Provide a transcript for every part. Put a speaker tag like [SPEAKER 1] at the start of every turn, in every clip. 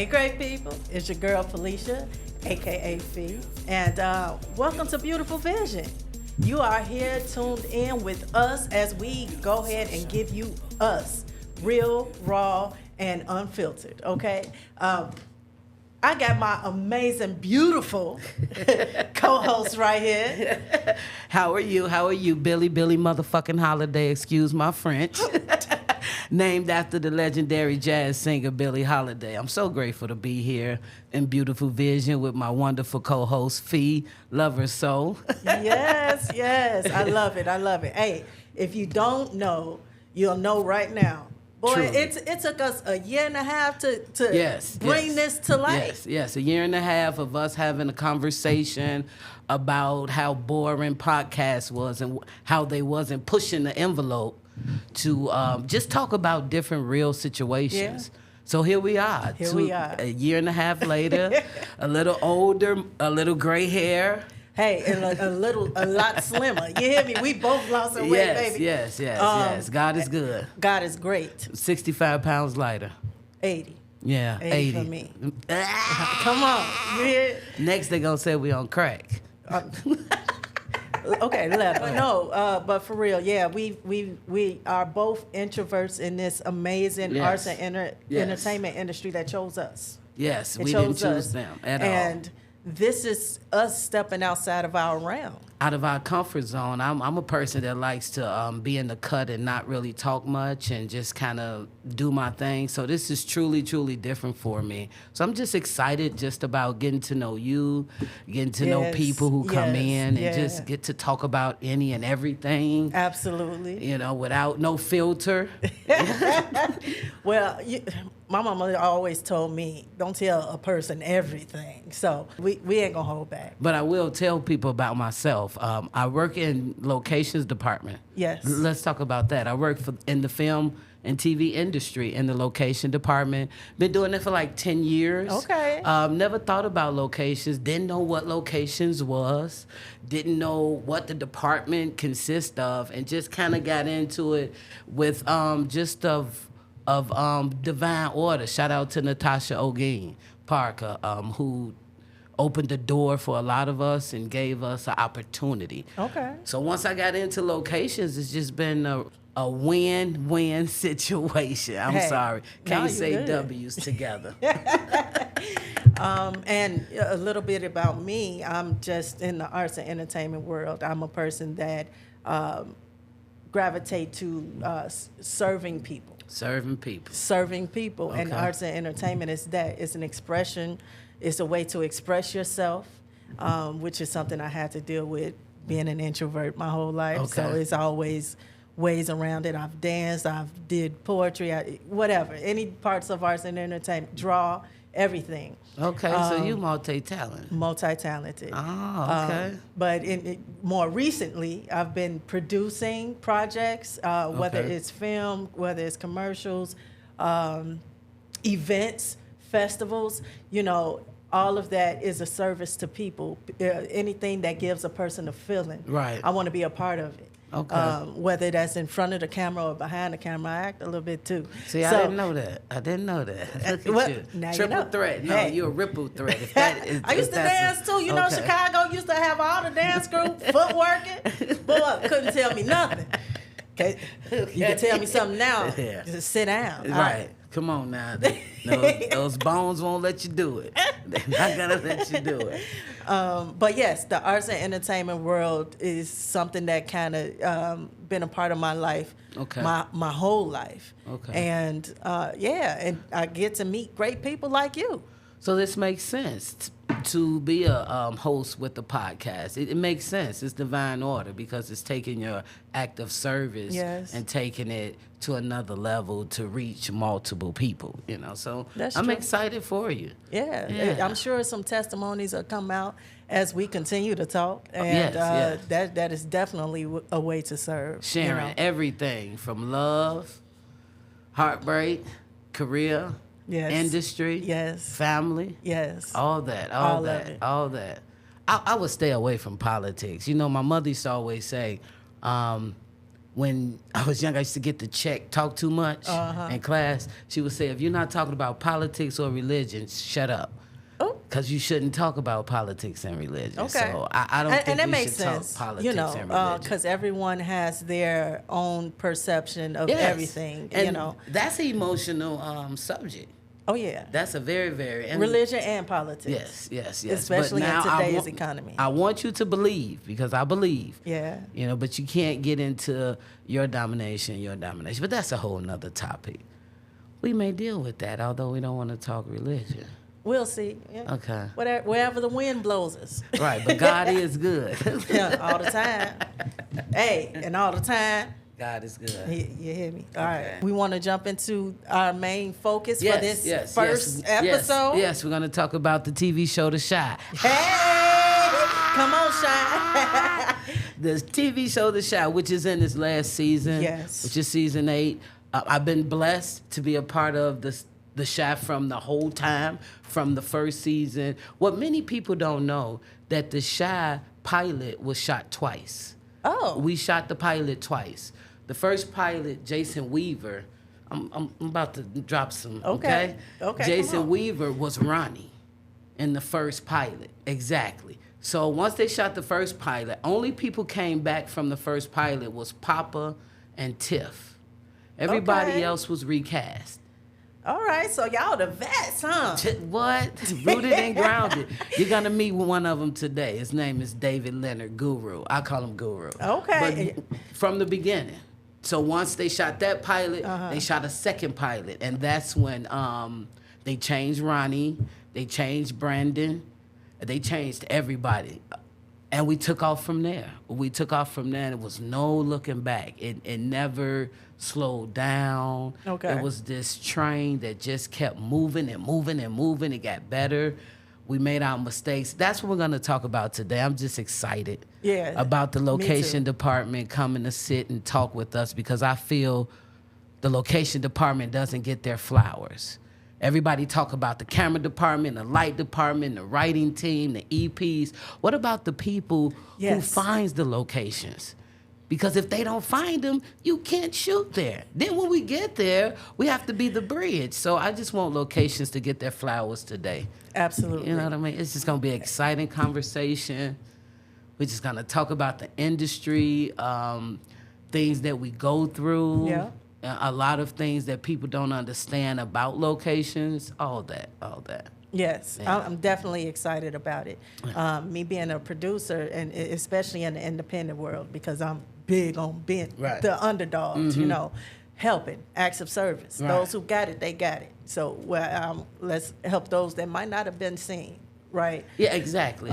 [SPEAKER 1] Hey, great people. It's your girl, Felicia, a.k.a. Fee. And welcome to Beautiful Vision. You are here tuned in with us as we go ahead and give you us, real, raw, and unfiltered, okay? I got my amazing, beautiful co-host right here.
[SPEAKER 2] How are you, Billy motherfucking Holiday? Excuse my French. Named after the legendary jazz singer Billie Holiday. I'm so grateful to be here in Beautiful Vision with my wonderful co-host Fee. Love her so.
[SPEAKER 1] Yes. I love it. Hey, if you don't know, you'll know right now. Boy, it took us a year and a half to bring this to life.
[SPEAKER 2] Yes, a year and a half of us having a conversation about how boring podcast was and how they wasn't pushing the envelope to just talk about different real situations. Yeah. So here we are. A year and a half later, a little older, a little gray hair.
[SPEAKER 1] Hey, and a lot slimmer. You hear me? We both lost some weight, baby.
[SPEAKER 2] Yes. God is good.
[SPEAKER 1] God is great.
[SPEAKER 2] 65 pounds lighter.
[SPEAKER 1] 80.
[SPEAKER 2] Yeah, 80
[SPEAKER 1] for me. Come on. You hear?
[SPEAKER 2] Next, they're going to say we on crack.
[SPEAKER 1] Okay, no, but for real, yeah, we are both introverts in this amazing arts and entertainment industry that chose us.
[SPEAKER 2] Yes, we didn't choose them at all.
[SPEAKER 1] And this is us stepping outside of our realm.
[SPEAKER 2] Out of our comfort zone. I'm a person that likes to be in the cut and not really talk much and just kind of do my thing. So this is truly, truly different for me. So I'm just excited just about getting to know you, getting to know people who come in and just get to talk about any and everything.
[SPEAKER 1] Absolutely.
[SPEAKER 2] You know, without no filter.
[SPEAKER 1] Well, my mama always told me, don't tell a person everything. So we ain't gonna hold back.
[SPEAKER 2] But I will tell people about myself. I work in locations department.
[SPEAKER 1] Yes.
[SPEAKER 2] Let's talk about that. I work in the film and TV industry in the location department. Been doing it for like 10 years.
[SPEAKER 1] Okay.
[SPEAKER 2] Never thought about locations. Didn't know what locations was. Didn't know what the department consists of. And just kind of got into it with just of divine order. Shout out to Natasha O'Geen Parker, who opened the door for a lot of us and gave us an opportunity.
[SPEAKER 1] Okay.
[SPEAKER 2] So once I got into locations, it's just been a win-win situation. I'm sorry. Can't say good. W's together.
[SPEAKER 1] And a little bit about me, I'm just in the arts and entertainment world. I'm a person that gravitate to serving people. Serving people.
[SPEAKER 2] Okay.
[SPEAKER 1] And arts and entertainment is that. It's an expression. It's a way to express yourself, which is something I had to deal with being an introvert my whole life.
[SPEAKER 2] Okay.
[SPEAKER 1] So it's always ways around it. I've danced, I've did poetry, whatever. Any parts of arts and entertainment, draw, everything.
[SPEAKER 2] Okay, so you multi-talented.
[SPEAKER 1] Multi-talented.
[SPEAKER 2] Oh, okay.
[SPEAKER 1] But more recently, I've been producing projects, whether it's film, whether it's commercials, events, festivals, all of that is a service to people. Anything that gives a person a feeling.
[SPEAKER 2] Right.
[SPEAKER 1] I want to be a part of it.
[SPEAKER 2] Okay.
[SPEAKER 1] Whether that's in front of the camera or behind the camera, I act a little bit too.
[SPEAKER 2] See, I didn't know that. Look at you.
[SPEAKER 1] Now
[SPEAKER 2] Triple threat. No, you're a ripple threat. If that is,
[SPEAKER 1] I used to dance too. You know, Chicago used to have all the dance group, footworking. Boy, couldn't tell me nothing. Okay. You can tell me something now.
[SPEAKER 2] Yeah.
[SPEAKER 1] Just sit down.
[SPEAKER 2] Right. Come on now. Those bones won't let you do it. They're not going to let you do it.
[SPEAKER 1] But yes, the arts and entertainment world is something that kind of been a part of my life, my whole life.
[SPEAKER 2] Okay.
[SPEAKER 1] And and I get to meet great people like you.
[SPEAKER 2] So this makes sense to be a host with the podcast. It makes sense. It's divine order because it's taking your act of service and taking it to another level to reach multiple people. So I'm excited for you.
[SPEAKER 1] Yeah, I'm sure some testimonies will come out as we continue to talk, and that is definitely a way to serve.
[SPEAKER 2] Sharing everything from love, heartbreak, career.
[SPEAKER 1] Yes.
[SPEAKER 2] Industry,
[SPEAKER 1] yes.
[SPEAKER 2] Family,
[SPEAKER 1] yes.
[SPEAKER 2] all that. I would stay away from politics. My mother used to always say, when I was young, I used to get the check, talk too much in class. She would say, if you're not talking about politics or religion, shut up. Because you shouldn't talk about politics and religion.
[SPEAKER 1] Okay.
[SPEAKER 2] So I don't think
[SPEAKER 1] that
[SPEAKER 2] we
[SPEAKER 1] makes
[SPEAKER 2] should
[SPEAKER 1] sense,
[SPEAKER 2] talk politics and religion.
[SPEAKER 1] because everyone has their own perception of
[SPEAKER 2] Yes.
[SPEAKER 1] everything,
[SPEAKER 2] and that's an emotional subject.
[SPEAKER 1] Oh, yeah.
[SPEAKER 2] That's a very, very... And
[SPEAKER 1] religion and politics.
[SPEAKER 2] Yes.
[SPEAKER 1] Especially
[SPEAKER 2] But now
[SPEAKER 1] in today's economy.
[SPEAKER 2] I want you to believe, because I believe.
[SPEAKER 1] Yeah.
[SPEAKER 2] But you can't get into your domination. But that's a whole nother topic. We may deal with that, although we don't want to talk religion.
[SPEAKER 1] We'll see. Yeah.
[SPEAKER 2] Okay.
[SPEAKER 1] Wherever the wind blows us.
[SPEAKER 2] Right, but God is good.
[SPEAKER 1] Yeah, all the time. Hey, and all the time.
[SPEAKER 2] God is good.
[SPEAKER 1] You hear me? All
[SPEAKER 2] Okay.
[SPEAKER 1] right. We want to jump into our main focus for this first
[SPEAKER 2] Yes,
[SPEAKER 1] episode.
[SPEAKER 2] yes, we're going to talk about the TV show The Chi.
[SPEAKER 1] Hey, come on, Shy.
[SPEAKER 2] The TV show The Chi, which is in its last season.
[SPEAKER 1] Yes.
[SPEAKER 2] Which is season 8. I've been blessed to be a part of the Chi from the whole time, from the first season. What many people don't know, that the Chi pilot was shot twice.
[SPEAKER 1] Oh.
[SPEAKER 2] We shot the pilot twice. The first pilot, Jason Weaver, I'm about to drop some, okay?
[SPEAKER 1] Okay,
[SPEAKER 2] Jason
[SPEAKER 1] come on.
[SPEAKER 2] Weaver was Ronnie in the first pilot, exactly. So once they shot the first pilot, only people came back from the first pilot was Papa and Tiff. Everybody
[SPEAKER 1] Okay.
[SPEAKER 2] else was recast.
[SPEAKER 1] All right, so y'all the vets, huh?
[SPEAKER 2] What? Rooted and grounded. You're going to meet one of them today. His name is David Leonard, Guru. I call him Guru.
[SPEAKER 1] Okay.
[SPEAKER 2] But from the beginning. So once they shot that pilot, they shot a second pilot. And that's when they changed Ronnie, they changed Brandon, they changed everybody. And we took off from there. And it was no looking back. It never slowed down.
[SPEAKER 1] Okay.
[SPEAKER 2] It was this train that just kept moving and moving and moving. It got better. We made our mistakes. That's what we're going to talk about today. I'm just excited about the location department coming to sit and talk with us, because I feel the location department doesn't get their flowers. Everybody talk about the camera department, the light department, the writing team, the EPs. What about the people who finds the locations? Because if they don't find them, you can't shoot there. Then when we get there, we have to be the bridge. So I just want locations to get their flowers today.
[SPEAKER 1] Absolutely.
[SPEAKER 2] You know what I mean? It's just going to be an exciting conversation. We're just going to talk about the industry, things that we go through.
[SPEAKER 1] Yeah.
[SPEAKER 2] A lot of things that people don't understand about locations, all that.
[SPEAKER 1] Yes,
[SPEAKER 2] Yeah.
[SPEAKER 1] I'm definitely excited about it. Me being a producer, and especially in the independent world, because I'm big on being the underdogs, helping, acts of service.
[SPEAKER 2] Right.
[SPEAKER 1] Those who got it, they got it. So let's help those that might not have been seen, right?
[SPEAKER 2] Yeah, exactly.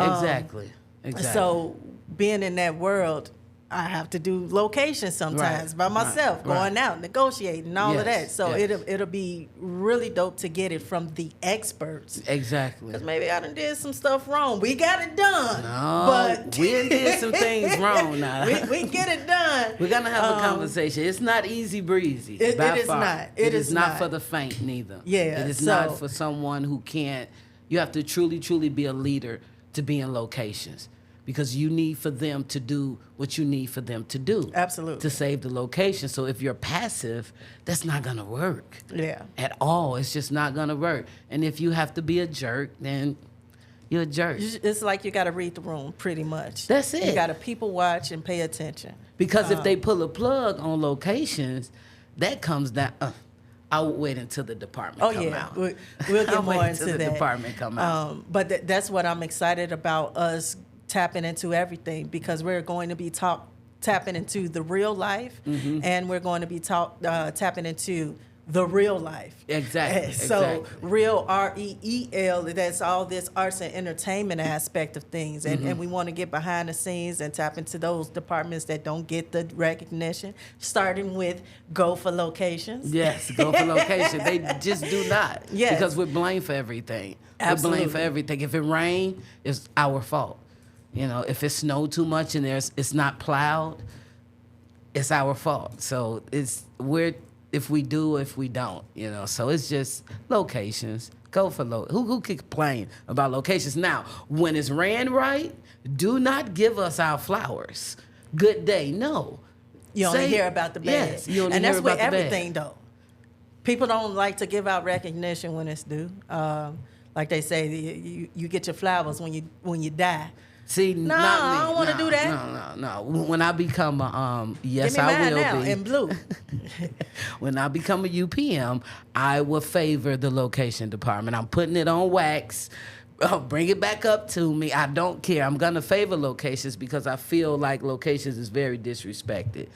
[SPEAKER 1] So being in that world, I have to do locations sometimes by myself, going out, negotiating, all of that. So it'll be really dope to get it from the experts.
[SPEAKER 2] Exactly.
[SPEAKER 1] Because maybe I done did some stuff wrong. We got it done.
[SPEAKER 2] No,
[SPEAKER 1] but
[SPEAKER 2] we done did some things wrong now.
[SPEAKER 1] we get it done.
[SPEAKER 2] We're going to have a conversation. It's not easy breezy.
[SPEAKER 1] It is
[SPEAKER 2] far.
[SPEAKER 1] not.
[SPEAKER 2] It is not for the faint neither.
[SPEAKER 1] Yeah.
[SPEAKER 2] It is not for someone who can't. You have to truly, truly be a leader to be in locations. Because you need for them to do what you need for them to do.
[SPEAKER 1] Absolutely.
[SPEAKER 2] To save the location. So if you're passive, that's not going to work.
[SPEAKER 1] Yeah.
[SPEAKER 2] At all. It's just not going to work. And if you have to be a jerk, then you're a jerk.
[SPEAKER 1] It's like you got to read the room, pretty much.
[SPEAKER 2] That's it.
[SPEAKER 1] You got to people watch and pay attention.
[SPEAKER 2] Because if they pull a plug on locations, that comes down. I'll wait until the department come out.
[SPEAKER 1] We'll get
[SPEAKER 2] I'll
[SPEAKER 1] more
[SPEAKER 2] wait
[SPEAKER 1] into
[SPEAKER 2] until the
[SPEAKER 1] that.
[SPEAKER 2] department come out.
[SPEAKER 1] But that's what I'm excited about, us tapping into everything, because we're going to be tapping into the real life, and we're going to be tapping into the real life.
[SPEAKER 2] Exactly.
[SPEAKER 1] So real, REEL, that's all this arts and entertainment aspect of things. And we want to get behind the scenes and tap into those departments that don't get the recognition, starting with Go for Locations.
[SPEAKER 2] Yes, go for location. They just do not.
[SPEAKER 1] Yes.
[SPEAKER 2] Because we're blamed for everything.
[SPEAKER 1] Absolutely.
[SPEAKER 2] We're blamed for everything. If it rain, it's our fault. If it snowed too much and it's not plowed, it's our fault. So if we do, if we don't, So it's just locations. Go for who can complain about locations? Now, when it's ran right, do not give us our flowers. Good day, no.
[SPEAKER 1] You only hear about the bad.
[SPEAKER 2] Yes, you only
[SPEAKER 1] and
[SPEAKER 2] hear
[SPEAKER 1] that's
[SPEAKER 2] about
[SPEAKER 1] with
[SPEAKER 2] the bad.
[SPEAKER 1] everything, though. People don't like to give out recognition when it's due. Like they say, you get your flowers when you die.
[SPEAKER 2] See,
[SPEAKER 1] No,
[SPEAKER 2] not me.
[SPEAKER 1] I don't want to do that.
[SPEAKER 2] No. When I become a yes,
[SPEAKER 1] Give me
[SPEAKER 2] I
[SPEAKER 1] mine
[SPEAKER 2] will
[SPEAKER 1] now
[SPEAKER 2] be.
[SPEAKER 1] in blue.
[SPEAKER 2] When I become a UPM, I will favor the location department. I'm putting it on wax. Bring it back up to me. I don't care. I'm gonna favor locations because I feel like locations is very disrespected.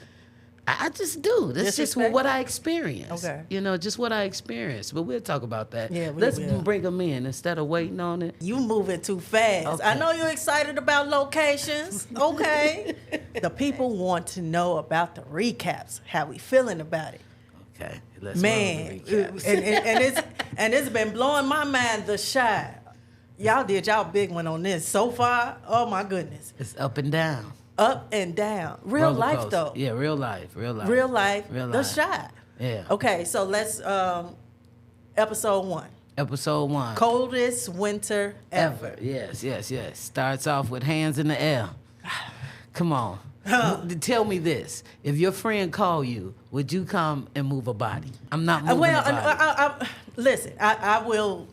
[SPEAKER 2] I just do. That's just what I experience.
[SPEAKER 1] Okay.
[SPEAKER 2] You know, just what I experienced. But we'll talk about that.
[SPEAKER 1] Yeah, we
[SPEAKER 2] Let's
[SPEAKER 1] will.
[SPEAKER 2] bring them in instead of waiting on it.
[SPEAKER 1] You moving too fast.
[SPEAKER 2] Okay.
[SPEAKER 1] I know you're excited about locations. Okay. The people want to know about the recaps. How we feeling about it?
[SPEAKER 2] Okay. Let's
[SPEAKER 1] Man,
[SPEAKER 2] roll the recaps.
[SPEAKER 1] and it's been blowing my mind. The Shy. Y'all did y'all big one on this so far. Oh my goodness.
[SPEAKER 2] It's up and down.
[SPEAKER 1] Up and down. Real
[SPEAKER 2] Roller
[SPEAKER 1] life
[SPEAKER 2] coaster.
[SPEAKER 1] though.
[SPEAKER 2] Yeah, real life.
[SPEAKER 1] Real life.
[SPEAKER 2] Real
[SPEAKER 1] The
[SPEAKER 2] life.
[SPEAKER 1] Shy.
[SPEAKER 2] Yeah.
[SPEAKER 1] Okay, so let's episode 1.
[SPEAKER 2] Episode 1.
[SPEAKER 1] Coldest winter ever.
[SPEAKER 2] Yes. Starts off with hands in the air. Come on. Tell me this. If your friend call you, would you come and move a body? I'm not moving a body.
[SPEAKER 1] Listen, I will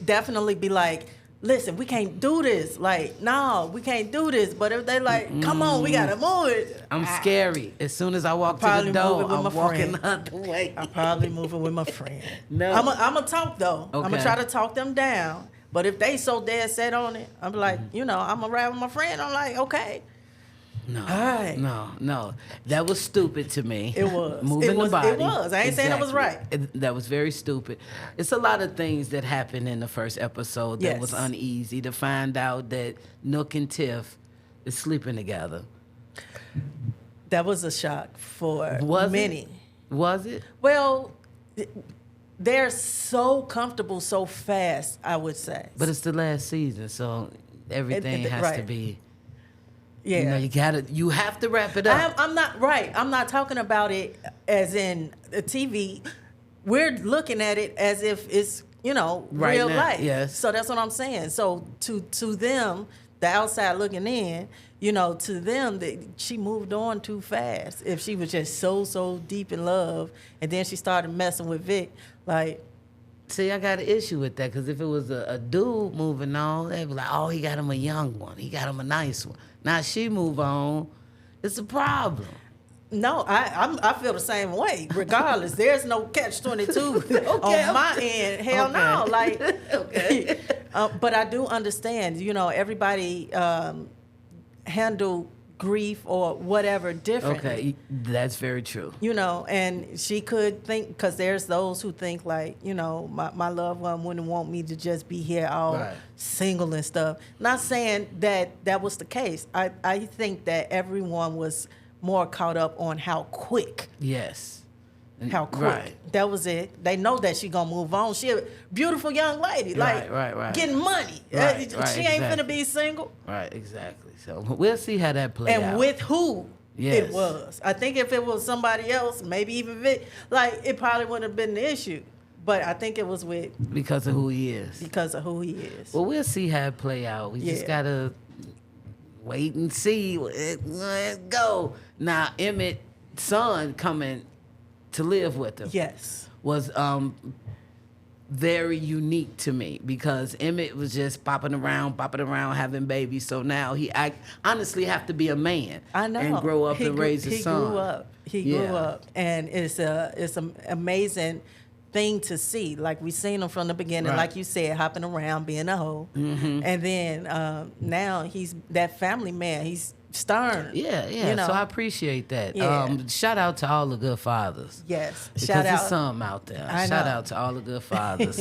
[SPEAKER 1] definitely be like, listen, we can't do this. Like, no, we can't do this. But if they like, come on, we gotta move it.
[SPEAKER 2] I'm scary. As soon as I walk to
[SPEAKER 1] Probably
[SPEAKER 2] the door,
[SPEAKER 1] moving with
[SPEAKER 2] I'm
[SPEAKER 1] my
[SPEAKER 2] walking
[SPEAKER 1] friend.
[SPEAKER 2] out the way.
[SPEAKER 1] I'm probably moving with my friend.
[SPEAKER 2] No.
[SPEAKER 1] I'm gonna talk though. I'm
[SPEAKER 2] Okay.
[SPEAKER 1] gonna try to talk them down. But if they so dead set on it, I'm like, I'm gonna ride with my friend. I'm like, okay.
[SPEAKER 2] No,
[SPEAKER 1] All right.
[SPEAKER 2] no. That was stupid to me.
[SPEAKER 1] It was.
[SPEAKER 2] Moving
[SPEAKER 1] It was-
[SPEAKER 2] the body.
[SPEAKER 1] it was. I ain't saying it was right.
[SPEAKER 2] That was very stupid. It's a lot of things that happened in the first episode that
[SPEAKER 1] Yes.
[SPEAKER 2] was uneasy. To find out that Nook and Tiff is sleeping together.
[SPEAKER 1] That was a shock for
[SPEAKER 2] Was
[SPEAKER 1] many.
[SPEAKER 2] it? Was it?
[SPEAKER 1] Well, they're so comfortable so fast, I would say.
[SPEAKER 2] But it's the last season, so everything has to
[SPEAKER 1] right.
[SPEAKER 2] be.
[SPEAKER 1] Yeah.
[SPEAKER 2] You have to wrap it up.
[SPEAKER 1] I'm not right. I'm not talking about it as in the TV. We're looking at it as if it's
[SPEAKER 2] Right
[SPEAKER 1] real
[SPEAKER 2] now,
[SPEAKER 1] life.
[SPEAKER 2] yes.
[SPEAKER 1] So that's what I'm saying. So to them, the outside looking in, to them, she moved on too fast. If she was just so deep in love, and then she started messing with Vic, like.
[SPEAKER 2] See, I got an issue with that because if it was a dude moving on, they'd be like, oh, he got him a young one. He got him a nice one. Now she move on. It's a problem.
[SPEAKER 1] No, I feel the same way. Regardless, there's no catch-22 on my end. Hell no. Like,
[SPEAKER 2] Okay.
[SPEAKER 1] but I do understand. Everybody handle grief or whatever differently.
[SPEAKER 2] Okay, that's very true.
[SPEAKER 1] And she could think, because there's those who think like, my loved one wouldn't want me to just be here all
[SPEAKER 2] Right.
[SPEAKER 1] single and stuff. Not saying that was the case. I think that everyone was more caught up on how quick.
[SPEAKER 2] Yes.
[SPEAKER 1] How quick.
[SPEAKER 2] Right.
[SPEAKER 1] That was it. They know that she gonna move on. She a beautiful young lady. Like,
[SPEAKER 2] Right.
[SPEAKER 1] getting money.
[SPEAKER 2] Right,
[SPEAKER 1] She ain't
[SPEAKER 2] exactly.
[SPEAKER 1] finna be single.
[SPEAKER 2] Right, exactly. So we'll see how that plays out.
[SPEAKER 1] And with who
[SPEAKER 2] Yes.
[SPEAKER 1] it was. I think if it was somebody else, maybe even Vic, like, it probably wouldn't have been the issue. But I think it was
[SPEAKER 2] because of who he is.
[SPEAKER 1] because of who he is.
[SPEAKER 2] Well, we'll see how it play out. We just
[SPEAKER 1] Yeah.
[SPEAKER 2] gotta wait and see. Let's go. Now, Emmett's son coming to live with him
[SPEAKER 1] Yes.
[SPEAKER 2] was very unique to me because Emmett was just popping around, having babies. So now I honestly have to be a man.
[SPEAKER 1] I know.
[SPEAKER 2] And grow up and raise a
[SPEAKER 1] he
[SPEAKER 2] son.
[SPEAKER 1] grew up. He
[SPEAKER 2] Yeah.
[SPEAKER 1] grew up. And it's an amazing thing to see. Like, we seen him from the beginning,
[SPEAKER 2] Right.
[SPEAKER 1] like you said, hopping around, being a hoe.
[SPEAKER 2] Mm-hmm.
[SPEAKER 1] And then now he's that family man. He's stern.
[SPEAKER 2] Yeah. So I appreciate that.
[SPEAKER 1] Yeah.
[SPEAKER 2] Shout out to all the good fathers.
[SPEAKER 1] Yes.
[SPEAKER 2] Because
[SPEAKER 1] Shout
[SPEAKER 2] there's
[SPEAKER 1] out.
[SPEAKER 2] some out there.
[SPEAKER 1] I
[SPEAKER 2] Shout
[SPEAKER 1] know.
[SPEAKER 2] out to all the good fathers.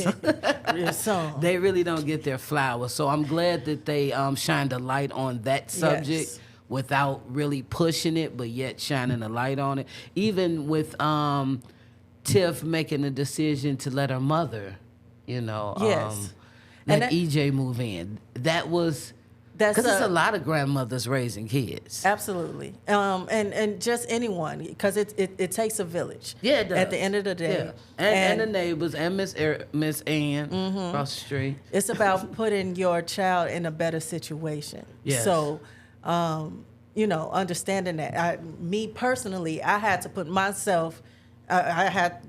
[SPEAKER 1] There's some.
[SPEAKER 2] They really don't get their flowers. So I'm glad that they shined a light on that subject
[SPEAKER 1] Yes.
[SPEAKER 2] without really pushing it, but yet shining a light on it. Even with Tiff making the decision to let her mother,
[SPEAKER 1] Yes.
[SPEAKER 2] let
[SPEAKER 1] And that-
[SPEAKER 2] EJ move in. That was
[SPEAKER 1] That's
[SPEAKER 2] because it's a lot of grandmothers raising kids.
[SPEAKER 1] Absolutely. And just anyone, because it takes a village.
[SPEAKER 2] Yeah, it does.
[SPEAKER 1] At the end of the day.
[SPEAKER 2] Yeah. And the neighbors and Miss Ann across the street.
[SPEAKER 1] It's about putting your child in a better situation.
[SPEAKER 2] Yes.
[SPEAKER 1] So understanding that. Me personally, I had to put myself. I had,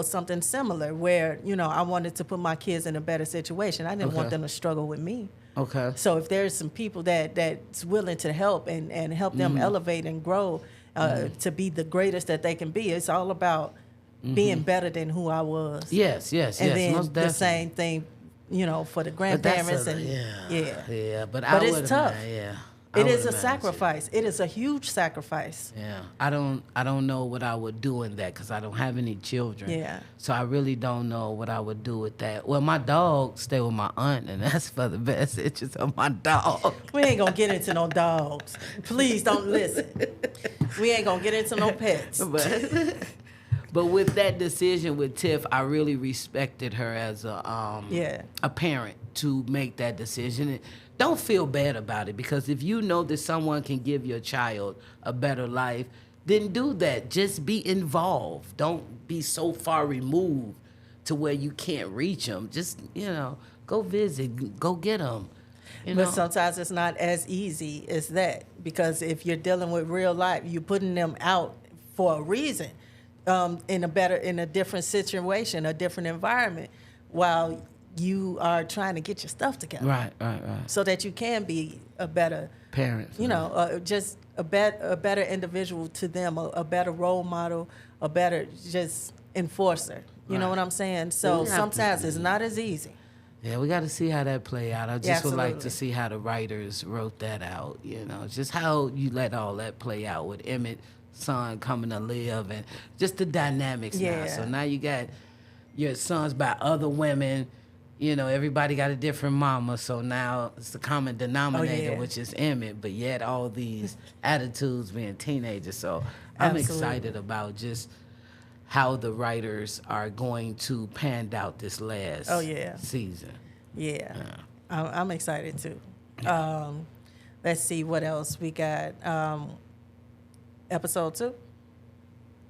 [SPEAKER 1] something similar where, I wanted to put my kids in a better situation. I didn't want them to struggle with me.
[SPEAKER 2] Okay.
[SPEAKER 1] So if there's some people that's willing to help and help them elevate and grow to be the greatest that they can be, it's all about being better than who I was.
[SPEAKER 2] Yes,
[SPEAKER 1] and then
[SPEAKER 2] most
[SPEAKER 1] the
[SPEAKER 2] definitely.
[SPEAKER 1] same thing, for the grandparents
[SPEAKER 2] But
[SPEAKER 1] But it's tough. It is a
[SPEAKER 2] imagine.
[SPEAKER 1] sacrifice. It is a huge sacrifice.
[SPEAKER 2] Yeah, I don't know what I would do in that because I don't have any children.
[SPEAKER 1] Yeah.
[SPEAKER 2] So I really don't know what I would do with that. Well, my dog stay with my aunt, and that's for the best interest of my dog.
[SPEAKER 1] We ain't gonna get into no dogs. Please don't listen. We ain't gonna get into no pets.
[SPEAKER 2] But with that decision with Tiff, I really respected her as a parent to make that decision. And don't feel bad about it, because if you know that someone can give your child a better life, then do that. Just be involved. Don't be so far removed to where you can't reach them. Just, go visit, go get them.
[SPEAKER 1] But sometimes it's not as easy as that, because if you're dealing with real life, you're putting them out for a reason, in a different situation, a different environment, while you are trying to get your stuff together.
[SPEAKER 2] Right.
[SPEAKER 1] So that you can be a better
[SPEAKER 2] parent.
[SPEAKER 1] Just a better individual to them, a better role model, a better just enforcer. You know what I'm saying? So sometimes it's not as easy.
[SPEAKER 2] Yeah, we got to see how that play out. I just would like to
[SPEAKER 1] Absolutely.
[SPEAKER 2] see how the writers wrote that out, just how you let all that play out with Emmett's son coming to live and just the dynamics now.
[SPEAKER 1] Yeah.
[SPEAKER 2] So now you got your sons by other women, everybody got a different mama, so now it's the common denominator, which is Emmett, but yet all these attitudes being teenagers. So I'm excited about just how the writers are going to pan out this last season.
[SPEAKER 1] Yeah. I'm excited too. Let's see what else we got. Episode 2.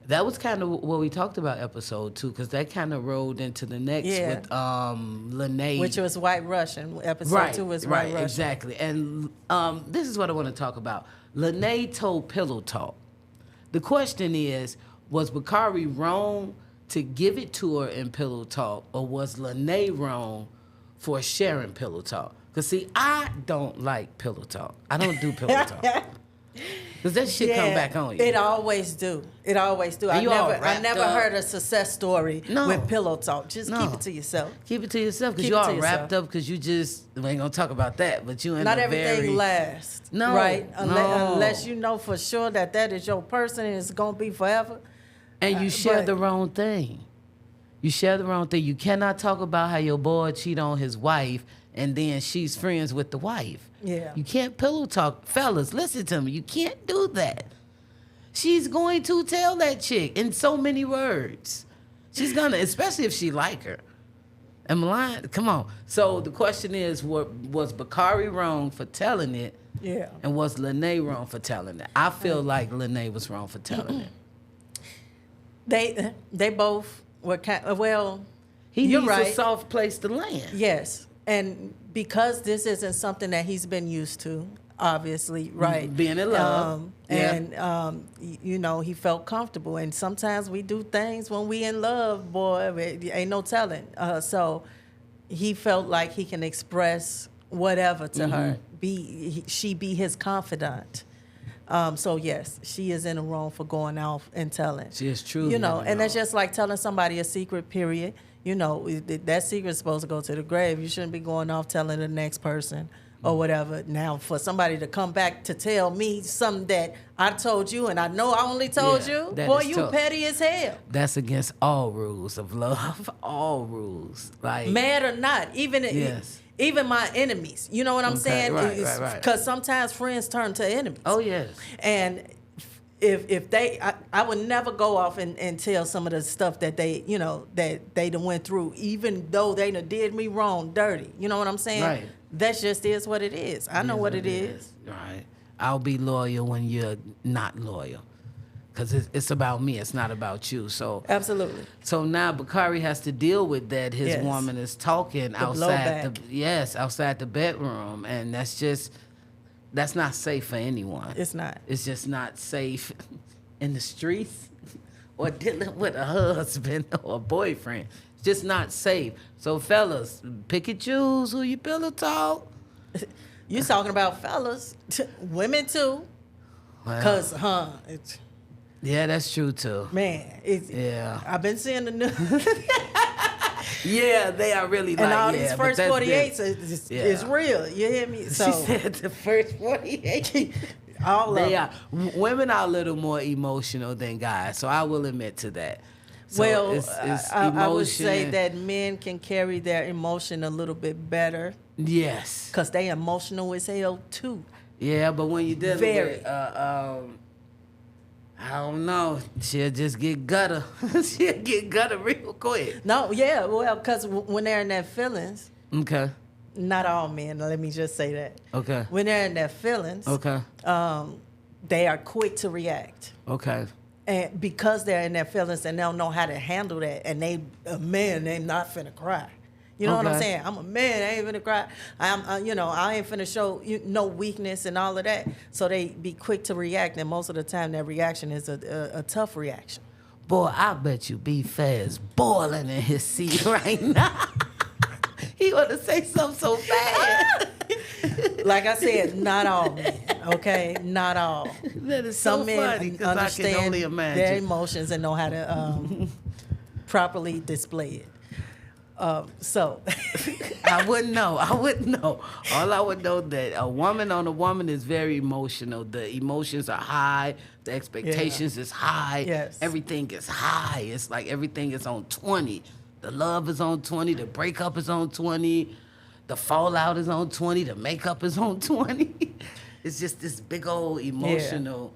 [SPEAKER 2] That was kind of what we talked about episode 2, because that kind of rolled into the next with Lene.
[SPEAKER 1] Which was White Russian. Episode 2 was White Russian.
[SPEAKER 2] Right, exactly. And this is what I want to talk about. Lene told Pillow Talk. The question is, was Bakari wrong to give it to her in Pillow Talk, or was Lene wrong for sharing Pillow Talk? Because, see, I don't like Pillow Talk. I don't do Pillow Talk. Because that shit come back on you.
[SPEAKER 1] It always do. I never heard a success story with Pillow Talk. Just keep it to yourself.
[SPEAKER 2] Keep it to yourself, because you all wrapped up, because you just, we ain't going to talk about that, but you in
[SPEAKER 1] Not
[SPEAKER 2] a
[SPEAKER 1] everything lasts.
[SPEAKER 2] No.
[SPEAKER 1] Right?
[SPEAKER 2] No.
[SPEAKER 1] Unless you know for sure that is your person and it's going to be forever.
[SPEAKER 2] And you share the wrong thing. You share the wrong thing. You cannot talk about how your boy cheat on his wife and then she's friends with the wife.
[SPEAKER 1] Yeah.
[SPEAKER 2] You can't pillow talk. Fellas, listen to me. You can't do that. She's going to tell that chick in so many words. She's going to, especially if she like her. Am I lying? Come on. So the question is, was Bakari wrong for telling it?
[SPEAKER 1] Yeah.
[SPEAKER 2] And was Lene wrong for telling it? I feel like Lene was wrong for telling it.
[SPEAKER 1] They both were
[SPEAKER 2] he
[SPEAKER 1] you're
[SPEAKER 2] needs
[SPEAKER 1] right.
[SPEAKER 2] a soft place to land.
[SPEAKER 1] Yes. And because this isn't something that he's been used to, obviously, right?
[SPEAKER 2] Being in love.
[SPEAKER 1] And he felt comfortable. And sometimes we do things when we in love, boy, ain't no telling. So he felt like he can express whatever to her. She be his confidant. So yes, she is in the wrong for going out and telling.
[SPEAKER 2] She is truly
[SPEAKER 1] and that's just like telling somebody a secret, period. That secret's supposed to go to the grave. You shouldn't be going off telling the next person or whatever. Now, for somebody to come back to tell me something that I told you and I know I only told you, boy, you
[SPEAKER 2] tough.
[SPEAKER 1] petty as hell.
[SPEAKER 2] That's against all rules of love. All rules. Like,
[SPEAKER 1] mad or not, even my enemies. You know what I'm saying?
[SPEAKER 2] Right.
[SPEAKER 1] Because sometimes friends turn to enemies.
[SPEAKER 2] Oh, yes.
[SPEAKER 1] And if they, I would never go off and tell some of the stuff that they, that they done went through, even though they done did me wrong, dirty. You know what I'm saying?
[SPEAKER 2] Right.
[SPEAKER 1] That just is what it is. I know what it is.
[SPEAKER 2] Right. I'll be loyal when you're not loyal. Because it's about me. It's not about you. So
[SPEAKER 1] Absolutely.
[SPEAKER 2] So now Bakari has to deal with that. His woman is talking outside outside the bedroom. And that's just, that's not safe for anyone.
[SPEAKER 1] It's not.
[SPEAKER 2] It's just not safe in the streets or dealing with a husband or a boyfriend. It's just not safe. So fellas, pick and choose who you pillow talk.
[SPEAKER 1] You talking about fellas, women too,
[SPEAKER 2] Well,
[SPEAKER 1] cause it's,
[SPEAKER 2] yeah, that's true too.
[SPEAKER 1] man, it's,
[SPEAKER 2] Yeah.
[SPEAKER 1] I've been seeing the news,
[SPEAKER 2] Yeah, they are really
[SPEAKER 1] and
[SPEAKER 2] like,
[SPEAKER 1] all
[SPEAKER 2] yeah,
[SPEAKER 1] these
[SPEAKER 2] but
[SPEAKER 1] first
[SPEAKER 2] that's
[SPEAKER 1] 48s
[SPEAKER 2] different.
[SPEAKER 1] is real. You hear me? So
[SPEAKER 2] She said the first 48.
[SPEAKER 1] all of
[SPEAKER 2] They
[SPEAKER 1] them.
[SPEAKER 2] are. Women are a little more emotional than guys, so I will admit to that. So
[SPEAKER 1] Well,
[SPEAKER 2] it's
[SPEAKER 1] I would say
[SPEAKER 2] emotion-
[SPEAKER 1] that men can carry their emotion a little bit better
[SPEAKER 2] Yes.
[SPEAKER 1] because they emotional as hell too.
[SPEAKER 2] Yeah, but when you're dealing
[SPEAKER 1] Very.
[SPEAKER 2] with, I don't know, she'll just get gutter. She'll get gutter real quick.
[SPEAKER 1] No, yeah, well, because when they're in their feelings,
[SPEAKER 2] Okay.
[SPEAKER 1] not all men. Let me just say that.
[SPEAKER 2] Okay.
[SPEAKER 1] When they're in their feelings,
[SPEAKER 2] Okay.
[SPEAKER 1] they are quick to react.
[SPEAKER 2] Okay.
[SPEAKER 1] And because they're in their feelings and they don't know how to handle that, and they a man, they not finna cry. You know what I'm
[SPEAKER 2] Okay.
[SPEAKER 1] saying? I'm a man, I ain't finna cry. I ain't finna show no weakness and all of that. So they be quick to react, and most of the time that reaction is a tough reaction.
[SPEAKER 2] Boy, I bet you B-Fair is boiling in his seat right now. He want to say something so bad.
[SPEAKER 1] Like I said, not all men, okay? Not all.
[SPEAKER 2] That is
[SPEAKER 1] Some
[SPEAKER 2] so
[SPEAKER 1] men
[SPEAKER 2] funny because I can
[SPEAKER 1] understand
[SPEAKER 2] only
[SPEAKER 1] their
[SPEAKER 2] imagine.
[SPEAKER 1] emotions and know how to properly display it. So
[SPEAKER 2] I wouldn't know. All I would know that a woman on a woman is very emotional. The emotions are high. The expectations is high.
[SPEAKER 1] Yes.
[SPEAKER 2] Everything is high. It's like everything is on 20. The love is on 20. The breakup is on 20. The fallout is on 20. The makeup is on 20. It's just this big old emotional.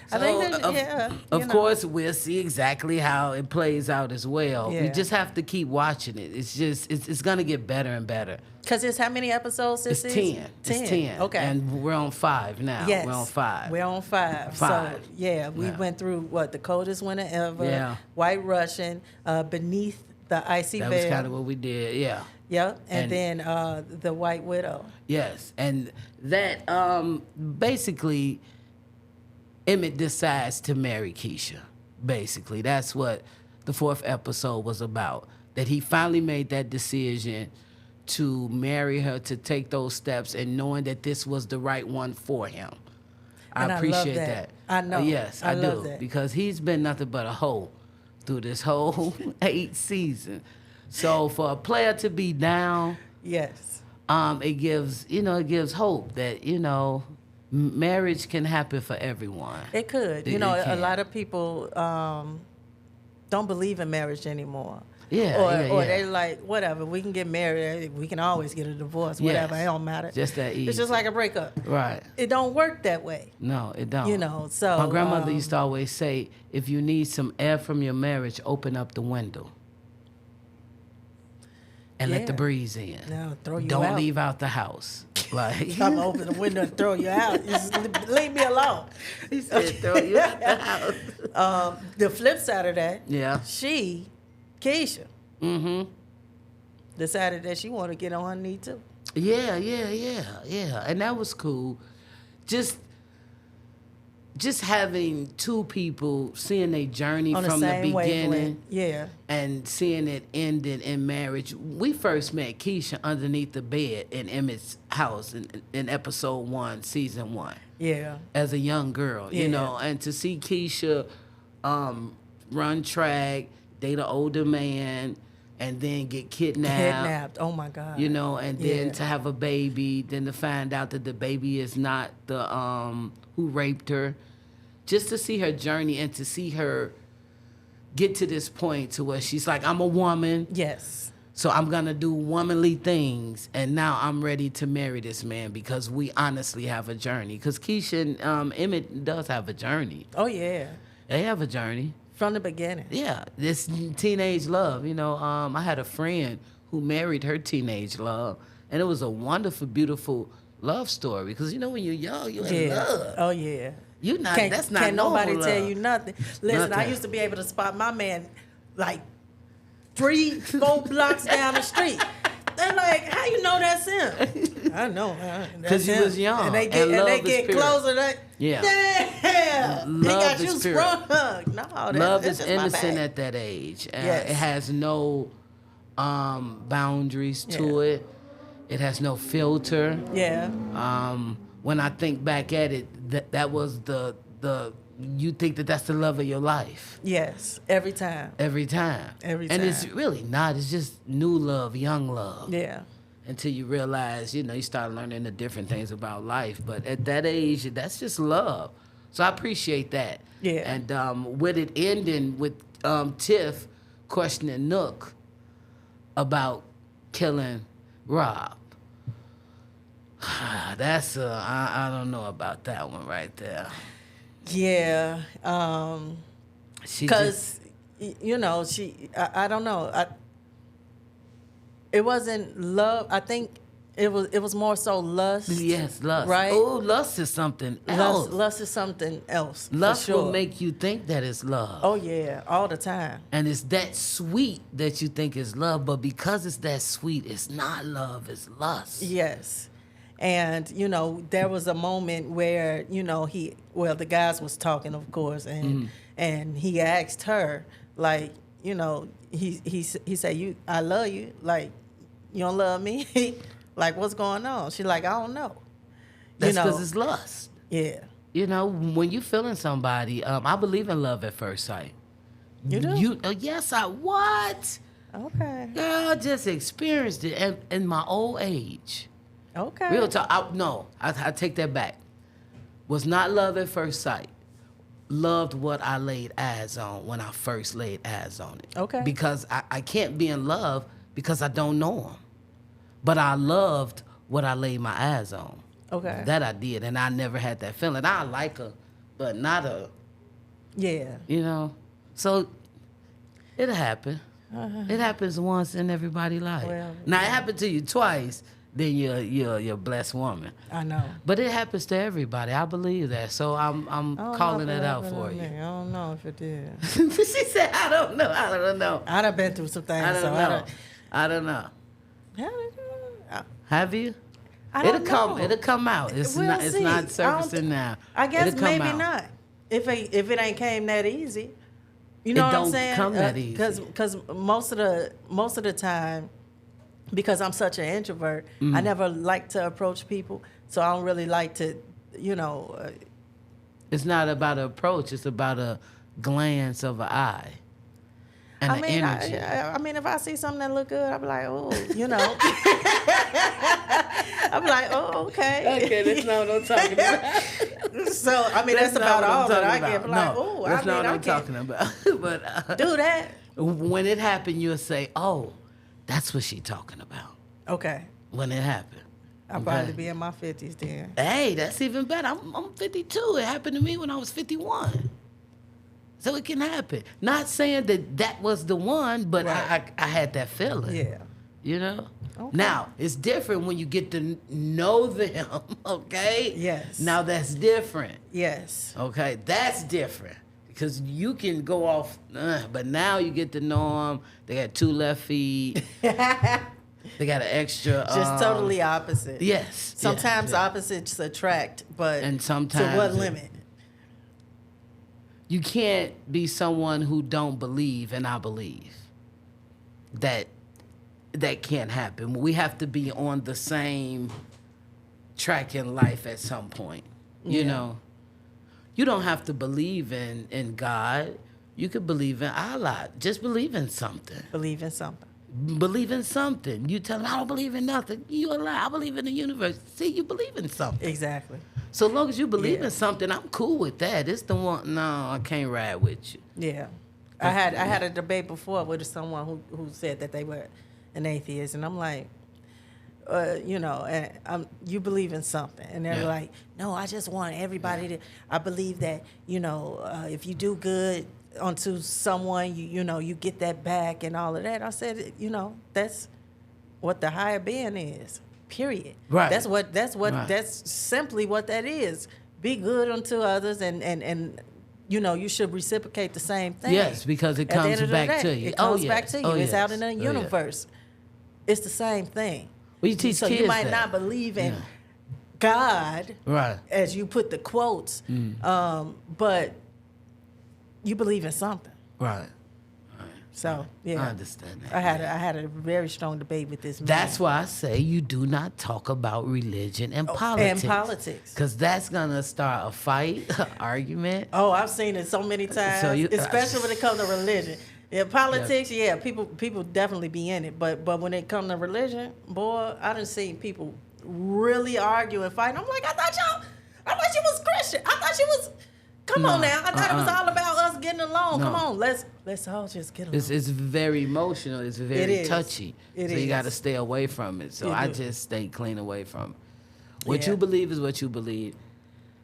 [SPEAKER 1] I think that,
[SPEAKER 2] Of course, we'll see exactly how it plays out as well. We
[SPEAKER 1] Yeah.
[SPEAKER 2] just have to keep watching it. It's gonna get better and better.
[SPEAKER 1] because it's how many episodes this
[SPEAKER 2] It's
[SPEAKER 1] season?
[SPEAKER 2] 10. It's 10.
[SPEAKER 1] Okay.
[SPEAKER 2] And we're on 5 now.
[SPEAKER 1] Yes.
[SPEAKER 2] We're on 5.
[SPEAKER 1] We're on 5. So,
[SPEAKER 2] 5.
[SPEAKER 1] yeah, we
[SPEAKER 2] Yeah.
[SPEAKER 1] went through the coldest winter ever,
[SPEAKER 2] Yeah.
[SPEAKER 1] White Russian, beneath the icy
[SPEAKER 2] That
[SPEAKER 1] veil.
[SPEAKER 2] was kind of what we did. Yeah.
[SPEAKER 1] Yep. And
[SPEAKER 2] and-
[SPEAKER 1] then the White Widow.
[SPEAKER 2] Yes. And that basically Emmett decides to marry Keisha. Basically, that's what the 4th episode was about. That he finally made that decision to marry her, to take those steps, and knowing that this was the right one for him.
[SPEAKER 1] And I love
[SPEAKER 2] appreciate
[SPEAKER 1] that. I know.
[SPEAKER 2] Yes,
[SPEAKER 1] I
[SPEAKER 2] I
[SPEAKER 1] love
[SPEAKER 2] do.
[SPEAKER 1] that.
[SPEAKER 2] Because he's been nothing but a hoe through this whole 8 season. So for a player to be down,
[SPEAKER 1] Yes.
[SPEAKER 2] it gives hope that, marriage can happen for everyone.
[SPEAKER 1] It could.
[SPEAKER 2] It
[SPEAKER 1] A
[SPEAKER 2] can.
[SPEAKER 1] lot of people don't believe in marriage anymore.
[SPEAKER 2] Yeah,
[SPEAKER 1] Or
[SPEAKER 2] yeah.
[SPEAKER 1] they're like, whatever, we can get married. We can always get a divorce. Whatever.
[SPEAKER 2] Yes.
[SPEAKER 1] It don't matter.
[SPEAKER 2] Just that easy.
[SPEAKER 1] It's just like a breakup.
[SPEAKER 2] Right.
[SPEAKER 1] It don't work that way.
[SPEAKER 2] No, it don't.
[SPEAKER 1] So
[SPEAKER 2] My grandmother used to always say, if you need some air from your marriage, open up the window. And let the
[SPEAKER 1] Yeah.
[SPEAKER 2] breeze in.
[SPEAKER 1] No, throw you
[SPEAKER 2] Don't
[SPEAKER 1] out.
[SPEAKER 2] leave out the house. Like
[SPEAKER 1] I'm gonna open the window and throw you out. Just leave me alone.
[SPEAKER 2] he said, throw you out the house.
[SPEAKER 1] The flip side of that,
[SPEAKER 2] Yeah.
[SPEAKER 1] Keisha,
[SPEAKER 2] Mm-hmm.
[SPEAKER 1] decided that she wanted to get on her knee too.
[SPEAKER 2] Yeah. And that was cool. Just having two people seeing their journey
[SPEAKER 1] On
[SPEAKER 2] from
[SPEAKER 1] the
[SPEAKER 2] the
[SPEAKER 1] same
[SPEAKER 2] beginning
[SPEAKER 1] wavelength. Yeah.
[SPEAKER 2] and seeing it ended in marriage. We first met Keisha underneath the bed in Emmett's house in episode 1, season 1,
[SPEAKER 1] Yeah.
[SPEAKER 2] as a young girl,
[SPEAKER 1] Yeah.
[SPEAKER 2] and to see Keisha run track, date an older man, and then get
[SPEAKER 1] Kidnapped. Oh my God.
[SPEAKER 2] and then
[SPEAKER 1] Yeah.
[SPEAKER 2] to have a baby, then to find out that the baby is not the who raped her. Just to see her journey and to see her get to this point to where she's like, I'm a woman,
[SPEAKER 1] Yes.
[SPEAKER 2] so I'm gonna do womanly things, and now I'm ready to marry this man because we honestly have a journey. Because Keisha and Emmett does have a journey.
[SPEAKER 1] Oh yeah.
[SPEAKER 2] They have a journey.
[SPEAKER 1] From the beginning.
[SPEAKER 2] Yeah, this teenage love. I had a friend who married her teenage love, and it was a wonderful, beautiful love story. Because when you're young, you're in love.
[SPEAKER 1] Oh yeah.
[SPEAKER 2] You not.
[SPEAKER 1] Can't,
[SPEAKER 2] That's not
[SPEAKER 1] can't
[SPEAKER 2] normal
[SPEAKER 1] nobody tell
[SPEAKER 2] love.
[SPEAKER 1] you nothing. Listen, I
[SPEAKER 2] Nothing.
[SPEAKER 1] used to be able to spot my man like 3-4 blocks down the street. They're like, how you know that's him? I know.
[SPEAKER 2] Because he was young.
[SPEAKER 1] And they get
[SPEAKER 2] pure.
[SPEAKER 1] closer.
[SPEAKER 2] Yeah.
[SPEAKER 1] Damn. He got you
[SPEAKER 2] pure.
[SPEAKER 1] sprung. No,
[SPEAKER 2] Love
[SPEAKER 1] that's
[SPEAKER 2] is
[SPEAKER 1] just my
[SPEAKER 2] innocent
[SPEAKER 1] bag.
[SPEAKER 2] at that age.
[SPEAKER 1] Yes.
[SPEAKER 2] It has no boundaries to it. It has no filter.
[SPEAKER 1] Yeah.
[SPEAKER 2] When I think back at it, that was the you think that's the love of your life.
[SPEAKER 1] Yes. Every time.
[SPEAKER 2] Every time.
[SPEAKER 1] Every
[SPEAKER 2] And
[SPEAKER 1] time.
[SPEAKER 2] it's really not. It's just new love, young love.
[SPEAKER 1] Yeah.
[SPEAKER 2] Until you realize, you start learning the different things about life. But at that age, that's just love. So I appreciate that.
[SPEAKER 1] Yeah.
[SPEAKER 2] And with it ending with Tiff questioning Nook about killing Rob. That's I don't know about that one right there.
[SPEAKER 1] Yeah.
[SPEAKER 2] She
[SPEAKER 1] Because, I don't know. It wasn't love. I think it was more so lust.
[SPEAKER 2] Yes, lust.
[SPEAKER 1] Right?
[SPEAKER 2] Oh, lust is something else.
[SPEAKER 1] Lust is something else.
[SPEAKER 2] Lust
[SPEAKER 1] for sure.
[SPEAKER 2] will make you think that it's love.
[SPEAKER 1] Oh, yeah. All the time.
[SPEAKER 2] And it's that sweet that you think is love, but because it's that sweet, it's not love, it's lust.
[SPEAKER 1] Yes. And, there was a moment where, the guys was talking, of course, and he asked her, like, he said, I love you. Like, you don't love me? Like, what's going on? She's like, I don't know.
[SPEAKER 2] That's because it's lust.
[SPEAKER 1] Yeah.
[SPEAKER 2] When you feeling somebody, I believe in love at first sight.
[SPEAKER 1] You do?
[SPEAKER 2] Yes, what?
[SPEAKER 1] Okay.
[SPEAKER 2] Girl, I just experienced it in my old age.
[SPEAKER 1] Okay.
[SPEAKER 2] Real talk. I take that back. Was not love at first sight. Loved what I laid eyes on when I first laid eyes on it.
[SPEAKER 1] Okay.
[SPEAKER 2] Because I can't be in love because I don't know him. But I loved what I laid my eyes on.
[SPEAKER 1] Okay.
[SPEAKER 2] That I did, and I never had that feeling. I like her, but not a.
[SPEAKER 1] Yeah.
[SPEAKER 2] So it'll happen. It happens once in everybody's life.
[SPEAKER 1] Well,
[SPEAKER 2] now it happened to you twice. Then you're a blessed woman.
[SPEAKER 1] I know.
[SPEAKER 2] But it happens to everybody. I believe that. So I'm calling that out for you.
[SPEAKER 1] I don't know if it did.
[SPEAKER 2] She said, I don't know.
[SPEAKER 1] I done been through some things.
[SPEAKER 2] I don't know. Have you?
[SPEAKER 1] I don't know.
[SPEAKER 2] It'll come out. It's
[SPEAKER 1] We'll
[SPEAKER 2] not. It's
[SPEAKER 1] see.
[SPEAKER 2] not surfacing now.
[SPEAKER 1] I guess
[SPEAKER 2] It'll come
[SPEAKER 1] maybe
[SPEAKER 2] out.
[SPEAKER 1] not. If it ain't came that easy. You know
[SPEAKER 2] It
[SPEAKER 1] what I'm
[SPEAKER 2] don't
[SPEAKER 1] saying?
[SPEAKER 2] come that easy.
[SPEAKER 1] Because most of the time, because I'm such an introvert, I never like to approach people. So I don't really like to,
[SPEAKER 2] It's not about an approach. It's about a glance of an eye. And an energy.
[SPEAKER 1] I mean, if I see something that look good, I'll be like, oh, I'll be like, oh, okay.
[SPEAKER 2] Okay, that's not what I'm talking about.
[SPEAKER 1] So, I mean, that's about all that I get. Like, oh,
[SPEAKER 2] that's not what
[SPEAKER 1] I
[SPEAKER 2] I'm
[SPEAKER 1] can't
[SPEAKER 2] talking about. But
[SPEAKER 1] do that.
[SPEAKER 2] When it happened, you'll say, oh, that's what she talking about.
[SPEAKER 1] Okay.
[SPEAKER 2] When it happened.
[SPEAKER 1] I'll probably be in my 50s then.
[SPEAKER 2] Hey, that's even better. I'm 52. It happened to me when I was 51. So it can happen. Not saying that was the one, but
[SPEAKER 1] Right.
[SPEAKER 2] I had that feeling.
[SPEAKER 1] Yeah. Okay.
[SPEAKER 2] Now, it's different when you get to know them, okay?
[SPEAKER 1] Yes.
[SPEAKER 2] Now that's different.
[SPEAKER 1] Yes.
[SPEAKER 2] Okay, that's different. Because you can go off, but now you get to know them. They got 2 left feet. They got an extra.
[SPEAKER 1] Just totally opposite.
[SPEAKER 2] Yes.
[SPEAKER 1] Sometimes
[SPEAKER 2] yes.
[SPEAKER 1] opposites attract, but
[SPEAKER 2] And sometimes
[SPEAKER 1] to what limit?
[SPEAKER 2] You can't be someone who don't believe, and I believe that can't happen. We have to be on the same track in life at some point. You know, you don't have to believe in God. You could believe in Allah. Just believe in something.
[SPEAKER 1] Believe in something.
[SPEAKER 2] Believe in something. You tell them, I don't believe in nothing. You a lie. I believe in the universe. See, you believe in something.
[SPEAKER 1] Exactly.
[SPEAKER 2] So as long as you believe in something, I'm cool with that. It's the one. No, I can't ride with you.
[SPEAKER 1] Yeah. I had a debate before with someone who said that they were an atheist, and I'm like, you believe in something, and they're like, no, I just want everybody to. I believe that if you do good onto someone, you get that back and all of that. I said, that's what the higher being is. Period.
[SPEAKER 2] Right.
[SPEAKER 1] That's simply what that is. Be good unto others, and you should reciprocate the same thing.
[SPEAKER 2] Yes, because it comes back to you.
[SPEAKER 1] It comes back to you. It's out in the
[SPEAKER 2] yes.
[SPEAKER 1] universe. It's the same thing.
[SPEAKER 2] Well, you teach
[SPEAKER 1] so
[SPEAKER 2] kids
[SPEAKER 1] you might
[SPEAKER 2] that.
[SPEAKER 1] not believe in God,
[SPEAKER 2] Right.
[SPEAKER 1] as you put the quotes, but you believe in something.
[SPEAKER 2] Right.
[SPEAKER 1] So yeah,
[SPEAKER 2] I understand that.
[SPEAKER 1] I had a very strong debate with this man.
[SPEAKER 2] That's why I say you do not talk about religion and politics.
[SPEAKER 1] And politics.
[SPEAKER 2] Because that's going to start a fight, argument.
[SPEAKER 1] Oh, I've seen it so many times, especially when it comes to religion. Yeah, politics, people definitely be in it. But when it comes to religion, boy, I done seen people really argue and fight. I'm like, I thought you was Christian. I thought you was. Come on now. I thought it was all about us getting along.
[SPEAKER 2] No.
[SPEAKER 1] Come on, let's all just get along.
[SPEAKER 2] It's very emotional. It's very touchy.
[SPEAKER 1] It
[SPEAKER 2] so
[SPEAKER 1] is.
[SPEAKER 2] you got to stay away from it. So
[SPEAKER 1] You
[SPEAKER 2] I
[SPEAKER 1] do.
[SPEAKER 2] just stay clean away from it. What
[SPEAKER 1] Yeah.
[SPEAKER 2] you believe is what you believe.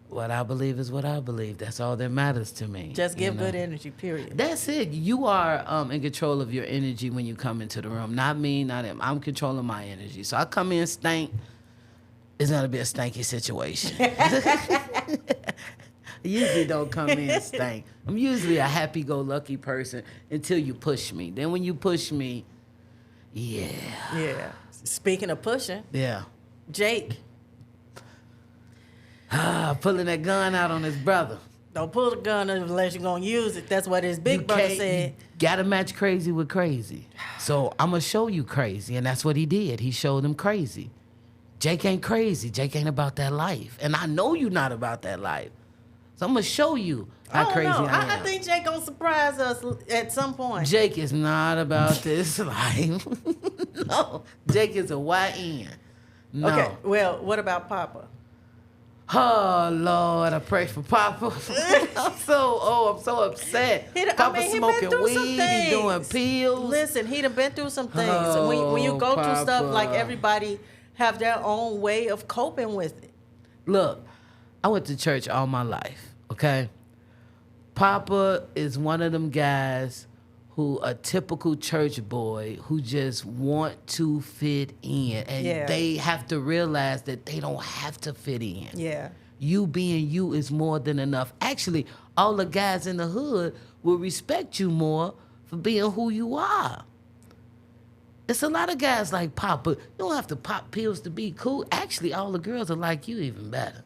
[SPEAKER 2] What I believe is what I believe. That's all that matters to me.
[SPEAKER 1] Just give
[SPEAKER 2] you know?
[SPEAKER 1] good energy, period.
[SPEAKER 2] That's it. You are in control of your energy when you come into the room. Not me, not him. I'm controlling my energy. So I come in stank. It's gonna be a stanky situation. I usually don't come in stank. I'm usually a happy-go-lucky person until you push me. Then when you push me,
[SPEAKER 1] Yeah. Speaking of pushing, Jake,
[SPEAKER 2] pulling that gun out on his brother.
[SPEAKER 1] don't pull the gun unless you're gonna use it. That's what his big brother said.
[SPEAKER 2] You gotta match crazy with crazy. So I'm gonna show you crazy, and that's what he did. He showed him crazy. Jake ain't crazy. Jake ain't about that life, and I know you're not about that life. So I'm gonna show you how crazy I am.
[SPEAKER 1] I think Jake gonna surprise us at some point.
[SPEAKER 2] Jake is not about this life. No, Jake is a YN. No.
[SPEAKER 1] Okay, well, what about Papa?
[SPEAKER 2] Oh Lord, I pray for Papa. I'm so upset. Papa
[SPEAKER 1] he been
[SPEAKER 2] smoking
[SPEAKER 1] through
[SPEAKER 2] weed,
[SPEAKER 1] some
[SPEAKER 2] he
[SPEAKER 1] things.
[SPEAKER 2] doing pills.
[SPEAKER 1] Listen, he done been through some things.
[SPEAKER 2] Oh,
[SPEAKER 1] when you go through stuff,
[SPEAKER 2] Papa.
[SPEAKER 1] like everybody have their own way of coping with it.
[SPEAKER 2] Look, I went to church all my life, okay? Papa is one of them guys who a typical church boy who just want to fit in. And they have to realize that they don't have to fit in.
[SPEAKER 1] Yeah.
[SPEAKER 2] You being you is more than enough. Actually, all the guys in the hood will respect you more for being who you are. It's a lot of guys like Papa. You don't have to pop pills to be cool. Actually, all the girls are like you even better.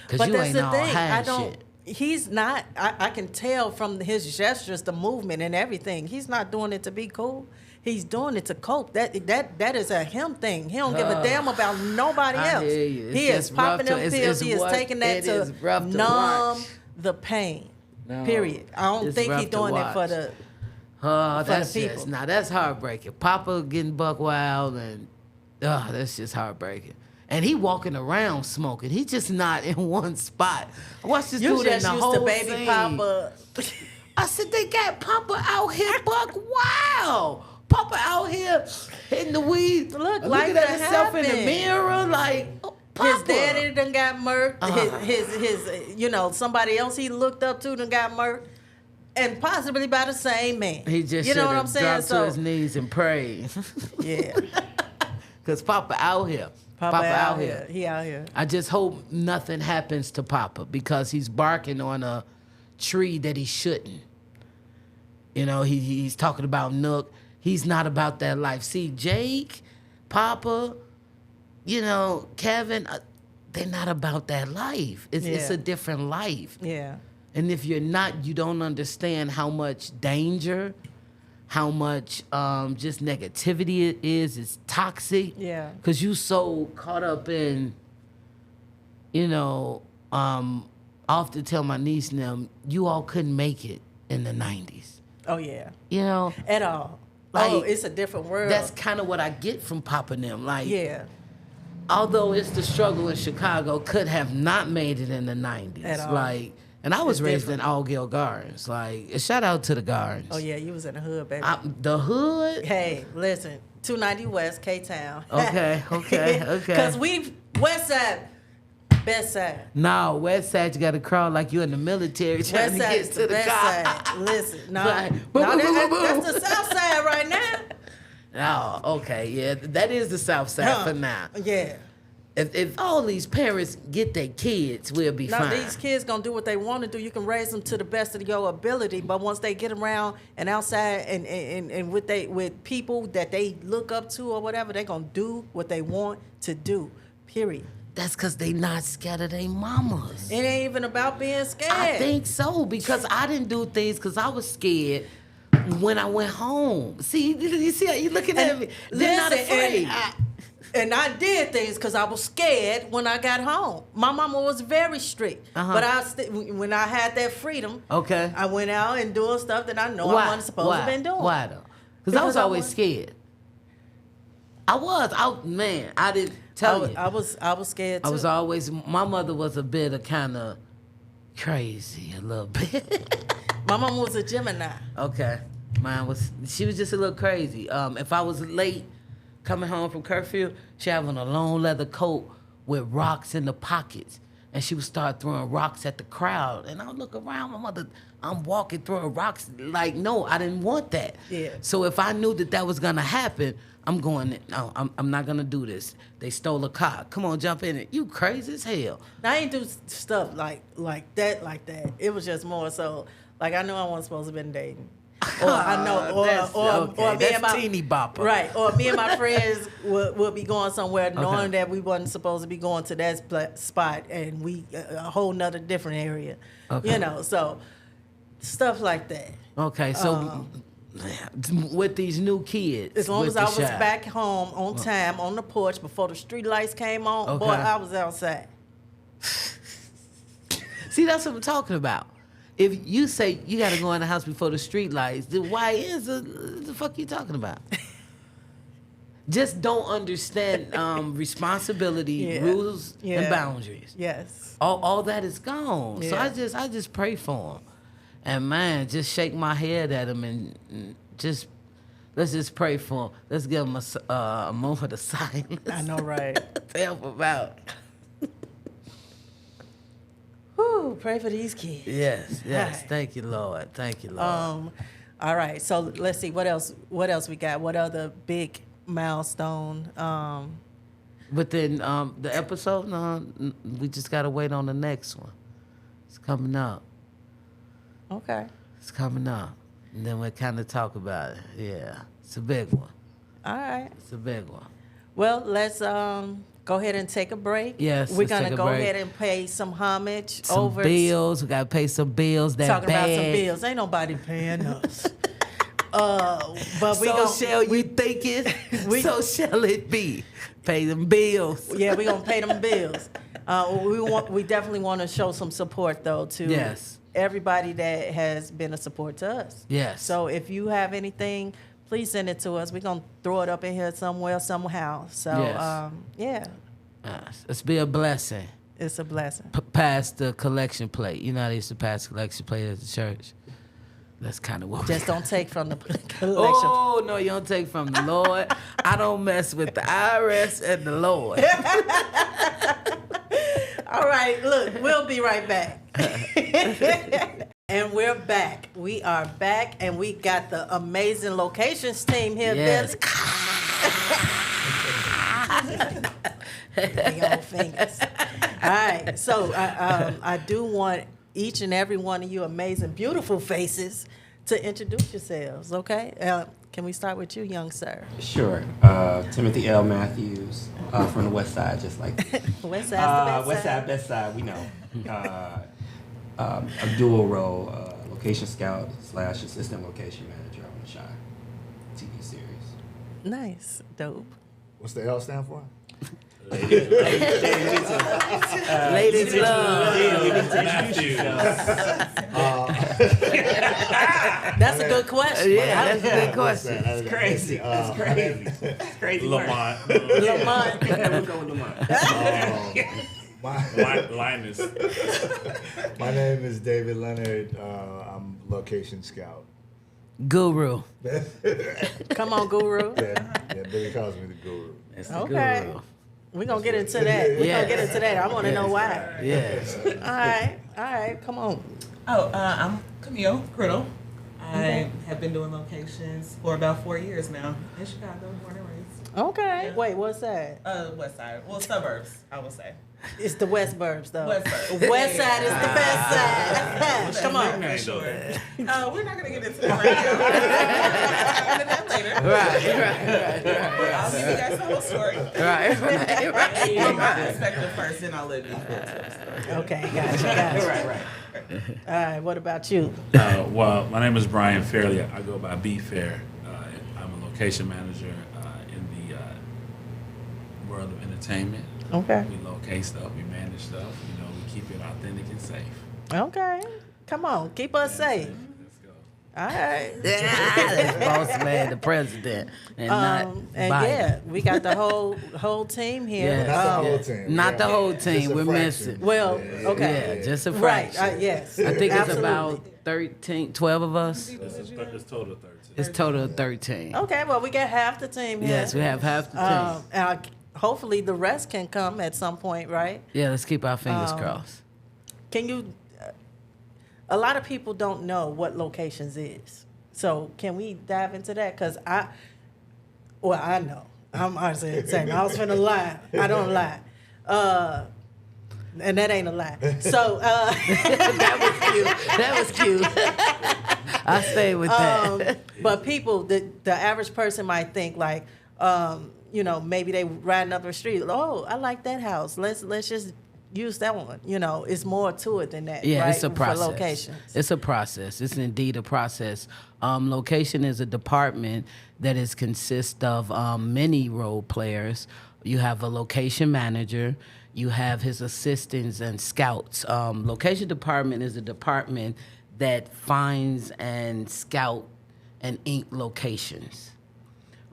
[SPEAKER 2] Because you ain't all high shit.
[SPEAKER 1] He's not, I can tell from his gestures, the movement and everything. He's not doing it to be cool. He's doing it to cope. That is a him thing. He don't give a damn about nobody else.
[SPEAKER 2] Hear you.
[SPEAKER 1] He is popping them pills. He is taking that to numb the pain.
[SPEAKER 2] No,
[SPEAKER 1] period. I don't think he's doing it for the
[SPEAKER 2] that's
[SPEAKER 1] people.
[SPEAKER 2] just that's heartbreaking. Papa getting buck wild and that's just heartbreaking. And he walking around smoking. He just not in one spot. I watched this dude in the whole
[SPEAKER 1] to baby
[SPEAKER 2] scene.
[SPEAKER 1] Papa.
[SPEAKER 2] I said they got Papa out here buck wild. Papa out here hitting the weed.
[SPEAKER 1] Look,
[SPEAKER 2] looking at himself in the mirror like. Papa.
[SPEAKER 1] His daddy done got murked. His somebody else he looked up to done got murked. And possibly by the same man.
[SPEAKER 2] He just
[SPEAKER 1] what I'm saying?
[SPEAKER 2] dropped to his knees and prayed.
[SPEAKER 1] Yeah.
[SPEAKER 2] Because Papa out here.
[SPEAKER 1] Papa out here. He out here.
[SPEAKER 2] I just hope nothing happens to Papa because he's barking on a tree that he shouldn't. You know, he's talking about Nook. He's not about that life. See, Jake, Papa, Kevin, they're not about that life. It's a different life.
[SPEAKER 1] Yeah.
[SPEAKER 2] And if you're not, you don't understand how much danger, how much just negativity it is. It's toxic.
[SPEAKER 1] Yeah.
[SPEAKER 2] Because you so caught up in, often tell my niece and them, you all couldn't make it in the 90s.
[SPEAKER 1] Oh, yeah. At all. It's a different world.
[SPEAKER 2] That's kind of what I get from Papa and them. Like,
[SPEAKER 1] yeah.
[SPEAKER 2] Although it's the struggle in Chicago, could have not made it in the 90s.
[SPEAKER 1] At all.
[SPEAKER 2] Like, and I was raised in Allgill Gardens. Like, a shout out to the Gardens.
[SPEAKER 1] Oh, yeah, you was in the hood, baby.
[SPEAKER 2] The hood?
[SPEAKER 1] Hey, listen, 290 West, K-Town.
[SPEAKER 2] Okay.
[SPEAKER 1] Because we, West Side, best side.
[SPEAKER 2] No, West Side, you got to crawl like you in the military trying to get to the
[SPEAKER 1] best
[SPEAKER 2] car.
[SPEAKER 1] Side. Listen,
[SPEAKER 2] Like,
[SPEAKER 1] that's the South Side right now.
[SPEAKER 2] Oh, okay, yeah, that is the South Side for now.
[SPEAKER 1] Yeah.
[SPEAKER 2] If all these parents get their kids, we'll be
[SPEAKER 1] Now,
[SPEAKER 2] fine.
[SPEAKER 1] these kids gonna do what they want to do. You can raise them to the best of your ability, but once they get around and outside and with people that they look up to or whatever, they gonna do what they want to do. Period.
[SPEAKER 2] That's because they not scared of their mamas.
[SPEAKER 1] It ain't even about being scared.
[SPEAKER 2] I think so, because I didn't do things because I was scared when I went home. See, you see how you looking at me? They're not afraid.
[SPEAKER 1] And I did things because I was scared when I got home. My mama was very strict, but when I had that freedom,
[SPEAKER 2] Okay.
[SPEAKER 1] I went out and doing stuff that I know I wasn't supposed to have been doing.
[SPEAKER 2] Why though? Because I was always scared. I didn't tell you.
[SPEAKER 1] I was scared too.
[SPEAKER 2] I was always. My mother was a bit of kind of crazy, a little bit.
[SPEAKER 1] My mama was a Gemini.
[SPEAKER 2] Okay, she was just a little crazy. If I was late coming home from curfew, she had on a long leather coat with rocks in the pockets, and she would start throwing rocks at the crowd. And I would look around, my mother, I'm walking throwing rocks. Like, no, I didn't want that.
[SPEAKER 1] Yeah.
[SPEAKER 2] So if I knew that was gonna happen, I'm going, no, I'm not gonna do this. They stole a car. Come on, jump in it. You crazy as hell.
[SPEAKER 1] Now, I ain't do stuff like that. It was just more so, like, I know I wasn't supposed to have been dating. Or I know, or me and my
[SPEAKER 2] teeny bopper.
[SPEAKER 1] Right, or me and my friends would be going somewhere knowing that we wasn't supposed to be going to that spot, and we a whole nother different area.
[SPEAKER 2] Okay.
[SPEAKER 1] You know, so stuff like that.
[SPEAKER 2] Okay, so with these new kids,
[SPEAKER 1] As long
[SPEAKER 2] with
[SPEAKER 1] as I
[SPEAKER 2] the
[SPEAKER 1] was
[SPEAKER 2] shot.
[SPEAKER 1] back home on time on the porch before the street lights came on,
[SPEAKER 2] Okay.
[SPEAKER 1] boy, I was outside.
[SPEAKER 2] See, that's what I'm talking about. If you say you got to go in the house before the street lights, then why is the fuck you talking about? Just don't understand responsibility, rules, and boundaries.
[SPEAKER 1] Yes.
[SPEAKER 2] All that is gone. So
[SPEAKER 1] Yeah.
[SPEAKER 2] I just pray for them, and man, just shake my head at them and just let's just pray for them. Let's give them a moment of silence.
[SPEAKER 1] I know, right?
[SPEAKER 2] To help them out.
[SPEAKER 1] Whew, pray for these kids.
[SPEAKER 2] Yes.
[SPEAKER 1] Right.
[SPEAKER 2] Thank you, Lord. Thank you, Lord.
[SPEAKER 1] All right. So let's see what else we got. What other big milestone?
[SPEAKER 2] Within the episode, no, we just gotta wait on the next one. It's coming up.
[SPEAKER 1] Okay.
[SPEAKER 2] It's coming up, and then we'll kind of talk about it. Yeah, it's a big one.
[SPEAKER 1] All right.
[SPEAKER 2] It's a big one.
[SPEAKER 1] Well, let's go ahead and take a break.
[SPEAKER 2] Yes,
[SPEAKER 1] We're
[SPEAKER 2] let's
[SPEAKER 1] gonna
[SPEAKER 2] take a
[SPEAKER 1] go
[SPEAKER 2] break.
[SPEAKER 1] ahead and pay some homage
[SPEAKER 2] Some
[SPEAKER 1] over.
[SPEAKER 2] bills. We gotta pay some bills. That
[SPEAKER 1] Talking
[SPEAKER 2] bag.
[SPEAKER 1] about some bills. Ain't nobody paying us. But we
[SPEAKER 2] So
[SPEAKER 1] gonna,
[SPEAKER 2] shall you think it? So shall it be. Pay them bills.
[SPEAKER 1] Yeah, we're gonna pay them bills. We definitely want to show some support though to
[SPEAKER 2] Yes.
[SPEAKER 1] everybody that has been a support to us.
[SPEAKER 2] Yes.
[SPEAKER 1] So if you have anything, please send it to us. We're gonna throw it up in here somewhere, somehow. So
[SPEAKER 2] Yes.
[SPEAKER 1] yeah,
[SPEAKER 2] Let's be a blessing.
[SPEAKER 1] it's a blessing.
[SPEAKER 2] Pass the collection plate. You know how they used to pass the collection plate at the church? That's kind of what
[SPEAKER 1] Just don't take from the collection.
[SPEAKER 2] Oh, no, you don't take from the Lord. I don't mess with the IRS and the Lord.
[SPEAKER 1] All right, look, we'll be right back. And we're back. We are back, and we got the amazing locations team here,
[SPEAKER 2] Yes.
[SPEAKER 1] Billy. They all fingers. All right, so I do want each and every one of you amazing, beautiful faces to introduce yourselves, okay? Can we start with you, young sir?
[SPEAKER 3] Sure. Timothy L. Matthews from the West Side, just like
[SPEAKER 1] West Side,
[SPEAKER 3] West Side, Best Side, we know. A dual role, location scout / assistant location manager on the Shy TV series.
[SPEAKER 1] Nice, dope.
[SPEAKER 4] What's the L stand for?
[SPEAKER 2] Ladies love.
[SPEAKER 1] That's a good question.
[SPEAKER 2] Yeah, that's a good question.
[SPEAKER 3] It's crazy. It's crazy. It's crazy.
[SPEAKER 5] Lamont.
[SPEAKER 1] Lamont.
[SPEAKER 3] We'll go with Lamont.
[SPEAKER 5] Linus.
[SPEAKER 4] My name is David Leonard. I'm location scout.
[SPEAKER 2] Guru.
[SPEAKER 1] Come on, Guru.
[SPEAKER 4] Yeah, Billy calls me the guru.
[SPEAKER 2] It's the
[SPEAKER 1] Okay.
[SPEAKER 2] guru.
[SPEAKER 1] We're going to get into that. We're
[SPEAKER 2] Yes.
[SPEAKER 1] going to get into that. I want to know why.
[SPEAKER 2] Yes.
[SPEAKER 1] All right. Come on.
[SPEAKER 6] I'm Camille Criddle.
[SPEAKER 5] I have been doing locations for about 4 years now in Chicago, born and raised.
[SPEAKER 1] Okay.
[SPEAKER 5] Yeah.
[SPEAKER 1] Wait, what's that?
[SPEAKER 5] West side. Well, suburbs, I would say.
[SPEAKER 1] It's the West Burbs, though.
[SPEAKER 5] West Burbs.
[SPEAKER 1] West side is the best side. Come on.
[SPEAKER 5] For sure. We're not going to get into that right now. Into that later.
[SPEAKER 2] Right.
[SPEAKER 5] I'll give you guys the whole story.
[SPEAKER 2] Right.
[SPEAKER 5] From my perspective first, then I'll let you go to the story.
[SPEAKER 1] Okay, gotcha.
[SPEAKER 3] Right.
[SPEAKER 1] All right, what about you?
[SPEAKER 6] Well, my name is Brian Fairley. I go by B Fair. I'm a location manager in the world of entertainment.
[SPEAKER 1] Okay.
[SPEAKER 6] We locate stuff, we manage stuff. We keep it authentic and safe.
[SPEAKER 1] Okay. Come on, keep us safe.
[SPEAKER 6] Let's go.
[SPEAKER 1] All right.
[SPEAKER 2] That's boss man, the president, and not
[SPEAKER 1] And
[SPEAKER 2] Biden.
[SPEAKER 1] yeah, we got the whole team here.
[SPEAKER 2] Yeah.
[SPEAKER 4] Not the
[SPEAKER 1] Um,
[SPEAKER 4] whole team.
[SPEAKER 2] Not
[SPEAKER 4] yeah.
[SPEAKER 2] the whole
[SPEAKER 4] Just
[SPEAKER 2] team.
[SPEAKER 4] a
[SPEAKER 2] We're
[SPEAKER 4] fraction.
[SPEAKER 2] missing.
[SPEAKER 1] Well, okay.
[SPEAKER 2] Yeah, just a
[SPEAKER 1] Right.
[SPEAKER 2] fraction.
[SPEAKER 1] Yes.
[SPEAKER 2] I think it's
[SPEAKER 1] Absolutely.
[SPEAKER 2] about 13, 12 of us.
[SPEAKER 6] It's total 13.
[SPEAKER 2] It's total of 13.
[SPEAKER 1] Okay, well, we got half the team here.
[SPEAKER 2] Yes, we have half the team.
[SPEAKER 1] Hopefully, the rest can come at some point, right?
[SPEAKER 2] Yeah, let's keep our fingers crossed.
[SPEAKER 1] Can you? A lot of people don't know what locations is, so can we dive into that? Because I know. I'm honestly saying I was finna lie. I don't lie, and that ain't a lie. So
[SPEAKER 2] That was cute. I stay with that.
[SPEAKER 1] but people, the average person might think like, maybe they riding up the street. Oh, I like that house. Let's just use that one. It's more to it than that.
[SPEAKER 2] Yeah,
[SPEAKER 1] right?
[SPEAKER 2] it's a process.
[SPEAKER 1] For locations.
[SPEAKER 2] It's a process. It's indeed a process. Location is a department that consists of many role players. You have a location manager. You have his assistants and scouts. Location department is a department that finds and scout and ink locations,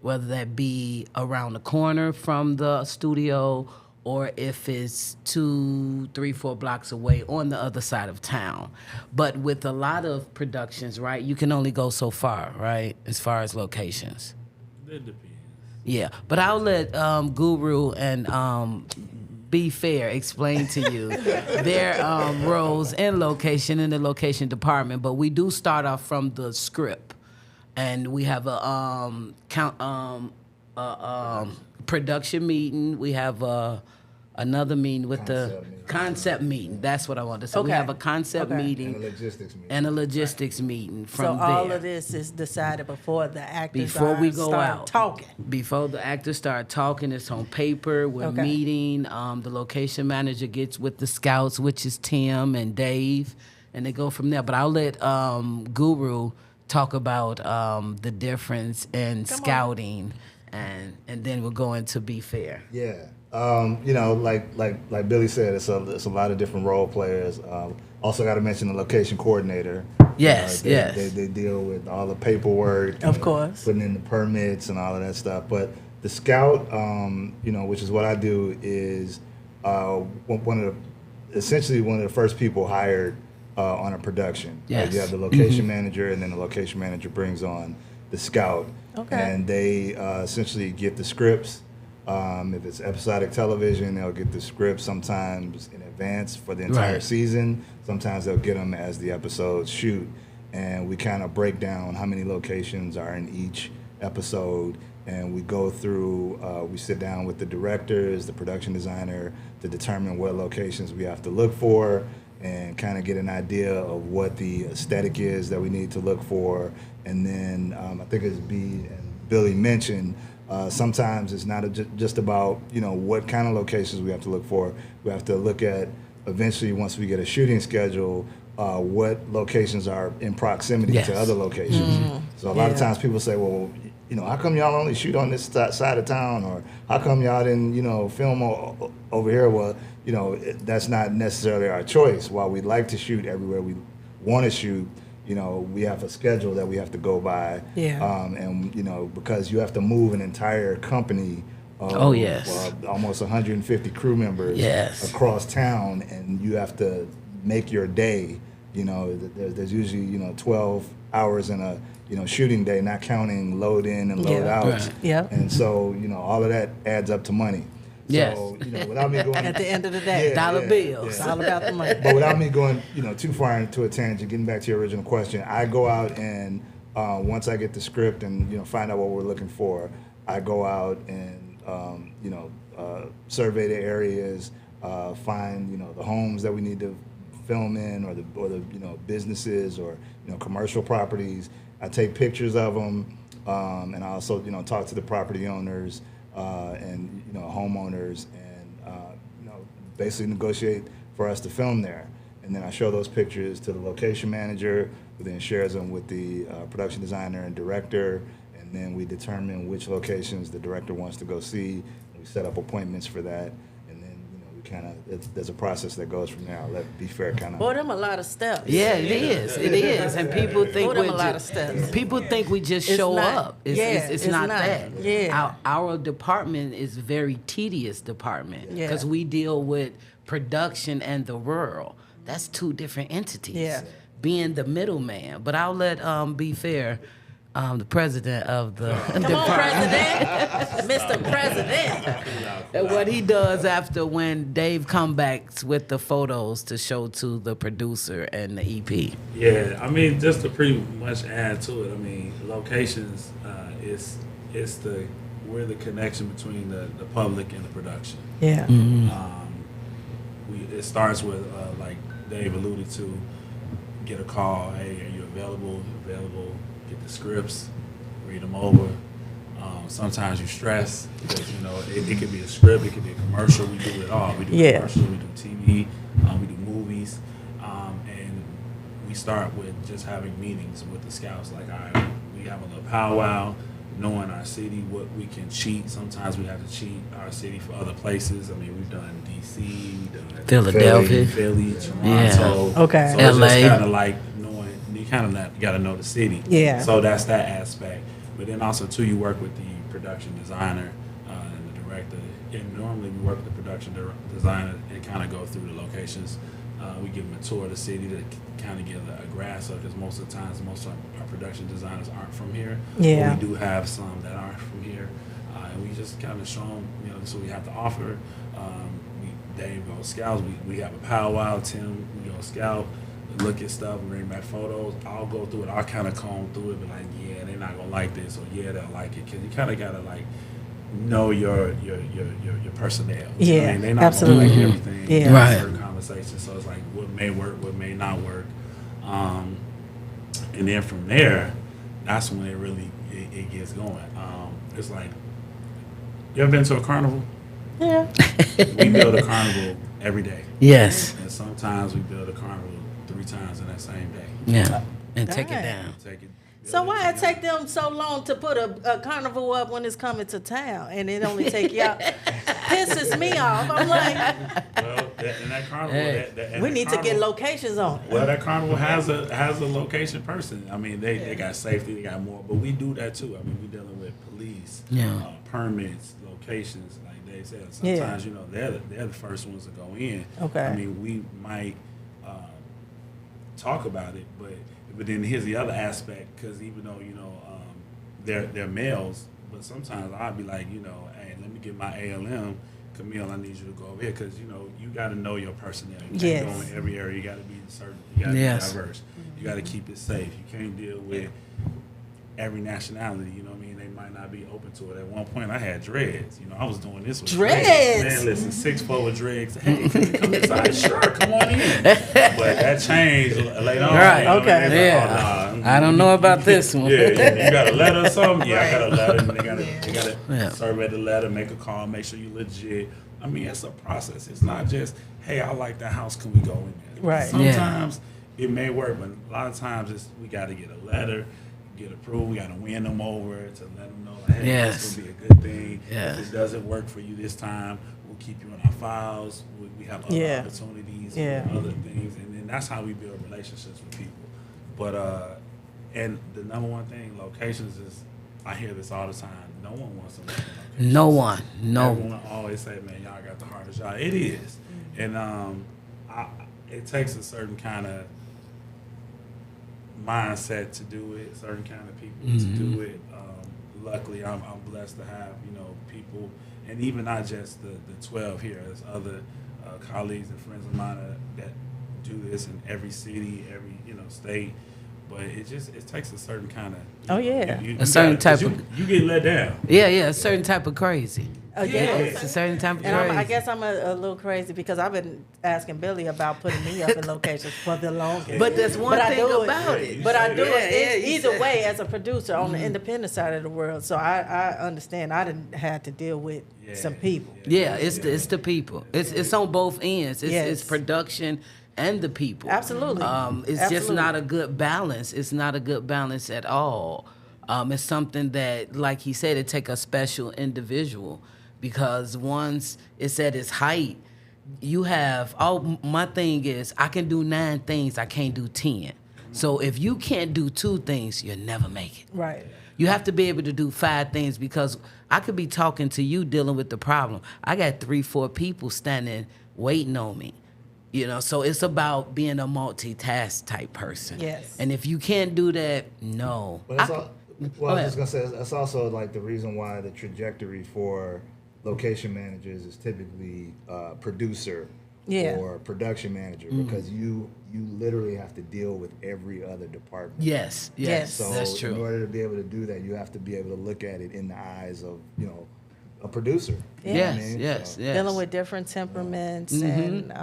[SPEAKER 2] whether that be around the corner from the studio or if it's 2, 3, 4 blocks away on the other side of town. But with a lot of productions, right, you can only go so far, right, as far as locations.
[SPEAKER 6] It depends.
[SPEAKER 2] Yeah, but I'll let Guru and Be Fair explain to you their roles and location in the location department. But we do start off from the script, and we have a production meeting. We have another meeting with the concept meeting. That's what I want to say. We
[SPEAKER 1] Okay.
[SPEAKER 2] have a concept
[SPEAKER 1] Okay.
[SPEAKER 2] meeting
[SPEAKER 4] And a logistics meeting.
[SPEAKER 2] meeting
[SPEAKER 1] So
[SPEAKER 2] from there.
[SPEAKER 1] all of this is decided before the actors
[SPEAKER 2] Before we go
[SPEAKER 1] start
[SPEAKER 2] out.
[SPEAKER 1] talking.
[SPEAKER 2] Before the actors start talking, it's on paper. We're
[SPEAKER 1] Okay.
[SPEAKER 2] meeting. The location manager gets with the scouts, which is Tim and Dave, and they go from there. But I'll let Guru talk about the difference in scouting, and then we'll go into Be Fair.
[SPEAKER 4] Yeah. Like Billy said, it's a lot of different role players. Also got to mention the location coordinator.
[SPEAKER 2] Yes, yes.
[SPEAKER 4] They deal with all the paperwork.
[SPEAKER 1] Of
[SPEAKER 4] and
[SPEAKER 1] course.
[SPEAKER 4] Putting in the permits and all of that stuff. But the scout, which is what I do, is essentially one of the first people hired on a production.
[SPEAKER 2] Yes.
[SPEAKER 4] You have the location manager, and then the location manager brings on the scout.
[SPEAKER 1] Okay.
[SPEAKER 4] And they essentially get the scripts. If it's episodic television, they'll get the script sometimes in advance for the entire
[SPEAKER 2] Right.
[SPEAKER 4] season. Sometimes they'll get them as the episodes shoot. And we kind of break down how many locations are in each episode. And we go through, we sit down with the directors, the production designer, to determine what locations we have to look for and kind of get an idea of what the aesthetic is that we need to look for. And then I think as B and Billy mentioned, sometimes it's not just about, what kind of locations we have to look for. We have to look at, eventually, once we get a shooting schedule, what locations are in proximity
[SPEAKER 2] Yes.
[SPEAKER 4] to other locations. So a lot of times people say, well, how come y'all only shoot on this side of town? Or how come y'all didn't, film over here? Well, that's not necessarily our choice. While we like to shoot everywhere we want to shoot, we have a schedule that we have to go by.
[SPEAKER 1] Yeah.
[SPEAKER 4] Because you have to move an entire company of
[SPEAKER 2] Oh, yes.
[SPEAKER 4] almost 150 crew members
[SPEAKER 2] Yes.
[SPEAKER 4] across town, and you have to make your day. There's usually 12 hours in a shooting day, not counting load in and load
[SPEAKER 1] Yeah.
[SPEAKER 4] out.
[SPEAKER 2] Right.
[SPEAKER 1] Yeah.
[SPEAKER 4] And so all of that adds up to money.
[SPEAKER 2] Yes.
[SPEAKER 4] So, without me going
[SPEAKER 1] At the end of the day,
[SPEAKER 2] Dollar bills.
[SPEAKER 1] it's all about the money.
[SPEAKER 4] But without me going, too far into a tangent, getting back to your original question, I go out and once I get the script and find out what we're looking for, I go out and survey the areas, find the homes that we need to film in, or the businesses, or commercial properties. I take pictures of them, and I also talk to the property owners and homeowners, and basically negotiate for us to film there. And then I show those pictures to the location manager, who then shares them with the production designer and director, and then we determine which locations the director wants to go see. We set up appointments for that, and then we kind of there's a process that goes from there. I'll let Be Fair kind of.
[SPEAKER 1] Boy, them a lot of steps.
[SPEAKER 2] Yeah, it is. It is, and people think
[SPEAKER 1] Put 'em
[SPEAKER 2] we're
[SPEAKER 1] a lot
[SPEAKER 2] just-
[SPEAKER 1] of steps.
[SPEAKER 2] People think we just
[SPEAKER 1] It's
[SPEAKER 2] show
[SPEAKER 1] not.
[SPEAKER 2] up.
[SPEAKER 1] Yeah,
[SPEAKER 2] It's
[SPEAKER 1] it's
[SPEAKER 2] not
[SPEAKER 1] not.
[SPEAKER 2] that.
[SPEAKER 1] Yeah.
[SPEAKER 2] Our department is a very tedious department
[SPEAKER 1] Yeah.
[SPEAKER 2] because we deal with production and the rural. That's two different entities.
[SPEAKER 1] Yeah.
[SPEAKER 2] Being the middleman, but I'll let Be Fair, the president of the
[SPEAKER 1] Come on, President. Mr. President.
[SPEAKER 2] and what he does after when Dave comebacks with the photos to show to the producer and the E EP.
[SPEAKER 6] Yeah, I mean, just to pretty much add to it, I mean, locations we're the connection between the public and the production.
[SPEAKER 1] Yeah.
[SPEAKER 6] It starts with like Dave alluded to, get a call. Hey, are you available? Available. Get the scripts, read them over. Sometimes you stress because it could be a script, it could be a commercial. We do it all. We do commercials, we do TV, we do movies, and we start with just having meetings with the scouts. Like, we have a little powwow, knowing our city, what we can cheat. Sometimes we have to cheat our city for other places. I mean, we've done DC, we've done
[SPEAKER 2] Philadelphia.
[SPEAKER 6] Philly, Toronto.
[SPEAKER 2] Yeah.
[SPEAKER 1] Okay.
[SPEAKER 6] So it's
[SPEAKER 2] LA.
[SPEAKER 6] just kind of like knowing, you kind of got to know the city.
[SPEAKER 1] Yeah.
[SPEAKER 6] So that's that aspect. But then also, too, you work with the production designer and the director. And normally we work with the production designer and kind of go through the locations. We give them a tour of the city to kind of get a grasp of, because most of the times, most of our production designers aren't from here.
[SPEAKER 1] Yeah.
[SPEAKER 6] But we do have some that aren't from here. And we just kind of show them, this is what we have to offer. Dave goes scouts. We have a powwow. Tim, we go scout. Look at stuff, bring back photos. I'll go through it. I'll kind of comb through it, but like, yeah, they're not gonna like this, or yeah, they'll like it. Cause you kind of gotta like know your personnel. You know what I mean? They're not
[SPEAKER 1] absolutely.
[SPEAKER 6] gonna like everything.
[SPEAKER 1] Yeah.
[SPEAKER 6] in
[SPEAKER 2] Right.
[SPEAKER 6] Certain conversations. So it's like what may work, what may not work, and then from there, that's when it gets going. It's like, you ever been to a carnival?
[SPEAKER 1] Yeah.
[SPEAKER 6] We build a carnival every day.
[SPEAKER 2] Yes.
[SPEAKER 6] And sometimes we build a carnival 3 times in that same day.
[SPEAKER 2] Yeah. And take it
[SPEAKER 1] Dang.
[SPEAKER 2] down.
[SPEAKER 6] Take it.
[SPEAKER 1] So why it take them so long to put a carnival up when it's coming to town, and it only take y'all? Pisses me off. I'm like,
[SPEAKER 6] Well, and that carnival,
[SPEAKER 2] Hey.
[SPEAKER 6] and
[SPEAKER 1] we
[SPEAKER 6] that
[SPEAKER 1] need to get
[SPEAKER 6] carnival-
[SPEAKER 1] locations on it.
[SPEAKER 6] Well, that carnival has a location person. I mean, they got safety, they got more, but we do that too. I mean, we dealing with police,
[SPEAKER 2] Yeah.
[SPEAKER 6] permits, locations, like they said.
[SPEAKER 1] Yeah.
[SPEAKER 6] Sometimes they're the first ones to go in.
[SPEAKER 1] Okay.
[SPEAKER 6] I mean, we might talk about it, but then here's the other aspect, because even though they're males, but sometimes I'd be like, hey, let me get my ALM. Camille, I need you to go over here, because you got to know your personnel. You can't go in every area. You got to be certain. You got to
[SPEAKER 2] Yes.
[SPEAKER 6] be diverse. You got to keep it safe. You can't deal with every nationality. You know what I mean? They might not be open to it. At one point, I had dreads. I was doing this with
[SPEAKER 1] Dreads?
[SPEAKER 6] Man, listen, 6'4" with dreads. Hey, can you come inside? Sure, come on in. But that changed later on.
[SPEAKER 2] Right.
[SPEAKER 1] Okay.
[SPEAKER 6] They like,
[SPEAKER 2] Yeah.
[SPEAKER 6] oh, nah.
[SPEAKER 2] I don't know about this one.
[SPEAKER 6] Yeah, you got a letter or something? Yeah, I got a letter. And they got to
[SPEAKER 2] Yeah.
[SPEAKER 6] survey the letter, make a call, make sure you legit. I mean, it's a process. It's not just, hey, I like that house. Can we go in there?
[SPEAKER 1] Right.
[SPEAKER 6] Sometimes it may work, but a lot of times we got to get a letter, get approved. We got to win them over to let them know, like, hey,
[SPEAKER 2] Yes.
[SPEAKER 6] this will be a good thing.
[SPEAKER 2] Yes.
[SPEAKER 6] If it doesn't work for you this time, we'll keep you in our files. We have other
[SPEAKER 1] Yeah.
[SPEAKER 6] opportunities,
[SPEAKER 1] Yeah.
[SPEAKER 6] other things, and then that's how we build relationships with people. But and the number one thing, locations is, I hear this all the time. No one wants to work in locations.
[SPEAKER 2] No one. No.
[SPEAKER 6] Everyone always say, man, y'all got the hardest job. It is. And it takes a certain kind of mindset to do it, certain kind of people to do it. Luckily, I'm blessed to have, people and even not just the 12 here. There's other colleagues and friends of mine that do this in every city, every state. But it takes a certain kind of
[SPEAKER 2] a certain type of
[SPEAKER 6] you get let down.
[SPEAKER 2] Yeah, a certain type of crazy.
[SPEAKER 1] Yes.
[SPEAKER 2] It's a certain type of
[SPEAKER 1] And
[SPEAKER 2] crazy.
[SPEAKER 1] I guess I'm a little crazy because I've been asking Billy about putting me up in locations for the longest.
[SPEAKER 2] But there's one
[SPEAKER 1] I
[SPEAKER 2] thing
[SPEAKER 1] do
[SPEAKER 2] about it.
[SPEAKER 1] But I do it
[SPEAKER 2] you
[SPEAKER 1] either
[SPEAKER 2] said-
[SPEAKER 1] way as a producer on the independent side of the world. So I understand. I didn't have to deal with some people.
[SPEAKER 2] Yeah, it's the people. It's on both ends. It's production and the people.
[SPEAKER 1] Absolutely.
[SPEAKER 2] It's just
[SPEAKER 1] Absolutely.
[SPEAKER 2] not a good balance. It's not a good balance at all. It's something that, like he said, it take a special individual, because once it's at its height, you have my thing is I can do 9 things, I can't do 10. So if you can't do 2 things, you'll never make it.
[SPEAKER 1] Right.
[SPEAKER 2] You have to be able to do 5 things, because I could be talking to you dealing with the problem. I got 3-4 people standing waiting on me. So it's about being a multitask type person.
[SPEAKER 1] Yes.
[SPEAKER 2] And if you can't do that, no.
[SPEAKER 4] But that's
[SPEAKER 2] Go
[SPEAKER 4] I was just
[SPEAKER 2] ahead.
[SPEAKER 4] gonna say that's also like the reason why the trajectory for location managers is typically producer or production manager, because you literally have to deal with every other department.
[SPEAKER 2] Yes.
[SPEAKER 4] So
[SPEAKER 2] That's true.
[SPEAKER 4] in order to be able to do that, you have to be able to look at it in the eyes of a producer. You know what I mean?
[SPEAKER 2] Yes.
[SPEAKER 1] Dealing with different temperaments and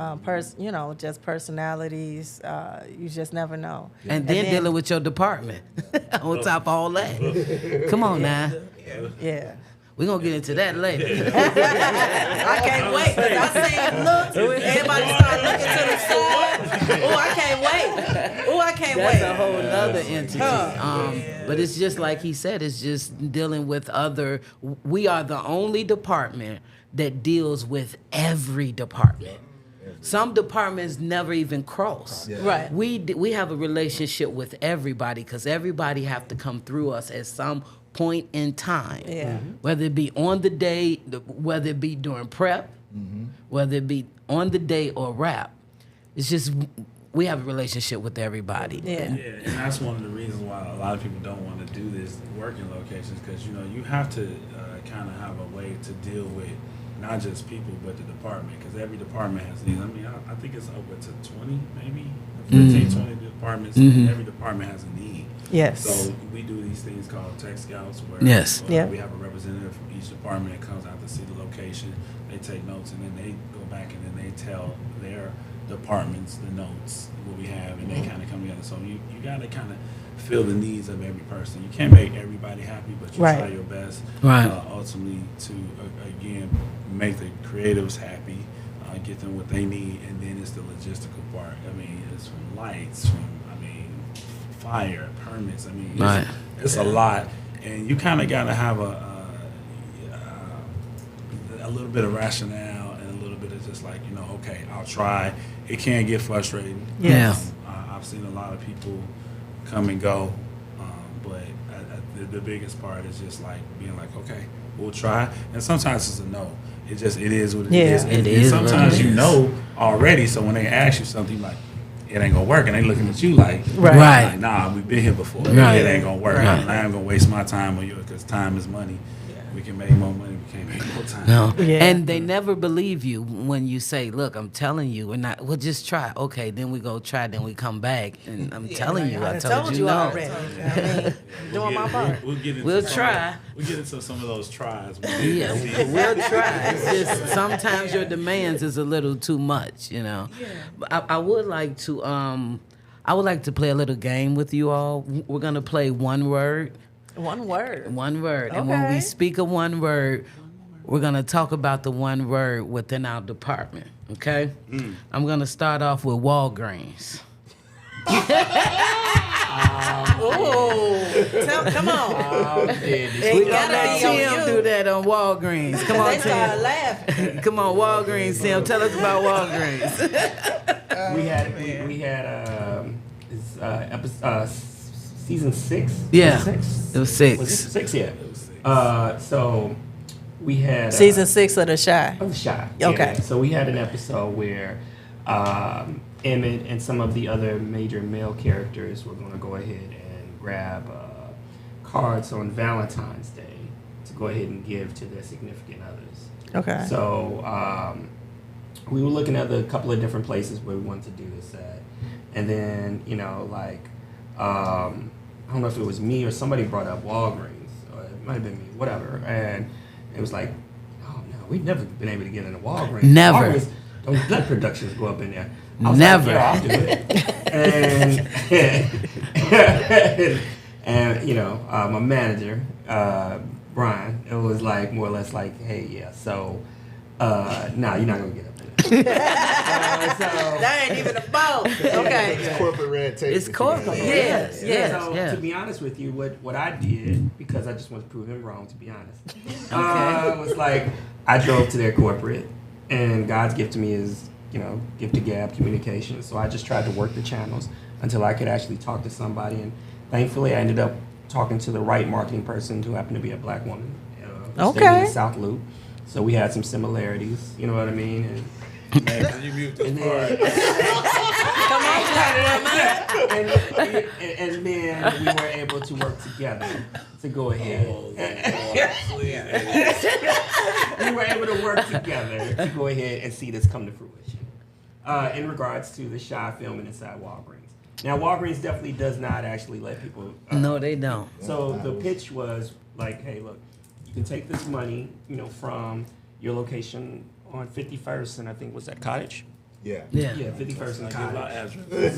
[SPEAKER 1] just personalities. You just never know.
[SPEAKER 2] And then dealing with your department on top of all that. Come on now.
[SPEAKER 1] Yeah.
[SPEAKER 2] We're going to get into that later.
[SPEAKER 1] I can't wait, because I seen looks. Everybody start looking to the side. Oh, I can't wait. Oh, I can't
[SPEAKER 2] That's
[SPEAKER 1] wait.
[SPEAKER 2] a whole nother entity. But it's just like he said, it's just dealing with we are the only department that deals with every department. Some departments never even cross.
[SPEAKER 4] Yeah.
[SPEAKER 1] Right.
[SPEAKER 2] We have a relationship with everybody, because everybody have to come through us at some point in time.
[SPEAKER 1] Yeah.
[SPEAKER 2] Whether it be on the day, whether it be during prep, whether it be on the day or rap. It's just we have a relationship with everybody.
[SPEAKER 1] Yeah.
[SPEAKER 6] Yeah, and that's one of the reasons why a lot of people don't want to do this working locations, because you have to kind of have a way to deal with not just people but the department, because every department has needs. I mean, I think it's over to 20, maybe 15, 20 departments. Every department has a need.
[SPEAKER 1] Yes.
[SPEAKER 6] So we do these things called tech scouts, where
[SPEAKER 2] Yes.
[SPEAKER 1] Yeah.
[SPEAKER 6] we have a representative from each department that comes out to see the location. They take notes, and then they go back and then they tell their departments the notes, what we have, and they kind of come together. So you got to kind of feel the needs of every person. You can't make everybody happy, but you try your best ultimately to, again, make the creatives happy, get them what they need, and then it's the logistical part. I mean, it's from lights, fire, permits. I mean, it's a lot, and you kind of got to have a little bit of rationale and a little bit of just like, okay, I'll try. It can get frustrating.
[SPEAKER 2] Yes.
[SPEAKER 6] I've seen a lot of people come and go, but the biggest part is just like being like, okay, we'll try, and sometimes it's a no. It is what it is. And sometimes you know already, so when they ask you something, like, it ain't gonna work, and they looking at you like, like, nah, we've been here before.
[SPEAKER 2] Right.
[SPEAKER 6] It ain't gonna work.
[SPEAKER 2] Right.
[SPEAKER 6] And I ain't gonna waste my time on you, because time is money. We can make more money. We can't make more time.
[SPEAKER 2] No.
[SPEAKER 1] Yeah.
[SPEAKER 2] And they never believe you when you say, look, I'm telling you, we'll just try. Okay, then we go try, then we come back. And I'm telling you, I told you no.
[SPEAKER 1] already. I mean, doing my part.
[SPEAKER 2] We'll try.
[SPEAKER 6] We'll get into some of those tries.
[SPEAKER 2] Yeah, we'll try. It's just sometimes your demands is a little too much, But I would like to play a little game with you all. We're gonna play one word.
[SPEAKER 1] One word.
[SPEAKER 2] One word. And when we
[SPEAKER 1] Okay.
[SPEAKER 2] speak of one word, we're going to talk about the one word within our department, okay? I'm going to start off with Walgreens.
[SPEAKER 1] Come on.
[SPEAKER 2] We're going to let Tim do that on Walgreens. Come on,
[SPEAKER 1] They started
[SPEAKER 2] Tim.
[SPEAKER 1] laughing.
[SPEAKER 2] Come on, Walgreens, Tim. Tell us about Walgreens.
[SPEAKER 3] We had season 6.
[SPEAKER 2] Yeah.
[SPEAKER 3] Six?
[SPEAKER 2] It was 6.
[SPEAKER 3] Was it 6? Yeah. So we had
[SPEAKER 1] Season 6 of The Shy.
[SPEAKER 3] of the Shy.
[SPEAKER 1] Okay.
[SPEAKER 3] Yeah. So we had an episode where Emmett and some of the other major male characters were going to go ahead and grab cards on Valentine's Day to go ahead and give to their significant others.
[SPEAKER 1] Okay.
[SPEAKER 3] So we were looking at a couple of different places where we wanted to do this at. And then, I don't know if it was me or somebody brought up Walgreens, or it might have been me, whatever. And it was like, oh no, we've never been able to get into Walgreens.
[SPEAKER 2] Never.
[SPEAKER 3] Walgreens, don't let productions go up in there. I was
[SPEAKER 2] Never.
[SPEAKER 3] Like, yeah, I'll do it. and my manager, Brian, it was like more or less like, hey, yeah, so you're not gonna get up in there.
[SPEAKER 1] That ain't even a phone. Okay.
[SPEAKER 4] It's corporate red tape.
[SPEAKER 2] It's corporate.
[SPEAKER 1] Yes, yes.
[SPEAKER 3] So
[SPEAKER 2] yeah.
[SPEAKER 3] to be honest with you, what I did, because I just want to prove him wrong, to be honest, was like I drove to their corporate, and God's gift to me is gift to gab communication. So I just tried to work the channels until I could actually talk to somebody, and thankfully I ended up talking to the right marketing person who happened to be a black woman. Who stayed in the South Loop. So we had some similarities. You know what I mean? And
[SPEAKER 6] Man, can you mute this part?
[SPEAKER 1] Come on,
[SPEAKER 3] and then we were able to work together to go ahead. We were able to work together to go ahead and see this come to fruition. In regards to the Shy filming inside Walgreens. Now, Walgreens definitely does not actually let people.
[SPEAKER 2] No, they don't.
[SPEAKER 3] So the pitch was like, hey, look, you can take this money, from your location on 51st, and I think was that Cottage.
[SPEAKER 2] Yeah.
[SPEAKER 3] 51st and
[SPEAKER 6] Give our
[SPEAKER 3] Cottage.
[SPEAKER 6] address.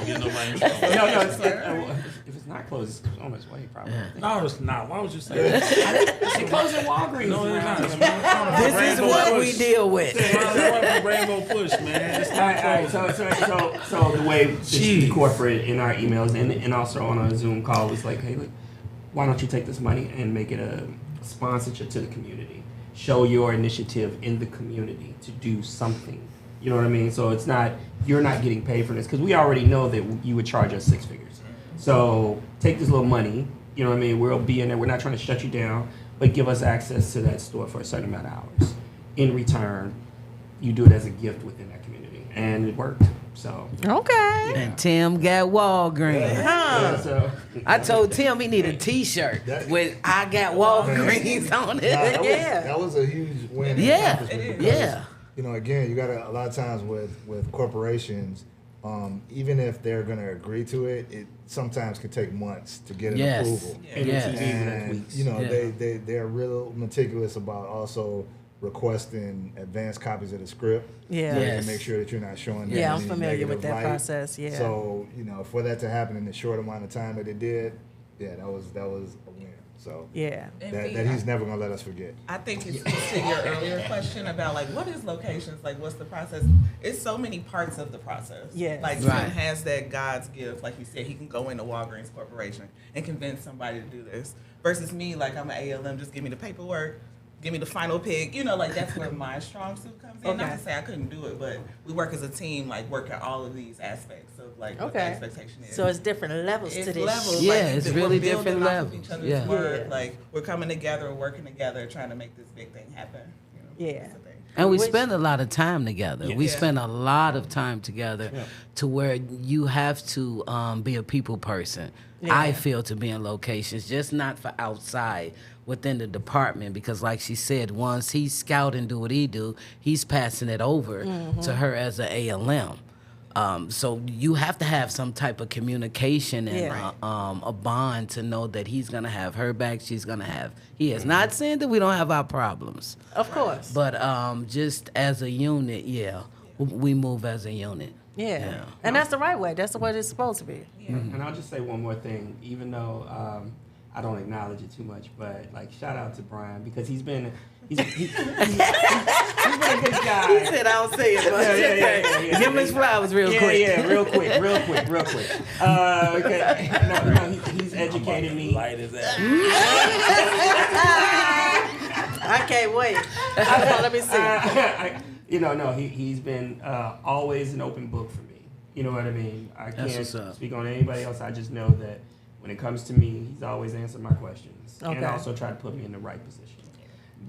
[SPEAKER 6] Get nobody in trouble.
[SPEAKER 3] No, it's if it's not closed, it's on its way probably.
[SPEAKER 6] No, it's not. Why would you say that?
[SPEAKER 3] They closed at Walgreens.
[SPEAKER 6] No, they're not.
[SPEAKER 2] This is what we deal with.
[SPEAKER 6] Rainbow Push, man. It's
[SPEAKER 3] All
[SPEAKER 6] not
[SPEAKER 3] right,
[SPEAKER 6] closed.
[SPEAKER 3] so the way the
[SPEAKER 6] Jeez.
[SPEAKER 3] corporate in our emails and also on a Zoom call was like, hey, look, why don't you take this money and make it a sponsorship to the community? Show your initiative in the community to do something. You know what I mean? So it's not, you're not getting paid for this, because we already know that you would charge us 6 figures. So take this little money, you know what I mean? We'll be in there. We're not trying to shut you down, but give us access to that store for a certain amount of hours. In return, you do it as a gift within that community. And it worked. So.
[SPEAKER 1] Okay.
[SPEAKER 2] And Tim got Walgreens.
[SPEAKER 3] Yeah, so.
[SPEAKER 2] I told Tim he need a T-shirt with "I got Walgreens" on it.
[SPEAKER 4] That was a huge win.
[SPEAKER 2] Yeah,
[SPEAKER 4] Because,
[SPEAKER 2] yeah.
[SPEAKER 4] Again, you got a lot of times with corporations, even if they're going to agree to it, it sometimes can take months to get an approval.
[SPEAKER 3] And
[SPEAKER 2] Yes.
[SPEAKER 3] the TV within weeks.
[SPEAKER 4] They're real meticulous about also requesting advanced copies of the script.
[SPEAKER 1] Yeah.
[SPEAKER 2] Yes.
[SPEAKER 4] To make sure that you're not showing them
[SPEAKER 1] Yeah, I'm
[SPEAKER 4] any
[SPEAKER 1] familiar with
[SPEAKER 4] negative
[SPEAKER 1] that
[SPEAKER 4] light.
[SPEAKER 1] process. Yeah.
[SPEAKER 4] So, for that to happen in the short amount of time that it did, that was a win. So
[SPEAKER 1] Yeah.
[SPEAKER 4] that he's never gonna let us forget.
[SPEAKER 5] I think it's to your earlier question about what is locations, what's the process? It's so many parts of the process.
[SPEAKER 1] Yes.
[SPEAKER 5] Tim
[SPEAKER 2] Right.
[SPEAKER 5] has that God's gift, like you said, he can go into Walgreens Corporation and convince somebody to do this. Versus me, I'm an ALM, just give me the paperwork, give me the final pick. That's where my strong suit comes in. Not
[SPEAKER 1] Okay.
[SPEAKER 5] to say I couldn't do it, but we work as a team, work at all of these aspects of what the expectation is.
[SPEAKER 1] So it's different levels to
[SPEAKER 5] It's
[SPEAKER 1] this.
[SPEAKER 5] levels.
[SPEAKER 2] Yeah, it's
[SPEAKER 5] we're
[SPEAKER 2] really
[SPEAKER 5] building
[SPEAKER 2] different
[SPEAKER 5] off of
[SPEAKER 2] levels.
[SPEAKER 5] each other's
[SPEAKER 2] Yeah.
[SPEAKER 5] work.
[SPEAKER 1] Yeah.
[SPEAKER 5] We're coming together, working together, trying to make this big thing happen.
[SPEAKER 1] Yeah.
[SPEAKER 5] That's the thing.
[SPEAKER 2] And we
[SPEAKER 1] Which-
[SPEAKER 2] spend a lot of time together. We
[SPEAKER 5] Yeah.
[SPEAKER 2] spend a lot of time together to where you have to be a people person.
[SPEAKER 1] Yeah.
[SPEAKER 2] I feel to be in locations, just not for outside, within the department, because like she said, once he's scout and do what he do, he's passing it over to her as an ALM. So you have to have some type of communication and
[SPEAKER 1] Yeah.
[SPEAKER 2] a bond to know that he's gonna have her back, she's gonna have his. Not saying that we don't have our problems,
[SPEAKER 1] Of course.
[SPEAKER 2] but just as a unit, we move as a unit.
[SPEAKER 1] Yeah. And that's the right way. That's the way it's supposed to be.
[SPEAKER 3] And I'll just say one more thing, even though I don't acknowledge it too much, but shout out to Brian, because he's been a good guy.
[SPEAKER 2] He said, "I don't say it, but
[SPEAKER 3] Yeah.
[SPEAKER 2] give him his flowers real quick."
[SPEAKER 3] Yeah, real quick. Okay. He's educated me.
[SPEAKER 6] Light as that.
[SPEAKER 1] I can't wait. Let me see.
[SPEAKER 3] He's been always an open book for me. You know what I mean? I
[SPEAKER 2] That's what's
[SPEAKER 3] can't
[SPEAKER 2] up.
[SPEAKER 3] speak on anybody else. I just know that when it comes to me, he's always answered my questions and
[SPEAKER 1] Okay.
[SPEAKER 3] also tried to put me in the right position.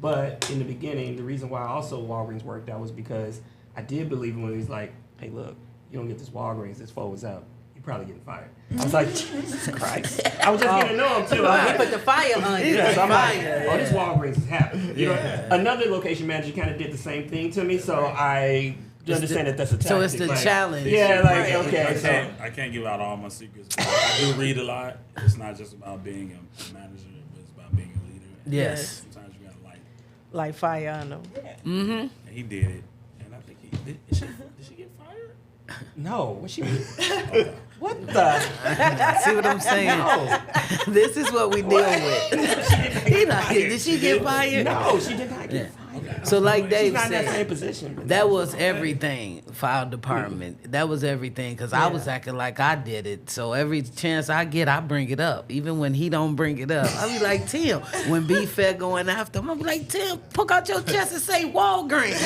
[SPEAKER 3] But in the beginning, the reason why also Walgreens worked out was because I did believe him when he was like, hey, look, you don't get this Walgreens, this foe is out. You probably getting fired. I was like, Jesus Christ. I was just getting to know him too. I was
[SPEAKER 1] He
[SPEAKER 3] like,
[SPEAKER 1] put the fire on you.
[SPEAKER 3] yeah, so I'm like,
[SPEAKER 2] Fire.
[SPEAKER 3] oh, this Walgreens is happening. You know, another location manager kind of did the same thing to me, so I understand that that's a tactic.
[SPEAKER 2] So it's the
[SPEAKER 3] like,
[SPEAKER 2] challenge.
[SPEAKER 3] Yeah, like,
[SPEAKER 1] Right.
[SPEAKER 3] okay. So,
[SPEAKER 6] I can't give out all my secrets. But I do read a lot. It's not just about being a manager, but it's about being a leader.
[SPEAKER 2] Yes.
[SPEAKER 6] Sometimes you gotta
[SPEAKER 1] Like fire on them.
[SPEAKER 2] Mm-hmm.
[SPEAKER 6] and he did it. And I think he did. Did she get fired?
[SPEAKER 3] no, what she What the?
[SPEAKER 2] See what I'm saying?
[SPEAKER 3] No.
[SPEAKER 2] This is what we deal with. He like, did she get fired?
[SPEAKER 3] No, she did not get fired.
[SPEAKER 2] So like
[SPEAKER 3] She's
[SPEAKER 2] Dave
[SPEAKER 3] not in that same
[SPEAKER 2] said,
[SPEAKER 3] position. but
[SPEAKER 2] that was everything for our department. That was everything because I was acting like I did it. So every chance I get, I bring it up. Even when he don't bring it up, I be like, Tim. When B Fed going after him, I be like, Tim, poke out your chest and say Walgreens.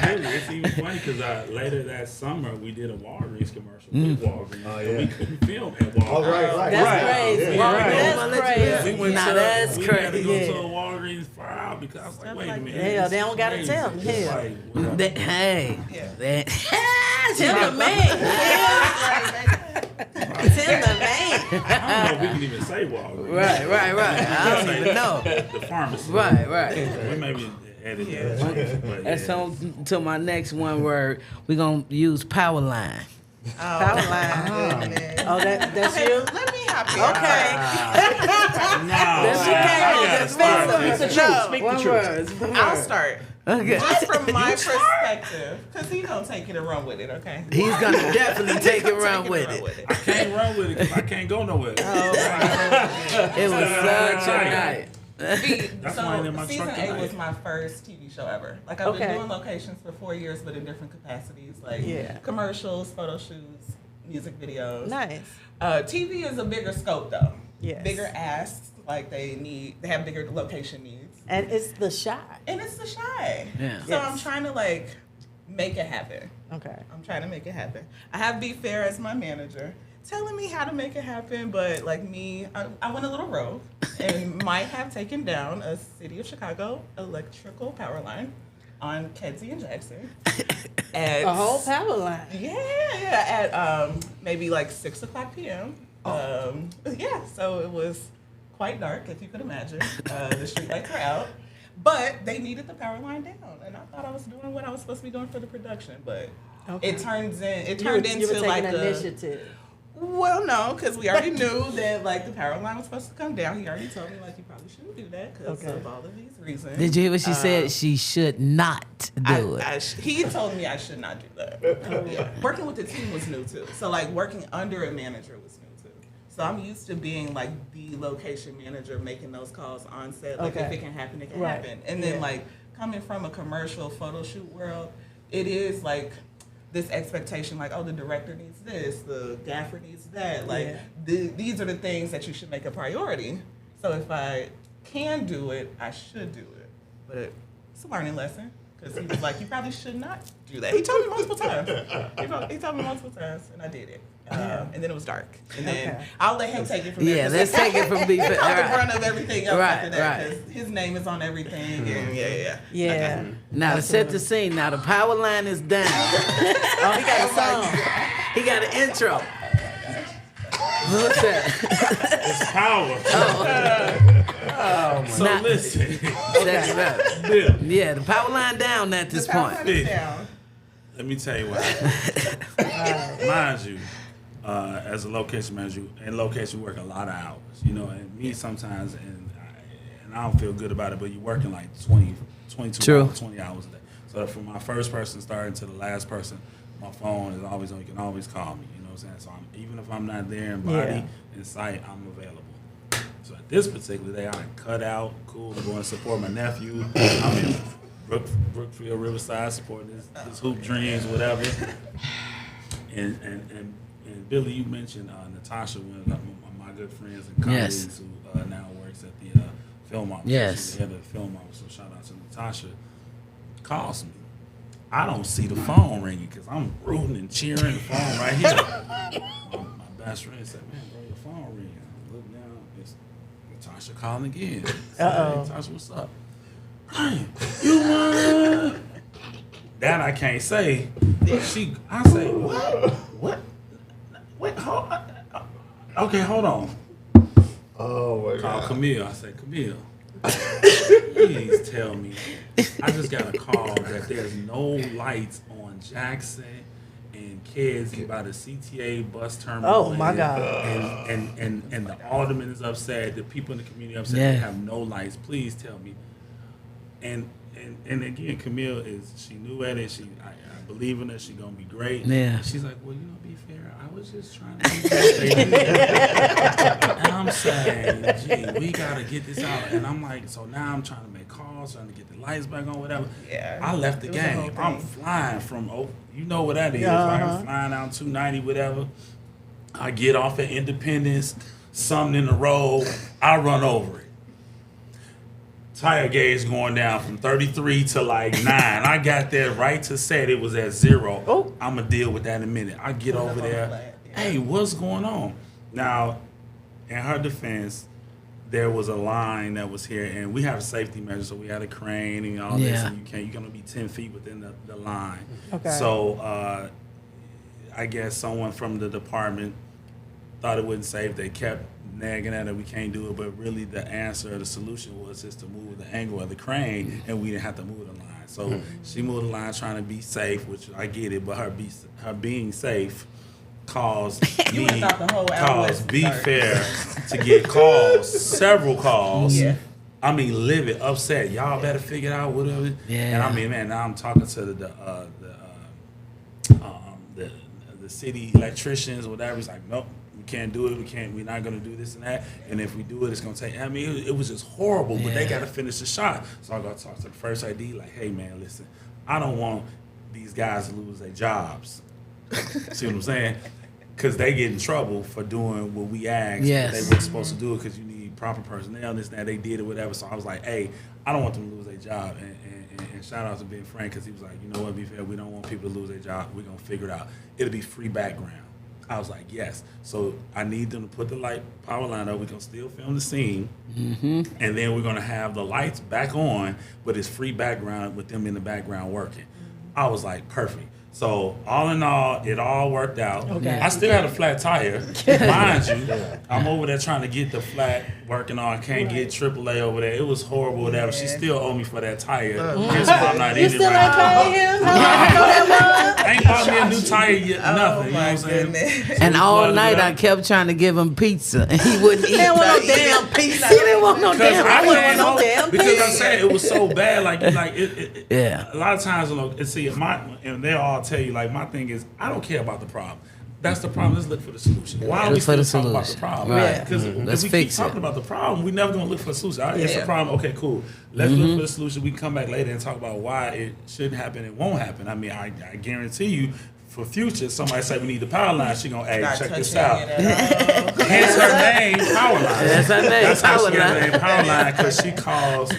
[SPEAKER 6] Really, it's even funny because later that summer we did a Walgreens commercial with Walgreens.
[SPEAKER 4] Oh,
[SPEAKER 6] And
[SPEAKER 4] yeah.
[SPEAKER 6] we couldn't film at Walgreens.
[SPEAKER 4] Oh, right.
[SPEAKER 1] That's crazy.
[SPEAKER 4] Yeah,
[SPEAKER 3] right.
[SPEAKER 1] That's crazy.
[SPEAKER 6] We went
[SPEAKER 2] Nah,
[SPEAKER 6] to,
[SPEAKER 2] that's
[SPEAKER 6] we had to go
[SPEAKER 2] crazy.
[SPEAKER 6] to a Walgreens far out because I was like, wait a minute.
[SPEAKER 1] Hell,
[SPEAKER 6] this
[SPEAKER 1] they
[SPEAKER 6] is
[SPEAKER 1] don't gotta
[SPEAKER 6] crazy.
[SPEAKER 1] tell them.
[SPEAKER 6] It's
[SPEAKER 1] Hell.
[SPEAKER 6] like, well,
[SPEAKER 2] Hey, that,
[SPEAKER 1] Tell the man. Tell the man.
[SPEAKER 6] I don't know if we can even say Walgreens.
[SPEAKER 2] right. I don't even know.
[SPEAKER 6] The pharmacy.
[SPEAKER 2] Right.
[SPEAKER 6] We maybe edit that. But
[SPEAKER 2] That's
[SPEAKER 6] yeah.
[SPEAKER 2] on to my next one word. We're gonna use power line.
[SPEAKER 1] Power line. Oh, that's you?
[SPEAKER 5] Let me hop in.
[SPEAKER 1] Okay.
[SPEAKER 2] That's
[SPEAKER 1] okay.
[SPEAKER 2] Speak the truth.
[SPEAKER 3] Speak the
[SPEAKER 2] One
[SPEAKER 3] truth.
[SPEAKER 2] word.
[SPEAKER 5] I'll start.
[SPEAKER 2] Okay.
[SPEAKER 5] Just from my perspective, because he's gonna take it and run with it, okay?
[SPEAKER 2] He's gonna definitely take it around with it.
[SPEAKER 6] I can't run with it because I can't go nowhere.
[SPEAKER 2] It was such a night.
[SPEAKER 6] That's why I'm in my
[SPEAKER 5] Season
[SPEAKER 6] truck
[SPEAKER 5] 8
[SPEAKER 6] tonight.
[SPEAKER 5] was my first TV show ever. Like I've been
[SPEAKER 1] Okay.
[SPEAKER 5] doing locations for 4 years, but in different capacities, like
[SPEAKER 1] Yeah.
[SPEAKER 5] commercials, photo shoots, music videos.
[SPEAKER 1] Nice.
[SPEAKER 5] TV is a bigger scope though.
[SPEAKER 1] Yes.
[SPEAKER 5] Bigger asks, like they have bigger location needs.
[SPEAKER 1] And it's the shot.
[SPEAKER 5] And it's the shy.
[SPEAKER 2] Yeah.
[SPEAKER 5] So
[SPEAKER 1] Yes.
[SPEAKER 5] I'm trying to like make it happen.
[SPEAKER 1] Okay.
[SPEAKER 5] I'm trying to make it happen. I have Be Fair as my manager, telling me how to make it happen, but like me, I went a little rogue and might have taken down a City of Chicago electrical power line on Kedzie and Jackson. At,
[SPEAKER 1] A whole power line.
[SPEAKER 5] yeah, at maybe like 6:00 p.m. So it was quite dark, if you could imagine. The street lights were out. But they needed the power line down, and I thought I was doing what I was supposed to be doing for the production, but
[SPEAKER 1] Okay.
[SPEAKER 5] it turned
[SPEAKER 1] You were
[SPEAKER 5] into
[SPEAKER 1] taking
[SPEAKER 5] like
[SPEAKER 1] initiative.
[SPEAKER 5] well, no, because we already knew that like the power line was supposed to come down. He already told me like you probably shouldn't do that because
[SPEAKER 1] Okay.
[SPEAKER 5] of all of these reasons.
[SPEAKER 2] Did you hear what she said? She should not do it.
[SPEAKER 5] He told me I should not do that. Yeah. Working with the team was new too. So like working under a manager was new too. So I'm used to being like the location manager, making those calls on set. Like if
[SPEAKER 1] Okay.
[SPEAKER 5] it can happen, it can
[SPEAKER 1] Right.
[SPEAKER 5] happen. And then
[SPEAKER 1] Yeah.
[SPEAKER 5] like coming from a commercial photo shoot world, it is like this expectation, like, oh, the director needs this, the gaffer needs that. Like
[SPEAKER 1] Yeah.
[SPEAKER 5] these are the things that you should make a priority. So if I can do it, I should do it. But it's a learning lesson. Because he was like, you probably should not do that. He told me multiple times. He told me multiple times, and I did it. And then it was dark. And then
[SPEAKER 1] Okay.
[SPEAKER 5] I'll let him take it from there.
[SPEAKER 2] Yeah,
[SPEAKER 5] 'cause
[SPEAKER 2] let's take it from B.
[SPEAKER 5] he caught the
[SPEAKER 2] Right.
[SPEAKER 5] brunt of everything else
[SPEAKER 2] Right,
[SPEAKER 5] after that.
[SPEAKER 2] right.
[SPEAKER 5] Because his name is on everything. And yeah.
[SPEAKER 1] Yeah.
[SPEAKER 2] Now to set the scene. Now the power line is down.
[SPEAKER 1] Oh, he got a song.
[SPEAKER 2] He got an intro. What's that?
[SPEAKER 6] It's power. So
[SPEAKER 2] Nah.
[SPEAKER 6] listen,
[SPEAKER 2] Set it up.
[SPEAKER 6] Bill,
[SPEAKER 2] Yeah, the power line down at this
[SPEAKER 5] The power
[SPEAKER 2] point.
[SPEAKER 5] line is down.
[SPEAKER 6] let me tell you what. Mind you, as a location manager, in location work a lot of hours, you know, and me sometimes, and I don't feel good about it, but you're working like 22
[SPEAKER 2] True.
[SPEAKER 6] hours, 20 hours a day. So from my first person starting to the last person, my phone is always on. You can always call me, you know what I'm saying? So even if I'm not there in body, in sight, I'm available. So at this particular day, I cut out, cool, I'm going to support my nephew. I'm in Brookfield, Riverside, supporting his hoop dreams, whatever. And Billy, you mentioned Natasha, one of my good friends and colleagues
[SPEAKER 2] Yes.
[SPEAKER 6] who now works at the film office.
[SPEAKER 2] Yes.
[SPEAKER 6] She's the head of the film office, so shout out to Natasha. Calls me. I don't see the phone ringing because I'm rooting and cheering the phone right here. My best friend said, man, bro, your phone ringing. I look down, it's Natasha calling again.
[SPEAKER 1] Uh-oh.
[SPEAKER 6] Hey, Natasha, what's up? Brian, you won. That I can't say. I say, what? Okay, hold on.
[SPEAKER 4] Oh my
[SPEAKER 6] Call
[SPEAKER 4] God.
[SPEAKER 6] Camille. I said, Camille, please tell me. I just got a call that there's no lights on Jackson and Kedzie by the CTA bus terminal.
[SPEAKER 1] Oh, my God.
[SPEAKER 6] And the alderman is upset. The people in the community are upset.
[SPEAKER 2] Yeah.
[SPEAKER 6] They have no lights. Please tell me. And again, Camille she knew at it. I believe in her. She's gonna be great.
[SPEAKER 2] Yeah.
[SPEAKER 6] She's like, well, be fair. I was just trying to. And I'm saying, gee, we gotta get this out. And I'm like, so now I'm trying to make calls, trying to get the lights back on, whatever.
[SPEAKER 5] Yeah.
[SPEAKER 6] I left the
[SPEAKER 5] It was a whole
[SPEAKER 6] game.
[SPEAKER 5] thing.
[SPEAKER 6] I'm flying from, you know what that is. Like, I'm flying out 290, whatever. I get off at Independence, something in the road. I run over it. Tire gauge going down from 33 to like 9. I got there right to set it was at 0.
[SPEAKER 1] Oh.
[SPEAKER 6] I'm going to deal with that in a minute. I get over there. Hey, what's going on? Now, in her defense, there was a line that was here, and we have safety measures, so we had a crane and all this,
[SPEAKER 2] Yeah.
[SPEAKER 6] and you're going to be 10 feet within the line.
[SPEAKER 1] Okay.
[SPEAKER 6] So I guess someone from the department thought it wasn't safe. They kept nagging at her, we can't do it, but really the answer or the solution was just to move the angle of the crane, and we didn't have to move the line. So she moved the line trying to be safe, which I get it, but her being safe caused
[SPEAKER 5] You
[SPEAKER 6] me,
[SPEAKER 5] would've thought the whole hour was
[SPEAKER 6] Be
[SPEAKER 5] dark.
[SPEAKER 6] Fair to get calls, several calls.
[SPEAKER 5] Yeah.
[SPEAKER 6] I mean, livid, upset. Y'all better figure it out, whatever.
[SPEAKER 2] Yeah.
[SPEAKER 6] And I mean, man, now I'm talking to the city electricians or whatever. It's like, nope, we can't do it. We're not gonna do this and that. And if we do it, it's gonna take. I mean, it was just horrible. But they
[SPEAKER 2] Yeah.
[SPEAKER 6] gotta finish the shot. So I gotta talk to the first ID. Like, hey man, listen, I don't want these guys to lose their jobs. See what I'm saying? Because they get in trouble for doing what we asked.
[SPEAKER 2] Yes.
[SPEAKER 6] They weren't supposed to do it because you need proper personnel, this and that. They did it, whatever. So I was like, hey, I don't want them to lose their job. And shout out to Ben Frank because he was like, you know what, Be Fair, we don't want people to lose their job. We're going to figure it out. It'll be free background. I was like, yes. So I need them to put the power line up. We're going to still film the scene.
[SPEAKER 2] Mm-hmm.
[SPEAKER 6] And then we're going to have the lights back on, but it's free background with them in the background working. I was like, perfect. So all in all, it all worked out.
[SPEAKER 1] Okay.
[SPEAKER 6] I still had a flat tire, mind you. I'm over there trying to get the flat working on. I can't get AAA over there. It was horrible, whatever. She still owed me for that tire. Guess why I'm not
[SPEAKER 1] You
[SPEAKER 6] in it
[SPEAKER 1] still
[SPEAKER 6] right
[SPEAKER 1] ain't
[SPEAKER 6] now.
[SPEAKER 1] paying him? How long ago that
[SPEAKER 6] Ain't bought me a new tire yet, nothing. You know what I'm saying?
[SPEAKER 5] goodness.
[SPEAKER 2] And all
[SPEAKER 6] Plugged it
[SPEAKER 2] night
[SPEAKER 6] up.
[SPEAKER 2] I kept trying to give him pizza, and he wouldn't eat.
[SPEAKER 1] He didn't want no damn pizza. He didn't want no
[SPEAKER 6] Because
[SPEAKER 1] damn.
[SPEAKER 6] I
[SPEAKER 1] I wouldn't want
[SPEAKER 6] can't
[SPEAKER 1] no
[SPEAKER 6] hold-
[SPEAKER 1] damn
[SPEAKER 6] because I'm
[SPEAKER 1] pizza.
[SPEAKER 6] saying it was so bad.
[SPEAKER 2] Yeah.
[SPEAKER 6] A lot of times, see, and they all tell you, like, my thing is, I don't care about the problem. That's the problem. Let's look for the solution. Why are we
[SPEAKER 2] Look for
[SPEAKER 6] still
[SPEAKER 2] the
[SPEAKER 6] talking about the
[SPEAKER 2] solution.
[SPEAKER 6] problem?
[SPEAKER 2] Right.
[SPEAKER 6] Because
[SPEAKER 2] Let's
[SPEAKER 6] if we keep
[SPEAKER 2] fix
[SPEAKER 6] talking
[SPEAKER 2] it.
[SPEAKER 6] about the problem, we're never going to look for a solution. It's a
[SPEAKER 5] Yeah.
[SPEAKER 6] problem. Okay, cool. Let's look for the solution. We can come back later and talk about why it shouldn't happen. It won't happen. I mean, I guarantee you, for future, somebody say we need the power line. She gonna, hey,
[SPEAKER 5] Not
[SPEAKER 6] check this
[SPEAKER 5] touching
[SPEAKER 6] out.
[SPEAKER 5] it at all.
[SPEAKER 6] Hence her name, Power Line.
[SPEAKER 2] That's her name,
[SPEAKER 6] That's how
[SPEAKER 2] Power
[SPEAKER 6] she got
[SPEAKER 2] Line.
[SPEAKER 6] her name, Power Line, because she calls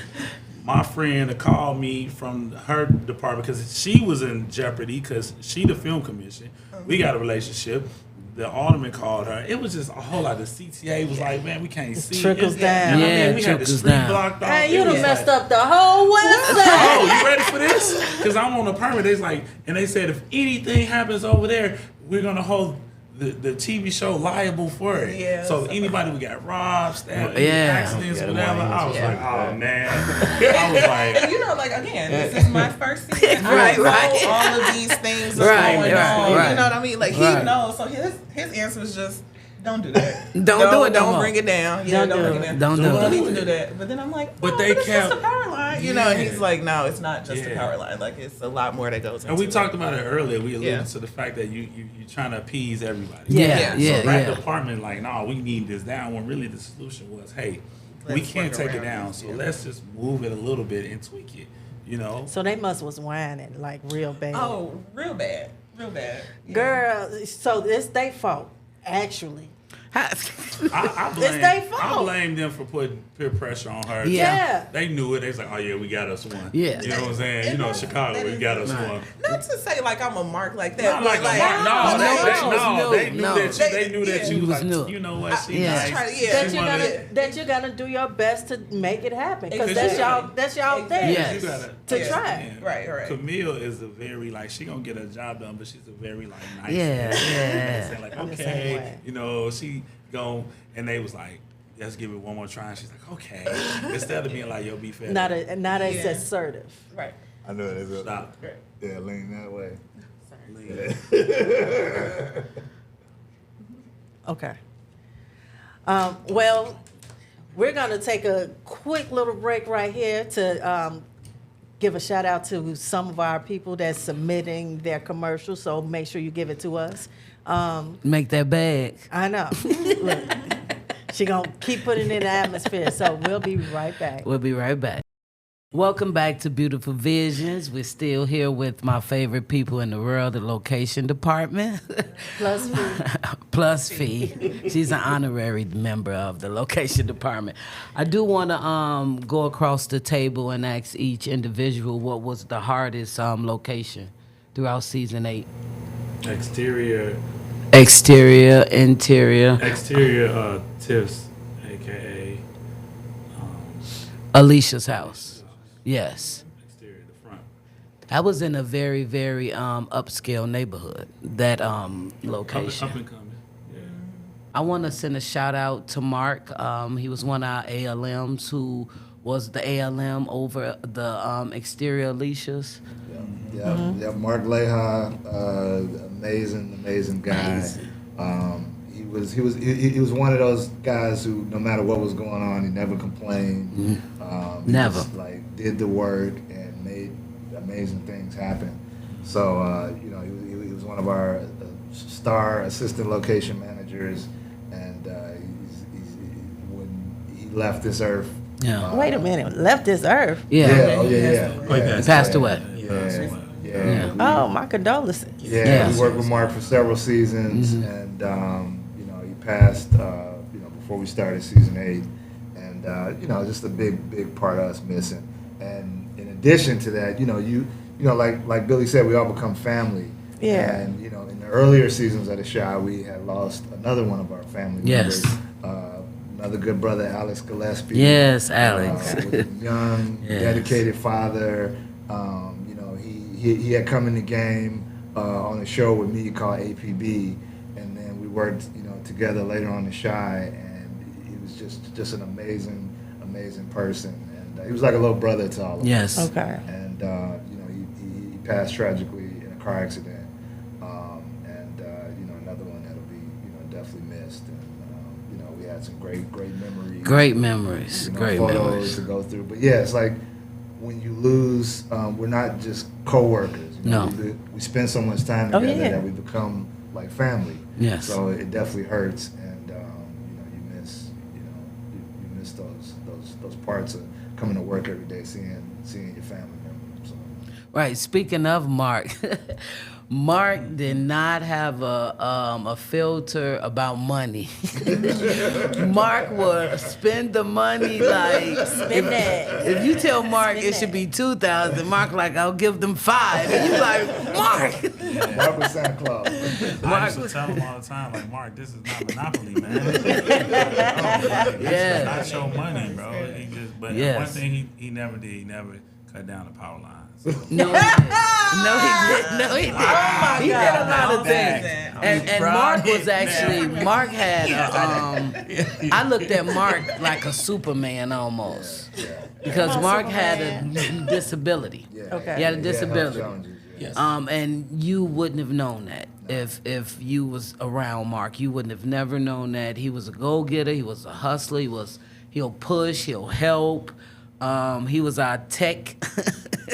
[SPEAKER 6] my friend to call me from her department because she was in jeopardy because she the film commission. We got a relationship. The alderman called her. It was just a whole lot. The CTA was like, man, we can't see.
[SPEAKER 1] trickles
[SPEAKER 6] It-
[SPEAKER 1] down.
[SPEAKER 6] And I
[SPEAKER 2] Yeah,
[SPEAKER 6] mean, we had the
[SPEAKER 2] trickles
[SPEAKER 6] street
[SPEAKER 2] down.
[SPEAKER 6] blocked off.
[SPEAKER 1] Hey, you
[SPEAKER 6] It
[SPEAKER 1] done
[SPEAKER 6] was
[SPEAKER 1] messed
[SPEAKER 6] like,
[SPEAKER 1] up the whole website.
[SPEAKER 6] Oh, you ready for this? Because I'm on a permit. They like, and they said if anything happens over there, we're gonna hold the TV show liable for it.
[SPEAKER 5] Yeah,
[SPEAKER 6] So
[SPEAKER 5] so-
[SPEAKER 6] anybody we got robbed, stabbed,
[SPEAKER 2] Yeah.
[SPEAKER 6] accidents,
[SPEAKER 4] Yeah,
[SPEAKER 6] whatever. I was
[SPEAKER 5] yeah.
[SPEAKER 6] like, oh man. I was like,
[SPEAKER 5] And you know, like again, this is my first season.
[SPEAKER 2] Right,
[SPEAKER 5] I know
[SPEAKER 2] right.
[SPEAKER 5] all of these things are
[SPEAKER 2] Right,
[SPEAKER 5] going
[SPEAKER 2] right,
[SPEAKER 5] on.
[SPEAKER 2] right.
[SPEAKER 5] You know what I mean? Like he
[SPEAKER 2] Right.
[SPEAKER 5] knows. So his answer was just, don't do that.
[SPEAKER 2] Don't do it no
[SPEAKER 5] Don't
[SPEAKER 2] more.
[SPEAKER 5] bring it down. Yeah,
[SPEAKER 1] Don't
[SPEAKER 5] don't
[SPEAKER 1] do
[SPEAKER 5] bring
[SPEAKER 1] it.
[SPEAKER 5] it down.
[SPEAKER 2] Don't do
[SPEAKER 5] You don't
[SPEAKER 2] it.
[SPEAKER 5] need to do that. But then I'm like,
[SPEAKER 6] But
[SPEAKER 5] no,
[SPEAKER 6] they
[SPEAKER 5] it's just
[SPEAKER 6] kept-
[SPEAKER 5] a power line. You know, and
[SPEAKER 6] Yeah.
[SPEAKER 5] he's like, no, it's not just a
[SPEAKER 6] Yeah.
[SPEAKER 5] power line. Like it's a lot more that goes into
[SPEAKER 6] and we
[SPEAKER 5] it.
[SPEAKER 6] talked about it earlier. We alluded
[SPEAKER 5] Yeah.
[SPEAKER 6] to the fact that you're trying to appease everybody.
[SPEAKER 2] Yeah,
[SPEAKER 5] Yeah.
[SPEAKER 6] So that
[SPEAKER 2] yeah.
[SPEAKER 6] department, like, no, we need this down. When really the solution was, hey, we
[SPEAKER 5] Let's
[SPEAKER 6] can't
[SPEAKER 5] work
[SPEAKER 6] take it
[SPEAKER 5] around
[SPEAKER 6] down.
[SPEAKER 5] this,
[SPEAKER 6] So
[SPEAKER 5] yeah.
[SPEAKER 6] let's just move it a little bit and tweak it. You know.
[SPEAKER 1] So they must was whining like real bad.
[SPEAKER 5] Oh, real bad. Real bad. Yeah.
[SPEAKER 1] Girl, so it's their fault, actually.
[SPEAKER 6] I blame,
[SPEAKER 1] their fault.
[SPEAKER 6] I blame them for putting peer pressure on her.
[SPEAKER 2] Yeah.
[SPEAKER 6] They knew it. They was like, oh, yeah, we got us one.
[SPEAKER 2] Yeah.
[SPEAKER 6] You know what I'm saying? You know, Chicago, we got us one.
[SPEAKER 5] Not to say like I'm a mark like that.
[SPEAKER 6] Not like
[SPEAKER 5] but
[SPEAKER 6] a mark. No,
[SPEAKER 2] no,
[SPEAKER 6] they knew
[SPEAKER 2] no.
[SPEAKER 6] that you. They knew that
[SPEAKER 5] Yeah.
[SPEAKER 6] you was
[SPEAKER 2] was new.
[SPEAKER 6] like, you know what? She
[SPEAKER 2] Yeah.
[SPEAKER 6] nice.
[SPEAKER 5] Try- yeah.
[SPEAKER 1] That
[SPEAKER 6] She
[SPEAKER 1] you're
[SPEAKER 6] wanted
[SPEAKER 1] gonna
[SPEAKER 6] it.
[SPEAKER 1] that you're gonna do your best to make it happen because that's
[SPEAKER 5] Exactly.
[SPEAKER 1] y'all thing.
[SPEAKER 2] Yes.
[SPEAKER 6] You gotta-
[SPEAKER 1] To
[SPEAKER 5] Yeah.
[SPEAKER 1] try.
[SPEAKER 5] Right, right.
[SPEAKER 6] Camille is a very like she gonna get her job done, but she's a very like nice.
[SPEAKER 2] Yeah,
[SPEAKER 6] person.
[SPEAKER 2] yeah.
[SPEAKER 6] Saying, like
[SPEAKER 1] I'm the same
[SPEAKER 6] okay,
[SPEAKER 1] way.
[SPEAKER 6] you know she we go, and they was like, let's give it one more try. And she's like, okay. Instead of being like, yo, be fair.
[SPEAKER 1] Not as assertive.
[SPEAKER 5] Right.
[SPEAKER 4] I know it is.
[SPEAKER 6] Stop.
[SPEAKER 4] Yeah, lean that way.
[SPEAKER 6] Lean.
[SPEAKER 1] Okay. Well, we're going to take a quick little break right here to give a shout out to some of our people that's submitting their commercials. So make sure you give it to us.
[SPEAKER 2] Make that bag.
[SPEAKER 1] I know. Look, she going to keep putting it in the atmosphere. So we'll be right back.
[SPEAKER 2] We'll be right back. Welcome back to Beautiful Visions. We're still here with my favorite people in the world, the location department.
[SPEAKER 1] Plus fee.
[SPEAKER 2] Plus fee. She's an honorary member of the location department. I do want to go across the table and ask each individual what was the hardest location throughout season 8.
[SPEAKER 6] Exterior,
[SPEAKER 2] interior.
[SPEAKER 6] Tiff's, a.k.a.
[SPEAKER 2] Alicia's house. Yes.
[SPEAKER 6] Exterior, the front.
[SPEAKER 2] I was in a very, very upscale neighborhood, that location.
[SPEAKER 6] Up and coming. Yeah.
[SPEAKER 2] I want to send a shout out to Mark. He was one of our ALMs who was the ALM over the exterior Alicia's.
[SPEAKER 4] Yeah, Mark Leha, amazing guy. He was one of those guys who, no matter what was going on, he never complained. He
[SPEAKER 2] Never.
[SPEAKER 4] just, did the work and made amazing things happen. So he was one of our star assistant location managers, and when he left this earth.
[SPEAKER 2] Yeah.
[SPEAKER 1] Wait a minute. Left this earth.
[SPEAKER 2] Yeah.
[SPEAKER 4] Yeah.
[SPEAKER 2] Passed away.
[SPEAKER 4] Yeah.
[SPEAKER 1] Oh, my condolences.
[SPEAKER 4] Yeah, we worked with Mark for several seasons, and he passed before we started season 8, and just a big part of us missing. And in addition to that, like Billy said, we all become family.
[SPEAKER 1] Yeah.
[SPEAKER 4] And in the earlier seasons of the show, we had lost another one of our family members. Another good brother, Alex Gillespie.
[SPEAKER 2] Yes, Alex.
[SPEAKER 4] Was a young, dedicated father. He had come in the game on a show with me called APB, and then we worked together later on the Shy, and he was just an amazing person, and he was like a little brother to all of us.
[SPEAKER 2] Yes.
[SPEAKER 1] Okay.
[SPEAKER 4] And he passed tragically in a car accident, and another one that'll be definitely missed, and we had some great memories.
[SPEAKER 2] Great memories. Great
[SPEAKER 4] photos
[SPEAKER 2] memories.
[SPEAKER 4] to go through, but yeah, it's like when you lose, we're not just co-workers.
[SPEAKER 2] No.
[SPEAKER 4] We spend so much time
[SPEAKER 1] Oh,
[SPEAKER 4] together
[SPEAKER 1] yeah.
[SPEAKER 4] that we become like family.
[SPEAKER 2] Yes.
[SPEAKER 4] So it definitely hurts, and you miss those parts of coming to work every day, seeing your family members. So.
[SPEAKER 2] Right. Speaking of Mark, Mark did not have a filter about money. Mark would spend the money
[SPEAKER 1] Spend that.
[SPEAKER 2] if you tell Mark
[SPEAKER 1] Spend
[SPEAKER 2] it should
[SPEAKER 1] that.
[SPEAKER 2] be 2,000, Mark I'll give them 5, and you like Mark.
[SPEAKER 4] Mark was Santa Claus.
[SPEAKER 6] I used to tell him all the time, Mark, this is not Monopoly, man.
[SPEAKER 2] Yeah.
[SPEAKER 6] This is not your money, bro. But
[SPEAKER 2] Yes.
[SPEAKER 6] one thing he never did, he never cut down the power lines. So.
[SPEAKER 2] No, he did. No, he did.
[SPEAKER 1] my
[SPEAKER 2] He did a
[SPEAKER 1] God.
[SPEAKER 2] lot of things.
[SPEAKER 5] Amazing.
[SPEAKER 2] And Mark was actually, Mark had, I looked at Mark like a Superman almost. Because
[SPEAKER 1] Come on,
[SPEAKER 2] Mark had a
[SPEAKER 1] Superman.
[SPEAKER 2] disability.
[SPEAKER 4] Yeah.
[SPEAKER 1] Okay.
[SPEAKER 2] He had a
[SPEAKER 4] Yeah,
[SPEAKER 2] disability.
[SPEAKER 4] health challenges, yeah.
[SPEAKER 6] Yes.
[SPEAKER 2] And you wouldn't have known that if you was around Mark. You wouldn't have never known that. He was a go-getter. He was a hustler. He'll push. He'll help. He was our tech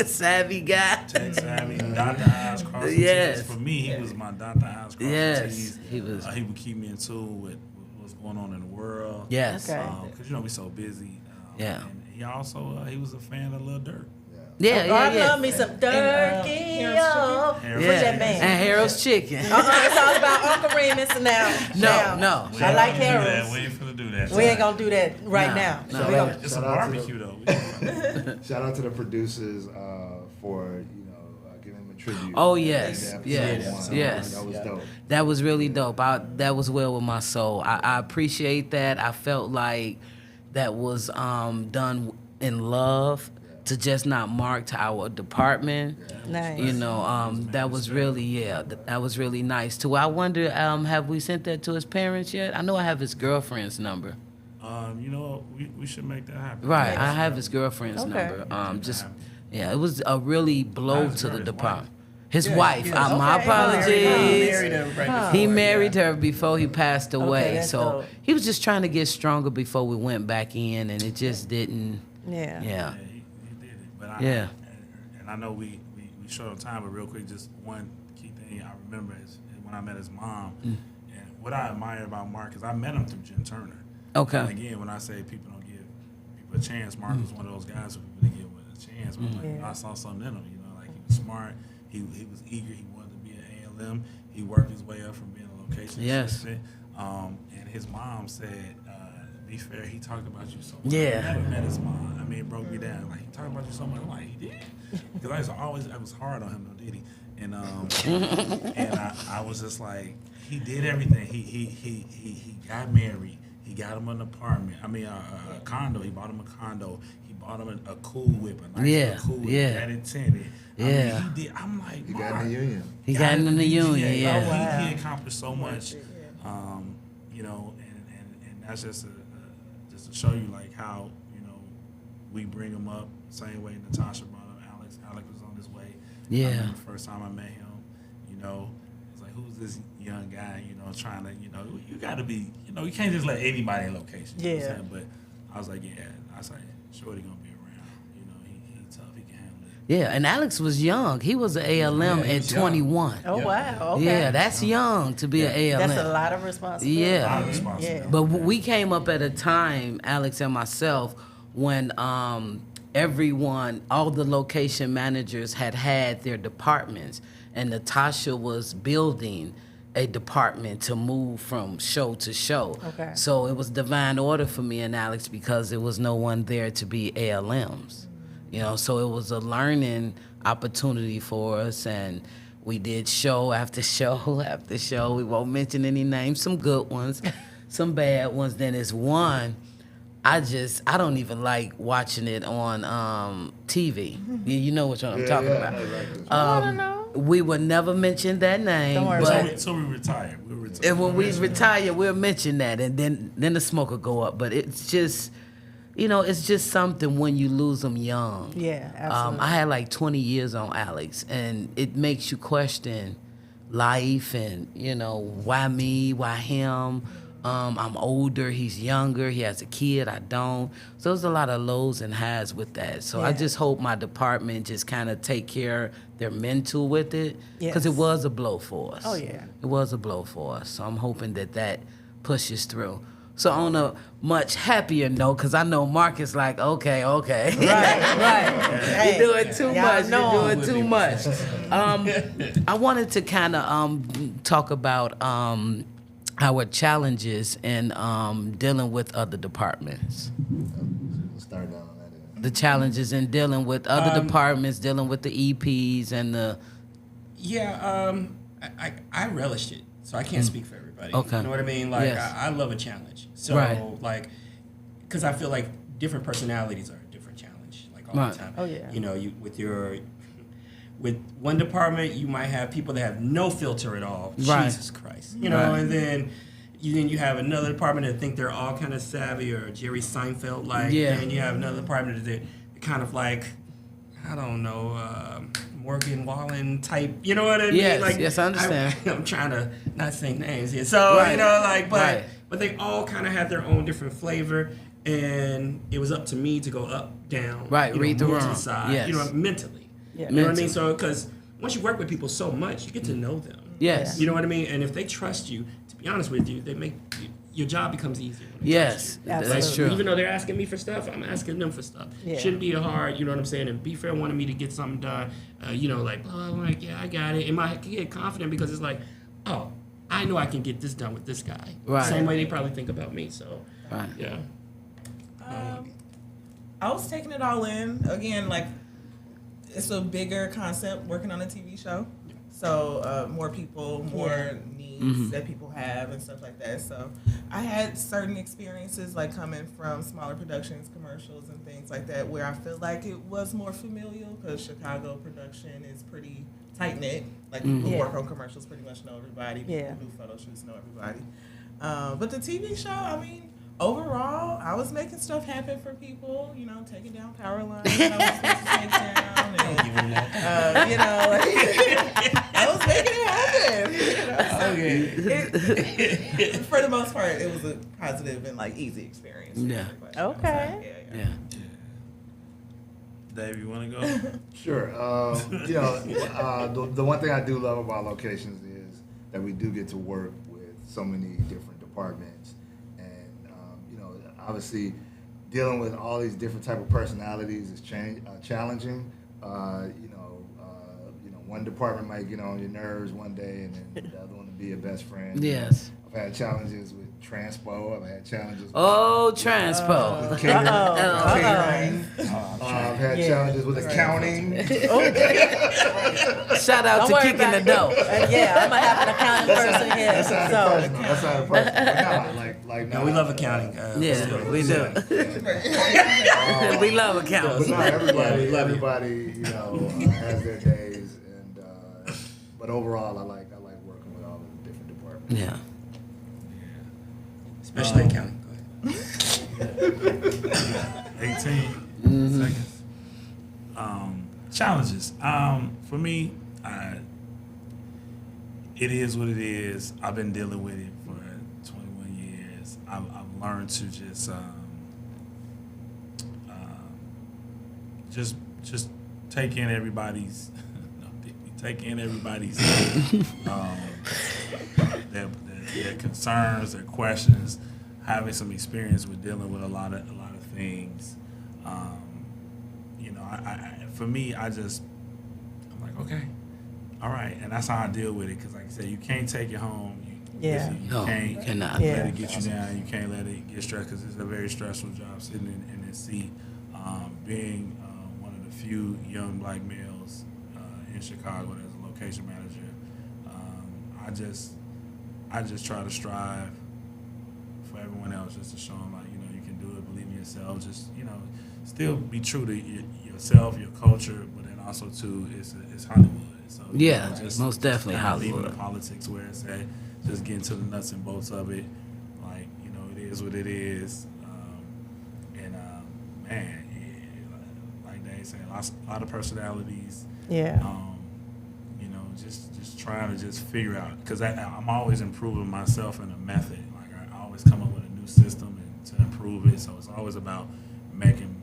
[SPEAKER 2] savvy guy.
[SPEAKER 6] Tech savvy, Dr. Eyes cross the
[SPEAKER 2] Yes.
[SPEAKER 6] T's. For me, he was my Dr. Eyes cross
[SPEAKER 2] Yes,
[SPEAKER 6] the T's.
[SPEAKER 2] he was.
[SPEAKER 6] He would keep me in tune with what's going on in the world.
[SPEAKER 2] Yes.
[SPEAKER 1] Okay.
[SPEAKER 6] Because we so busy.
[SPEAKER 2] Yeah.
[SPEAKER 6] And he also he was a fan of Lil Durk.
[SPEAKER 2] Yeah,
[SPEAKER 1] Oh, I
[SPEAKER 2] yeah,
[SPEAKER 1] love me some turkey.
[SPEAKER 5] Harold's
[SPEAKER 1] Oh.
[SPEAKER 6] Chicken.
[SPEAKER 1] Who's
[SPEAKER 2] yeah.
[SPEAKER 1] that man?
[SPEAKER 2] And Harold's Chicken.
[SPEAKER 1] It's all about Uncle Remus now.
[SPEAKER 2] No.
[SPEAKER 6] We
[SPEAKER 1] I
[SPEAKER 6] ain't
[SPEAKER 1] like
[SPEAKER 6] finna do that.
[SPEAKER 1] Harold's.
[SPEAKER 6] We ain't finna do that.
[SPEAKER 1] We ain't gonna do that right
[SPEAKER 2] No,
[SPEAKER 1] now.
[SPEAKER 2] no.
[SPEAKER 1] So we gonna,
[SPEAKER 6] It's a
[SPEAKER 4] Shout out to
[SPEAKER 6] barbecue though.
[SPEAKER 4] Shout out to the producers for giving him a tribute.
[SPEAKER 2] Oh, yes,
[SPEAKER 4] Episode
[SPEAKER 2] yes,
[SPEAKER 4] 1.
[SPEAKER 2] yes.
[SPEAKER 4] That was dope.
[SPEAKER 2] That was really dope. That was well with my soul. I appreciate that. I felt like that was done in love. to just not mark to our department.
[SPEAKER 1] Nice.
[SPEAKER 2] You know, that was really, that was really nice too. I wonder, have we sent that to his parents yet? I know I have his girlfriend's number.
[SPEAKER 6] You know, we should make that happen.
[SPEAKER 2] Right, I have his girlfriend's
[SPEAKER 1] Okay.
[SPEAKER 2] number. It was a really blow
[SPEAKER 6] His
[SPEAKER 2] to the
[SPEAKER 6] wife.
[SPEAKER 2] department. His wife.
[SPEAKER 3] yes.
[SPEAKER 2] My
[SPEAKER 1] Okay.
[SPEAKER 2] apologies.
[SPEAKER 3] Married her right before,
[SPEAKER 2] He married her before he passed away.
[SPEAKER 1] that's
[SPEAKER 2] So
[SPEAKER 1] dope.
[SPEAKER 2] he was just trying to get stronger before we went back in, and it just didn't.
[SPEAKER 1] Yeah.
[SPEAKER 2] Yeah.
[SPEAKER 6] Yeah, he did it. But
[SPEAKER 2] Yeah.
[SPEAKER 6] And I know we short on time, but real quick, just one key thing I remember is when I met his mom, and what I admire about Mark is I met him through Jen Turner.
[SPEAKER 2] Okay.
[SPEAKER 6] And again, when I say people don't give people a chance, Mark was one of those guys who people didn't give a chance. But I'm like,
[SPEAKER 1] Yeah.
[SPEAKER 6] I saw something in him. You know, like he was smart. He was eager. He wanted to be an ALM. He worked his way up from being a location
[SPEAKER 2] Yes.
[SPEAKER 6] assistant. And his mom said, be fair, he talked about you so much.
[SPEAKER 2] Yeah.
[SPEAKER 6] I never met his mom. I mean, it broke me down. Like, he talked about you so much. I'm like, he did? Because I was hard on him, though, did he? And and I was just like, he did everything. He got married. He got him an apartment. I mean, a condo. He bought him a condo. He bought him a cool whip, a nice
[SPEAKER 2] Yeah,
[SPEAKER 6] little cool whip.
[SPEAKER 2] yeah.
[SPEAKER 6] He had it tinted. I
[SPEAKER 2] Yeah.
[SPEAKER 6] mean, he did. I'm like,
[SPEAKER 4] You got
[SPEAKER 6] Mark,
[SPEAKER 4] in the union.
[SPEAKER 2] He got in the union, yeah.
[SPEAKER 1] Oh, wow.
[SPEAKER 6] He accomplished so much, you know, and that's just just to show you like how, you know, we bring him up same way Natasha brought up Alex. Alex was on his way.
[SPEAKER 2] Yeah.
[SPEAKER 6] I remember the first time I met him, you know, it's like, who's this young guy, you know, trying to, you know, you got to be, you know, you can't just let anybody in location. You know what I'm
[SPEAKER 1] Yeah.
[SPEAKER 6] saying? But I was like, yeah, I was like, Shorty gonna be around. You know, he tough, he can handle it.
[SPEAKER 2] Yeah, and Alex was young. He was an ALM
[SPEAKER 3] Yeah, he
[SPEAKER 2] at
[SPEAKER 3] was young.
[SPEAKER 2] 21.
[SPEAKER 1] Oh,
[SPEAKER 3] Yeah.
[SPEAKER 1] wow. Okay.
[SPEAKER 2] Yeah, that's young to be an ALM.
[SPEAKER 1] That's a lot of responsibility.
[SPEAKER 2] Yeah.
[SPEAKER 6] A lot of responsibility.
[SPEAKER 1] Yeah.
[SPEAKER 2] But we came up at a time, Alex and myself, when everyone, all the location managers had their departments, and Natasha was building a department to move from show to show.
[SPEAKER 1] Okay.
[SPEAKER 2] So it was divine order for me and Alex because there was no one there to be ALMs. You know, so it was a learning opportunity for us, and we did show after show after show. We won't mention any names, some good ones, some bad ones. Then it's one, I don't even like watching it on TV. You know which one I'm talking about.
[SPEAKER 1] I don't know.
[SPEAKER 2] We would never mention that name,
[SPEAKER 1] Don't worry
[SPEAKER 2] but
[SPEAKER 1] about
[SPEAKER 6] So we retired. We retired.
[SPEAKER 2] and when we retire, we'll mention that, and then the smoke will go up. But it's just, you know, it's just something when you lose them young.
[SPEAKER 1] Yeah, absolutely.
[SPEAKER 2] I had like 20 years on Alex, and it makes you question life and, you know, why me, why him? I'm older, he's younger, he has a kid, I don't. So there's a lot of lows and highs with that. So I
[SPEAKER 1] Yeah.
[SPEAKER 2] just hope my department just kind of take care their mental with it, because it
[SPEAKER 1] Yes.
[SPEAKER 2] was a blow for us.
[SPEAKER 1] Oh, yeah.
[SPEAKER 2] It was a blow for us. So I'm hoping that pushes through. So on a much happier note, because I know Mark is like, okay.
[SPEAKER 1] Right.
[SPEAKER 2] You're doing too
[SPEAKER 1] y'all
[SPEAKER 2] much.
[SPEAKER 1] know
[SPEAKER 2] You're doing too much. I wanted to kind of talk about our challenges in dealing with other departments.
[SPEAKER 4] Start down on that end.
[SPEAKER 2] The challenges in dealing with other departments, dealing with the EPs and the.
[SPEAKER 3] Yeah, I relished it, so I can't speak for everybody.
[SPEAKER 2] Okay.
[SPEAKER 3] You know what I mean? Like,
[SPEAKER 2] Yes.
[SPEAKER 3] I love a challenge. So,
[SPEAKER 2] Right.
[SPEAKER 3] like, because I feel like different personalities are a different challenge, like, all
[SPEAKER 2] Right.
[SPEAKER 3] the time.
[SPEAKER 1] Oh, yeah.
[SPEAKER 3] You know, with one department, you might have people that have no filter at all.
[SPEAKER 2] Right.
[SPEAKER 3] Jesus Christ. You know,
[SPEAKER 2] Right.
[SPEAKER 3] and then you have another department that think they're all kind of savvy or Jerry Seinfeld like.
[SPEAKER 2] Yeah.
[SPEAKER 3] And you have another department that they're kind of like, I don't know, Morgan Wallen type. You know what I mean?
[SPEAKER 2] Yes,
[SPEAKER 3] Like,
[SPEAKER 2] yes, I understand.
[SPEAKER 3] I'm trying to not say names here. So,
[SPEAKER 2] Right.
[SPEAKER 3] you know, like,
[SPEAKER 2] Right.
[SPEAKER 3] but they all kind of have their own different flavor. And it was up to me to go up, down.
[SPEAKER 2] Right,
[SPEAKER 3] you
[SPEAKER 2] read
[SPEAKER 3] know,
[SPEAKER 2] the
[SPEAKER 3] move to
[SPEAKER 2] room.
[SPEAKER 3] the side,
[SPEAKER 2] Yes.
[SPEAKER 3] you know, mentally.
[SPEAKER 1] Yeah.
[SPEAKER 3] You know what I mean?
[SPEAKER 2] Mentally.
[SPEAKER 3] So, because once you work with people so much, you get to know them.
[SPEAKER 2] Yes.
[SPEAKER 3] You know what I mean? And if they trust you, to be honest with you, they make your job becomes easier. When they
[SPEAKER 2] Yes,
[SPEAKER 3] trust you.
[SPEAKER 2] that's
[SPEAKER 1] Absolutely.
[SPEAKER 2] true.
[SPEAKER 3] Even though they're asking me for stuff, I'm asking them for stuff.
[SPEAKER 1] Yeah.
[SPEAKER 3] Shouldn't be hard, you know what I'm saying? And Be Fair wanted me to get something done, you know, like, oh, I'm like, yeah, I got it. And I get confident because it's like, oh, I know I can get this done with this guy.
[SPEAKER 2] Right.
[SPEAKER 3] Same way they probably think about me. So,
[SPEAKER 2] Right.
[SPEAKER 3] yeah.
[SPEAKER 5] I was taking it all in. Again, like, it's a bigger concept working on a TV show. So more people, more needs. needs that people have and stuff like that. So I had certain experiences like coming from smaller productions, commercials, and things like that, where I feel like it was more familial because Chicago production is pretty tight knit. Like people who work on commercials pretty much know everybody. People who do photo shoots know everybody. But the TV show, I mean, overall, I was making stuff happen for people, you know, taking down power lines that I was supposed to take down. And, you know, like, I was making it happen. You know, so for the most part, it was a positive and, like, easy experience.
[SPEAKER 2] Yeah.
[SPEAKER 1] Okay.
[SPEAKER 2] Yeah.
[SPEAKER 6] Dave, you want to go?
[SPEAKER 4] Sure. You know, the one thing I do love about locations is that we do get to work with so many different departments, and you know, obviously, dealing with all these different type of personalities is challenging. You know, one department might get on your nerves one day, and then the other one will be your best friend.
[SPEAKER 2] Yes.
[SPEAKER 4] I've had challenges with transpo. I've had challenges.
[SPEAKER 2] Transpo.
[SPEAKER 4] With catering. I've had challenges with accounting.
[SPEAKER 2] Shout out to Kicking the Dough.
[SPEAKER 1] Yeah, I'm gonna have an accounting person here.
[SPEAKER 4] That's not
[SPEAKER 1] So
[SPEAKER 4] personal. That's not personal.
[SPEAKER 3] No, we love accounting.
[SPEAKER 2] Yeah, we do. We love accounting.
[SPEAKER 4] But not everybody, you know, has their days, and but overall, I like working with all the different departments.
[SPEAKER 2] Yeah.
[SPEAKER 3] Especially accounting. Go ahead.
[SPEAKER 6] 18 seconds. Challenges. For me, it is what it is. I've been dealing with it for 21 years. I've learned to just take in everybody's their concerns, their questions, having some experience with dealing with a lot of things. You know, for me, I'm like, okay, all right, and that's how I deal with it. Because, like I said, you can't take it home. You
[SPEAKER 2] cannot.
[SPEAKER 6] let it get you down. You can't let it get stressed because it's a very stressful job sitting in this seat. Being one of the few young black males in Chicago as a location manager, I just try to strive for everyone else, just to show them, like, you know, you can do it, believe in yourself, just, you know, still be true to yourself, your culture, but then also too, it's Hollywood. So,
[SPEAKER 2] Yeah,
[SPEAKER 6] you know,
[SPEAKER 2] most definitely
[SPEAKER 6] Leaving
[SPEAKER 2] Hollywood.
[SPEAKER 6] the politics where it's at, just getting to the nuts and bolts of it. Like, you know, it is what it is. Man, like they say, a lot of personalities.
[SPEAKER 1] yeah.
[SPEAKER 6] You know, just trying to just figure out, because I'm always improving myself in a method. Like, I always come up with a new system and to improve it. So it's always about making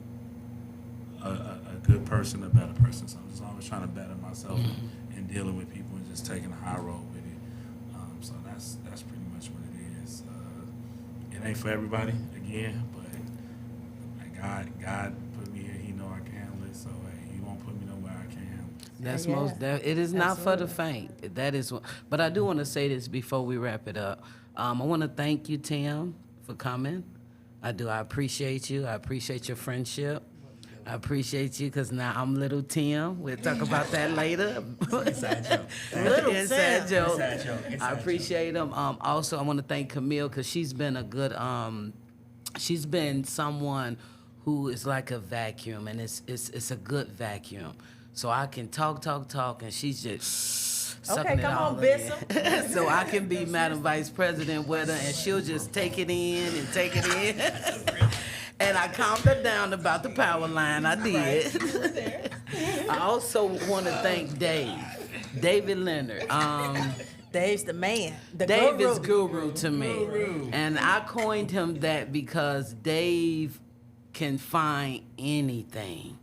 [SPEAKER 6] a good person a better person. So I'm just always trying to better myself and dealing with people and just taking a high road with it. So that's pretty much what it is. It ain't for everybody, again, but God put me here. He know I can handle it. So hey, He won't put me nowhere I can't handle it.
[SPEAKER 2] That's
[SPEAKER 1] Yeah.
[SPEAKER 2] it is not for the faint. That is what, but I do want to say this before we wrap it up. I want to thank you, Tim, for coming. I do. I appreciate you. I appreciate your friendship. I appreciate you because now I'm little Tim. We'll talk about that later.
[SPEAKER 3] Inside joke.
[SPEAKER 1] Little
[SPEAKER 2] Inside
[SPEAKER 1] Tim.
[SPEAKER 2] joke.
[SPEAKER 3] Inside joke.
[SPEAKER 2] I appreciate him. Also, I want to thank Camille because she's been a good. She's been someone who is like a vacuum, and it's a good vacuum. So I can talk, and she's just sucking it
[SPEAKER 1] come
[SPEAKER 2] all
[SPEAKER 1] on,
[SPEAKER 2] in.
[SPEAKER 1] Bishop.
[SPEAKER 2] So I can be Madam Vice President with her, and she'll just take it in and take it in. And I calmed her down about the power line. I did. I also want to thank David Leonard.
[SPEAKER 1] Dave's the man. The
[SPEAKER 2] Dave
[SPEAKER 1] guru.
[SPEAKER 2] is guru to me. And I coined him that because Dave can find anything.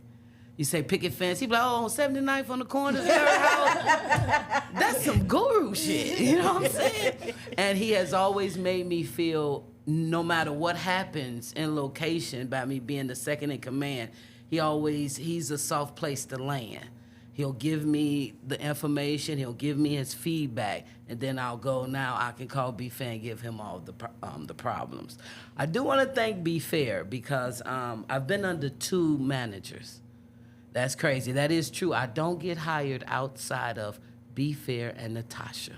[SPEAKER 2] You say picket fence, he be like, oh, on 79th on the corner of their house. That's some guru shit, you know what I'm saying? And he has always made me feel, no matter what happens in location, by me being the second in command, he's a soft place to land. He'll give me the information, he'll give me his feedback, and then I'll go, now I can call Be Fair and give him all the problems. I do want to thank Be Fair because I've been under 2 managers. That's crazy. That is true. I don't get hired outside of Be Fair and Natasha.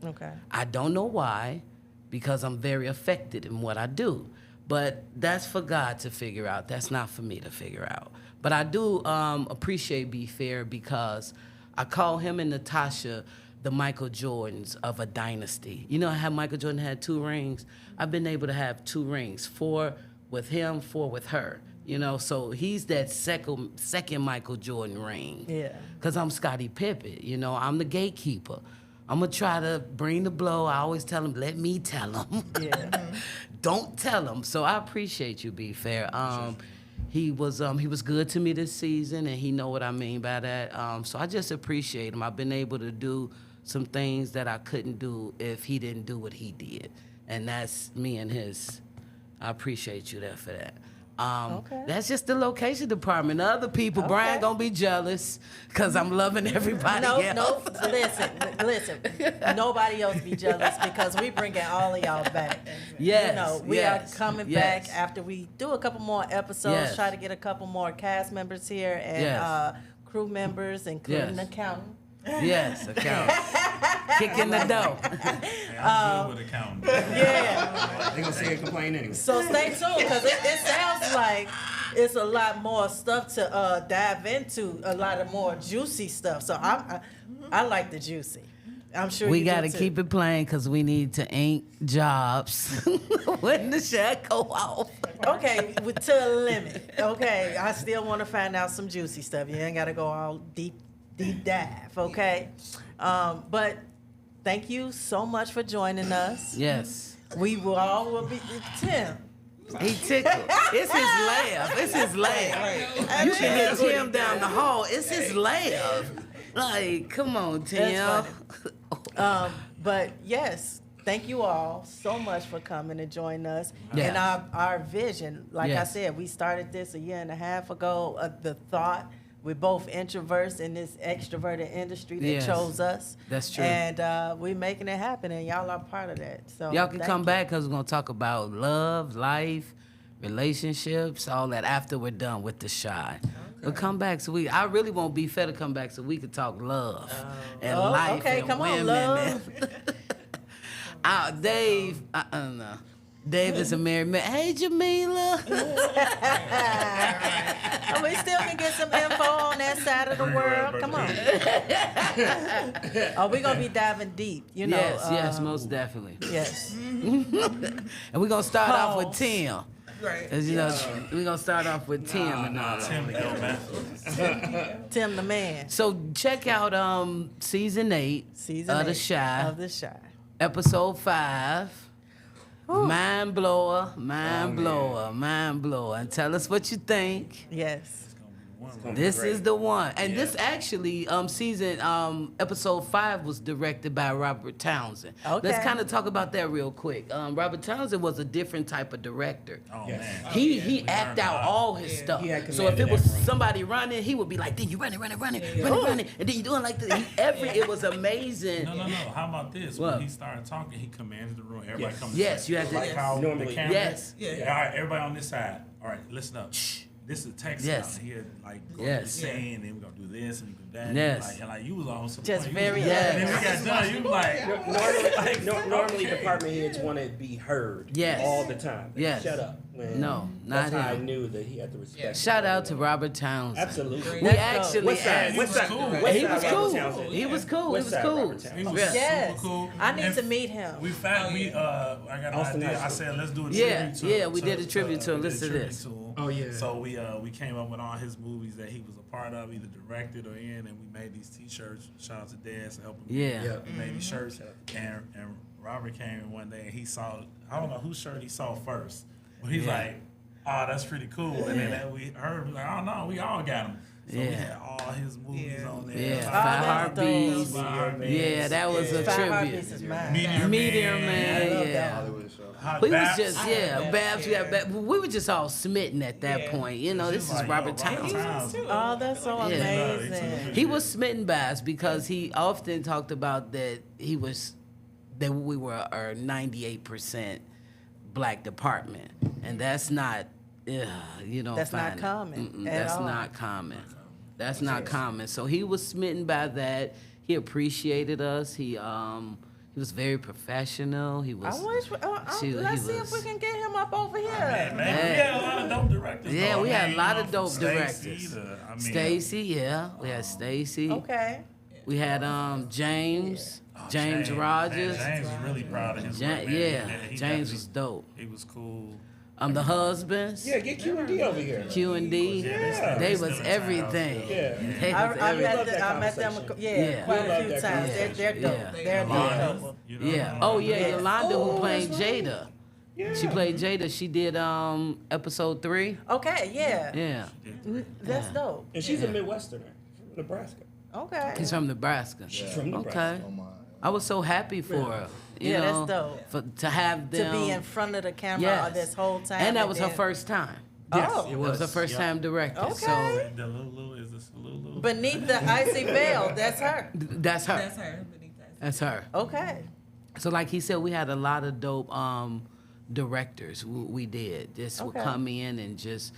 [SPEAKER 1] Okay.
[SPEAKER 2] I don't know why, because I'm very affected in what I do. But that's for God to figure out. That's not for me to figure out. But I do appreciate Be Fair because I call him and Natasha the Michael Jordans of a dynasty. You know how Michael Jordan had 2 rings? I've been able to have 2 rings, 4 with him, 4 with her. You know, so he's that second Michael Jordan ring.
[SPEAKER 1] Yeah.
[SPEAKER 2] Because I'm Scottie Pippen. You know, I'm the gatekeeper. I'm going to try to bring the blow. I always tell him, let me tell him.
[SPEAKER 1] Yeah.
[SPEAKER 2] Don't tell him. So I appreciate you, Be Fair. He was good to me this season, and he know what I mean by that. So I just appreciate him. I've been able to do some things that I couldn't do if he didn't do what he did, and that's me and his. I appreciate you there for that.
[SPEAKER 1] Okay.
[SPEAKER 2] That's just the location department. Other people, Brian gonna be jealous because I'm loving everybody else.
[SPEAKER 1] No. Listen. Nobody else be jealous because we bringing all of y'all back.
[SPEAKER 2] Yes,
[SPEAKER 1] You know, we
[SPEAKER 2] yes,
[SPEAKER 1] are coming
[SPEAKER 2] yes.
[SPEAKER 1] back after we do a couple more episodes.
[SPEAKER 2] Yes.
[SPEAKER 1] Try to get a couple more cast members here and
[SPEAKER 2] Yes.
[SPEAKER 1] crew members, including
[SPEAKER 2] Yes.
[SPEAKER 1] the accountant.
[SPEAKER 2] Yes, account. Kicking the door.
[SPEAKER 6] Hey, I'm good with accounting.
[SPEAKER 1] Yeah.
[SPEAKER 3] They gonna say a complaint anyway.
[SPEAKER 1] So stay tuned because it sounds like it's a lot more stuff to dive into, a lot of more juicy stuff. So I like the juicy. I'm sure
[SPEAKER 2] We
[SPEAKER 1] you
[SPEAKER 2] got to
[SPEAKER 1] do too.
[SPEAKER 2] keep it playing because we need to ink jobs when the shot go off.
[SPEAKER 1] Okay, to a limit. Okay, I still want to find out some juicy stuff. You ain't got to go all deep dive, okay? But thank you so much for joining us.
[SPEAKER 2] Yes.
[SPEAKER 1] We will be, Tim.
[SPEAKER 2] He tickled. It's his laugh. It's his laugh. You can hear Tim down the hall. It's his laugh. Like, come on, Tim.
[SPEAKER 1] That's But yes, thank you all so much for coming and joining us.
[SPEAKER 2] Yes.
[SPEAKER 1] And our vision, like I
[SPEAKER 2] Yes.
[SPEAKER 1] said, we started this 1.5 years ago. The thought, we're both introverts in this extroverted industry that
[SPEAKER 2] Yes.
[SPEAKER 1] chose us.
[SPEAKER 2] That's true.
[SPEAKER 1] And we're making it happen, and y'all are part of that. So
[SPEAKER 2] Y'all can
[SPEAKER 1] thank
[SPEAKER 2] come
[SPEAKER 1] you.
[SPEAKER 2] back because we're going to talk about love, life, relationships, all that after we're done with the shy. But come back so I really want Be Fair to come back so we could talk love and
[SPEAKER 1] Oh,
[SPEAKER 2] life
[SPEAKER 1] okay,
[SPEAKER 2] and
[SPEAKER 1] come on,
[SPEAKER 2] women.
[SPEAKER 1] love.
[SPEAKER 2] Dave, I don't know. Dave is a married man. Hey, Jamila.
[SPEAKER 1] We still can get some info on that side of the world. Come on. Oh, we're going to be diving deep, you know.
[SPEAKER 2] Yes, most definitely.
[SPEAKER 1] Yes.
[SPEAKER 2] And we're going to start off with
[SPEAKER 1] Pause.
[SPEAKER 2] Tim.
[SPEAKER 5] Right.
[SPEAKER 2] As you know, we're going to start off with Tim and all that.
[SPEAKER 6] Tim the L man.
[SPEAKER 1] Tim the man.
[SPEAKER 2] So check out season 8
[SPEAKER 1] Season
[SPEAKER 2] of The
[SPEAKER 1] 8
[SPEAKER 2] Shy,
[SPEAKER 1] Of the Shy.
[SPEAKER 2] episode 5. Mind blower, mind blower, mind blower. And tell us what you think.
[SPEAKER 1] Yes.
[SPEAKER 2] This is the one. And this actually, episode 5 was directed by Robert Townsend.
[SPEAKER 1] Okay.
[SPEAKER 2] Let's kind of talk about that real quick. Robert Townsend was a different type of director.
[SPEAKER 6] Oh
[SPEAKER 3] Yes.
[SPEAKER 6] man.
[SPEAKER 2] He act out all his stuff.
[SPEAKER 3] He had
[SPEAKER 2] So if it
[SPEAKER 3] commanded
[SPEAKER 2] was
[SPEAKER 3] that room.
[SPEAKER 2] somebody running, he would be like, then you running, and then you doing like this. It was amazing.
[SPEAKER 6] No. How about this?
[SPEAKER 2] What?
[SPEAKER 6] When he started talking, he commanded the room. Everybody
[SPEAKER 3] Yes.
[SPEAKER 6] comes.
[SPEAKER 2] Yes, you had to-
[SPEAKER 6] like how
[SPEAKER 3] Normally.
[SPEAKER 6] the camera.
[SPEAKER 2] Yes.
[SPEAKER 5] Yeah.
[SPEAKER 6] All right, everybody on this side. All right, listen up. Shh. This is text
[SPEAKER 2] Yes.
[SPEAKER 6] out here, like go
[SPEAKER 2] Yes.
[SPEAKER 6] to the scene, and then we're gonna do this and we do that.
[SPEAKER 2] Yes.
[SPEAKER 6] And like you was on some
[SPEAKER 1] Just
[SPEAKER 6] point.
[SPEAKER 1] very-
[SPEAKER 6] You was,
[SPEAKER 2] Yes.
[SPEAKER 6] And then we got done. You was like,
[SPEAKER 3] Normally
[SPEAKER 6] okay.
[SPEAKER 3] department heads want to be heard
[SPEAKER 2] Yes.
[SPEAKER 3] all the time. They
[SPEAKER 2] Yes.
[SPEAKER 3] Shut up. When
[SPEAKER 2] No,
[SPEAKER 3] that's
[SPEAKER 2] not
[SPEAKER 3] how I
[SPEAKER 2] him.
[SPEAKER 3] knew that he had to respect.
[SPEAKER 2] Shout out to Robert Townsend.
[SPEAKER 3] Absolutely.
[SPEAKER 2] We actually
[SPEAKER 3] What side?
[SPEAKER 2] asked.
[SPEAKER 3] What side?
[SPEAKER 6] cool.
[SPEAKER 3] What
[SPEAKER 2] He
[SPEAKER 3] side
[SPEAKER 2] was
[SPEAKER 3] Robert
[SPEAKER 2] cool.
[SPEAKER 3] Townsend?
[SPEAKER 2] He was cool.
[SPEAKER 3] What
[SPEAKER 2] He was
[SPEAKER 3] side
[SPEAKER 2] cool.
[SPEAKER 3] Robert Townsend?
[SPEAKER 6] He was
[SPEAKER 2] Yes.
[SPEAKER 1] Yes.
[SPEAKER 6] super cool.
[SPEAKER 1] I need
[SPEAKER 6] And
[SPEAKER 1] to meet him.
[SPEAKER 6] We found I got an
[SPEAKER 3] Austin
[SPEAKER 6] idea.
[SPEAKER 3] High
[SPEAKER 6] I
[SPEAKER 3] School.
[SPEAKER 6] said let's do a
[SPEAKER 2] Yeah,
[SPEAKER 6] tribute to
[SPEAKER 2] yeah, we did a tribute to him.
[SPEAKER 6] we did a
[SPEAKER 2] Listen to
[SPEAKER 6] tribute
[SPEAKER 2] this.
[SPEAKER 6] to him.
[SPEAKER 3] Oh, yeah.
[SPEAKER 6] So we came up with all his movies that he was a part of, either directed or in, and we made these T-shirts. Shout out to Dad for helping me.
[SPEAKER 2] Yeah.
[SPEAKER 6] We made these shirts, and Robert came in one day and he saw, I don't know whose shirt he saw first, but he's
[SPEAKER 2] Yeah.
[SPEAKER 6] like, oh, that's pretty cool. And then we heard, we like, oh no, we all got them. So we
[SPEAKER 2] Yeah.
[SPEAKER 6] had all his movies
[SPEAKER 5] Yeah.
[SPEAKER 6] on there.
[SPEAKER 2] Yeah,
[SPEAKER 6] Like,
[SPEAKER 2] Five
[SPEAKER 1] that's
[SPEAKER 2] Heartbeats.
[SPEAKER 1] dope.
[SPEAKER 6] Five Heartbeats.
[SPEAKER 2] Yeah, that was a
[SPEAKER 1] Five
[SPEAKER 2] tribute.
[SPEAKER 1] Heartbeats is mine.
[SPEAKER 6] Meteor
[SPEAKER 2] Man,
[SPEAKER 1] I love
[SPEAKER 2] yeah.
[SPEAKER 1] that.
[SPEAKER 7] Hollywood show.
[SPEAKER 6] Hot
[SPEAKER 2] We was
[SPEAKER 6] Baps.
[SPEAKER 2] just,
[SPEAKER 5] Babs,
[SPEAKER 2] Babs, we had
[SPEAKER 5] yeah.
[SPEAKER 2] Babs. We were just all smitten at that
[SPEAKER 5] Yeah.
[SPEAKER 2] point. You know,
[SPEAKER 6] She
[SPEAKER 2] this
[SPEAKER 6] was
[SPEAKER 2] is
[SPEAKER 6] like,
[SPEAKER 2] Robert
[SPEAKER 6] yo,
[SPEAKER 2] Townsend.
[SPEAKER 1] Oh, that's so
[SPEAKER 2] Yeah.
[SPEAKER 1] amazing.
[SPEAKER 2] He was smitten by us because he often talked about that that we were a 98% black department. And that's not, you don't
[SPEAKER 1] That's not
[SPEAKER 2] find it.
[SPEAKER 1] common
[SPEAKER 2] Mm-mm,
[SPEAKER 1] at
[SPEAKER 2] that's
[SPEAKER 1] all.
[SPEAKER 2] not common. That's not common. So he was smitten by that. He appreciated us. He He was very professional. He was.
[SPEAKER 1] I wish. Let's see if we can get him up over here.
[SPEAKER 6] Man, we had a lot of dope directors.
[SPEAKER 2] Yeah,
[SPEAKER 6] though.
[SPEAKER 2] we
[SPEAKER 6] I
[SPEAKER 2] had
[SPEAKER 6] mean,
[SPEAKER 2] a lot
[SPEAKER 6] you
[SPEAKER 2] of
[SPEAKER 6] know,
[SPEAKER 2] dope
[SPEAKER 6] from
[SPEAKER 2] directors.
[SPEAKER 6] Stacey to,
[SPEAKER 2] Stacy, yeah, we had Stacy.
[SPEAKER 1] Okay.
[SPEAKER 2] We had James, James Rogers.
[SPEAKER 6] Man, James was really proud of his work, man.
[SPEAKER 2] Yeah,
[SPEAKER 6] He
[SPEAKER 2] James was dope.
[SPEAKER 6] He was cool.
[SPEAKER 2] The husbands.
[SPEAKER 3] Yeah, get Q&D over here.
[SPEAKER 2] Q&D.
[SPEAKER 6] Yeah,
[SPEAKER 2] They
[SPEAKER 6] still
[SPEAKER 2] was
[SPEAKER 6] in town,
[SPEAKER 2] everything.
[SPEAKER 3] Yeah.
[SPEAKER 2] They
[SPEAKER 1] I
[SPEAKER 2] was
[SPEAKER 1] met,
[SPEAKER 2] everything.
[SPEAKER 1] I met them,
[SPEAKER 3] conversation.
[SPEAKER 2] Yeah.
[SPEAKER 1] quite
[SPEAKER 3] We
[SPEAKER 1] a
[SPEAKER 3] love
[SPEAKER 1] few
[SPEAKER 3] that
[SPEAKER 1] times.
[SPEAKER 3] conversation.
[SPEAKER 1] They're dope.
[SPEAKER 2] Yeah.
[SPEAKER 1] They're a dope
[SPEAKER 6] Yolanda,
[SPEAKER 1] couple.
[SPEAKER 6] you know,
[SPEAKER 2] Yeah. Oh yeah,
[SPEAKER 1] Yeah.
[SPEAKER 2] Yolanda who played
[SPEAKER 3] that's right.
[SPEAKER 2] Jada.
[SPEAKER 3] Yeah.
[SPEAKER 2] She played Jada. She did episode 3.
[SPEAKER 1] Okay, yeah.
[SPEAKER 2] Yeah.
[SPEAKER 1] That's dope.
[SPEAKER 3] And she's a Midwesterner from Nebraska.
[SPEAKER 1] Okay.
[SPEAKER 2] He's from Nebraska.
[SPEAKER 3] She's from Nebraska.
[SPEAKER 2] Okay.
[SPEAKER 4] Oh my.
[SPEAKER 2] I was so happy for her. You
[SPEAKER 1] Yeah, that's
[SPEAKER 2] know,
[SPEAKER 1] dope.
[SPEAKER 2] to have
[SPEAKER 1] To
[SPEAKER 2] them
[SPEAKER 1] be in front of the camera
[SPEAKER 2] Yes.
[SPEAKER 1] this whole time.
[SPEAKER 2] And that was her
[SPEAKER 1] then-
[SPEAKER 2] first time.
[SPEAKER 1] Oh.
[SPEAKER 2] It was her first time directing.
[SPEAKER 1] Okay.
[SPEAKER 2] So
[SPEAKER 6] The little is this little.
[SPEAKER 1] Beneath the icy veil, that's her.
[SPEAKER 2] that's her.
[SPEAKER 5] That's her. Beneath that.
[SPEAKER 2] That's her.
[SPEAKER 1] Okay.
[SPEAKER 2] So like he said, we had a lot of dope directors. We did just would
[SPEAKER 1] Okay.
[SPEAKER 2] come in and just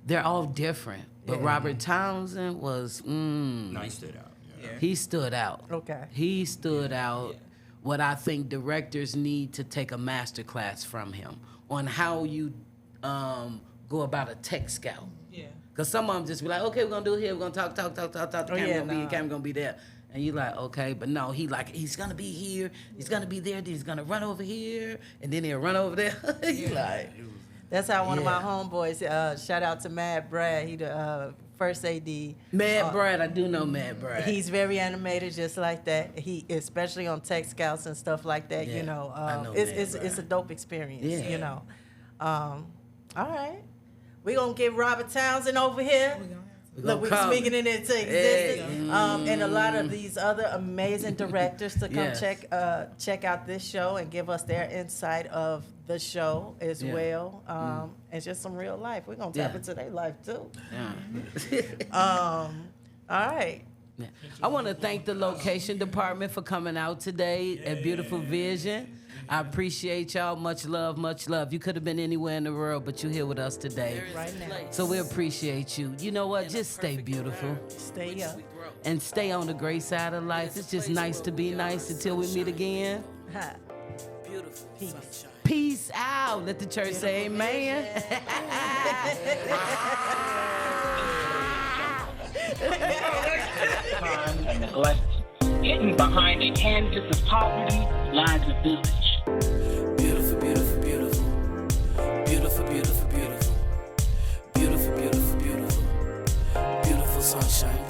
[SPEAKER 2] they're all different. But Robert Townsend was
[SPEAKER 3] Nice stood out.
[SPEAKER 5] Yeah.
[SPEAKER 2] he stood out.
[SPEAKER 1] Okay.
[SPEAKER 2] He stood out. What I think directors need to take a master class from him on how you go about a tech scout.
[SPEAKER 5] Yeah.
[SPEAKER 2] Cause some of them just be like, okay, we're gonna do it here. We're gonna talk. The camera
[SPEAKER 1] yeah,
[SPEAKER 2] gonna be here.
[SPEAKER 1] nah.
[SPEAKER 2] Camera gonna be there. And you like, okay, but no, he's gonna be here. He's gonna be there. Then he's gonna run over here, and then he'll run over there. You like,
[SPEAKER 1] That's how one of my
[SPEAKER 2] Yeah.
[SPEAKER 1] homeboys, shout out to Mad Brad, he the first AD.
[SPEAKER 2] Mad Brad. I do know Mad Brad.
[SPEAKER 1] He's very animated, just like that. He, especially on tech scouts and stuff like that.
[SPEAKER 2] Yeah,
[SPEAKER 1] You know,
[SPEAKER 2] I know
[SPEAKER 1] it's
[SPEAKER 2] Mad
[SPEAKER 1] it's a
[SPEAKER 2] Brad.
[SPEAKER 1] dope experience.
[SPEAKER 2] Yeah.
[SPEAKER 1] You know. All right, we gonna get Robert Townsend over here. Look, we're
[SPEAKER 2] come.
[SPEAKER 1] speaking it into existence, and a lot of these other amazing directors to come
[SPEAKER 2] Yes.
[SPEAKER 1] check out this show and give us their insight of the show as
[SPEAKER 2] Yeah.
[SPEAKER 1] well, and just some real life. We're gonna tap
[SPEAKER 2] Yeah.
[SPEAKER 1] into their life too.
[SPEAKER 2] Yeah.
[SPEAKER 1] All right.
[SPEAKER 2] Yeah. I want to thank the location department for coming out today at Beautiful Vision. I appreciate y'all. Much love, much love. You could have been anywhere in the world, but you're here with us today.
[SPEAKER 1] Right now.
[SPEAKER 2] So we appreciate you. You know what? Just stay beautiful
[SPEAKER 1] Stay up.
[SPEAKER 2] and stay on the great side of life. It's just nice to be nice until we meet again.
[SPEAKER 1] Ha.
[SPEAKER 2] Peace. Peace out. Let the church say amen.
[SPEAKER 7] Crime and neglect. Hidden behind a canvas of poverty lies a village.
[SPEAKER 8] Beautiful, beautiful, beautiful. Beautiful, beautiful, beautiful. Beautiful, beautiful, beautiful. Beautiful sunshine.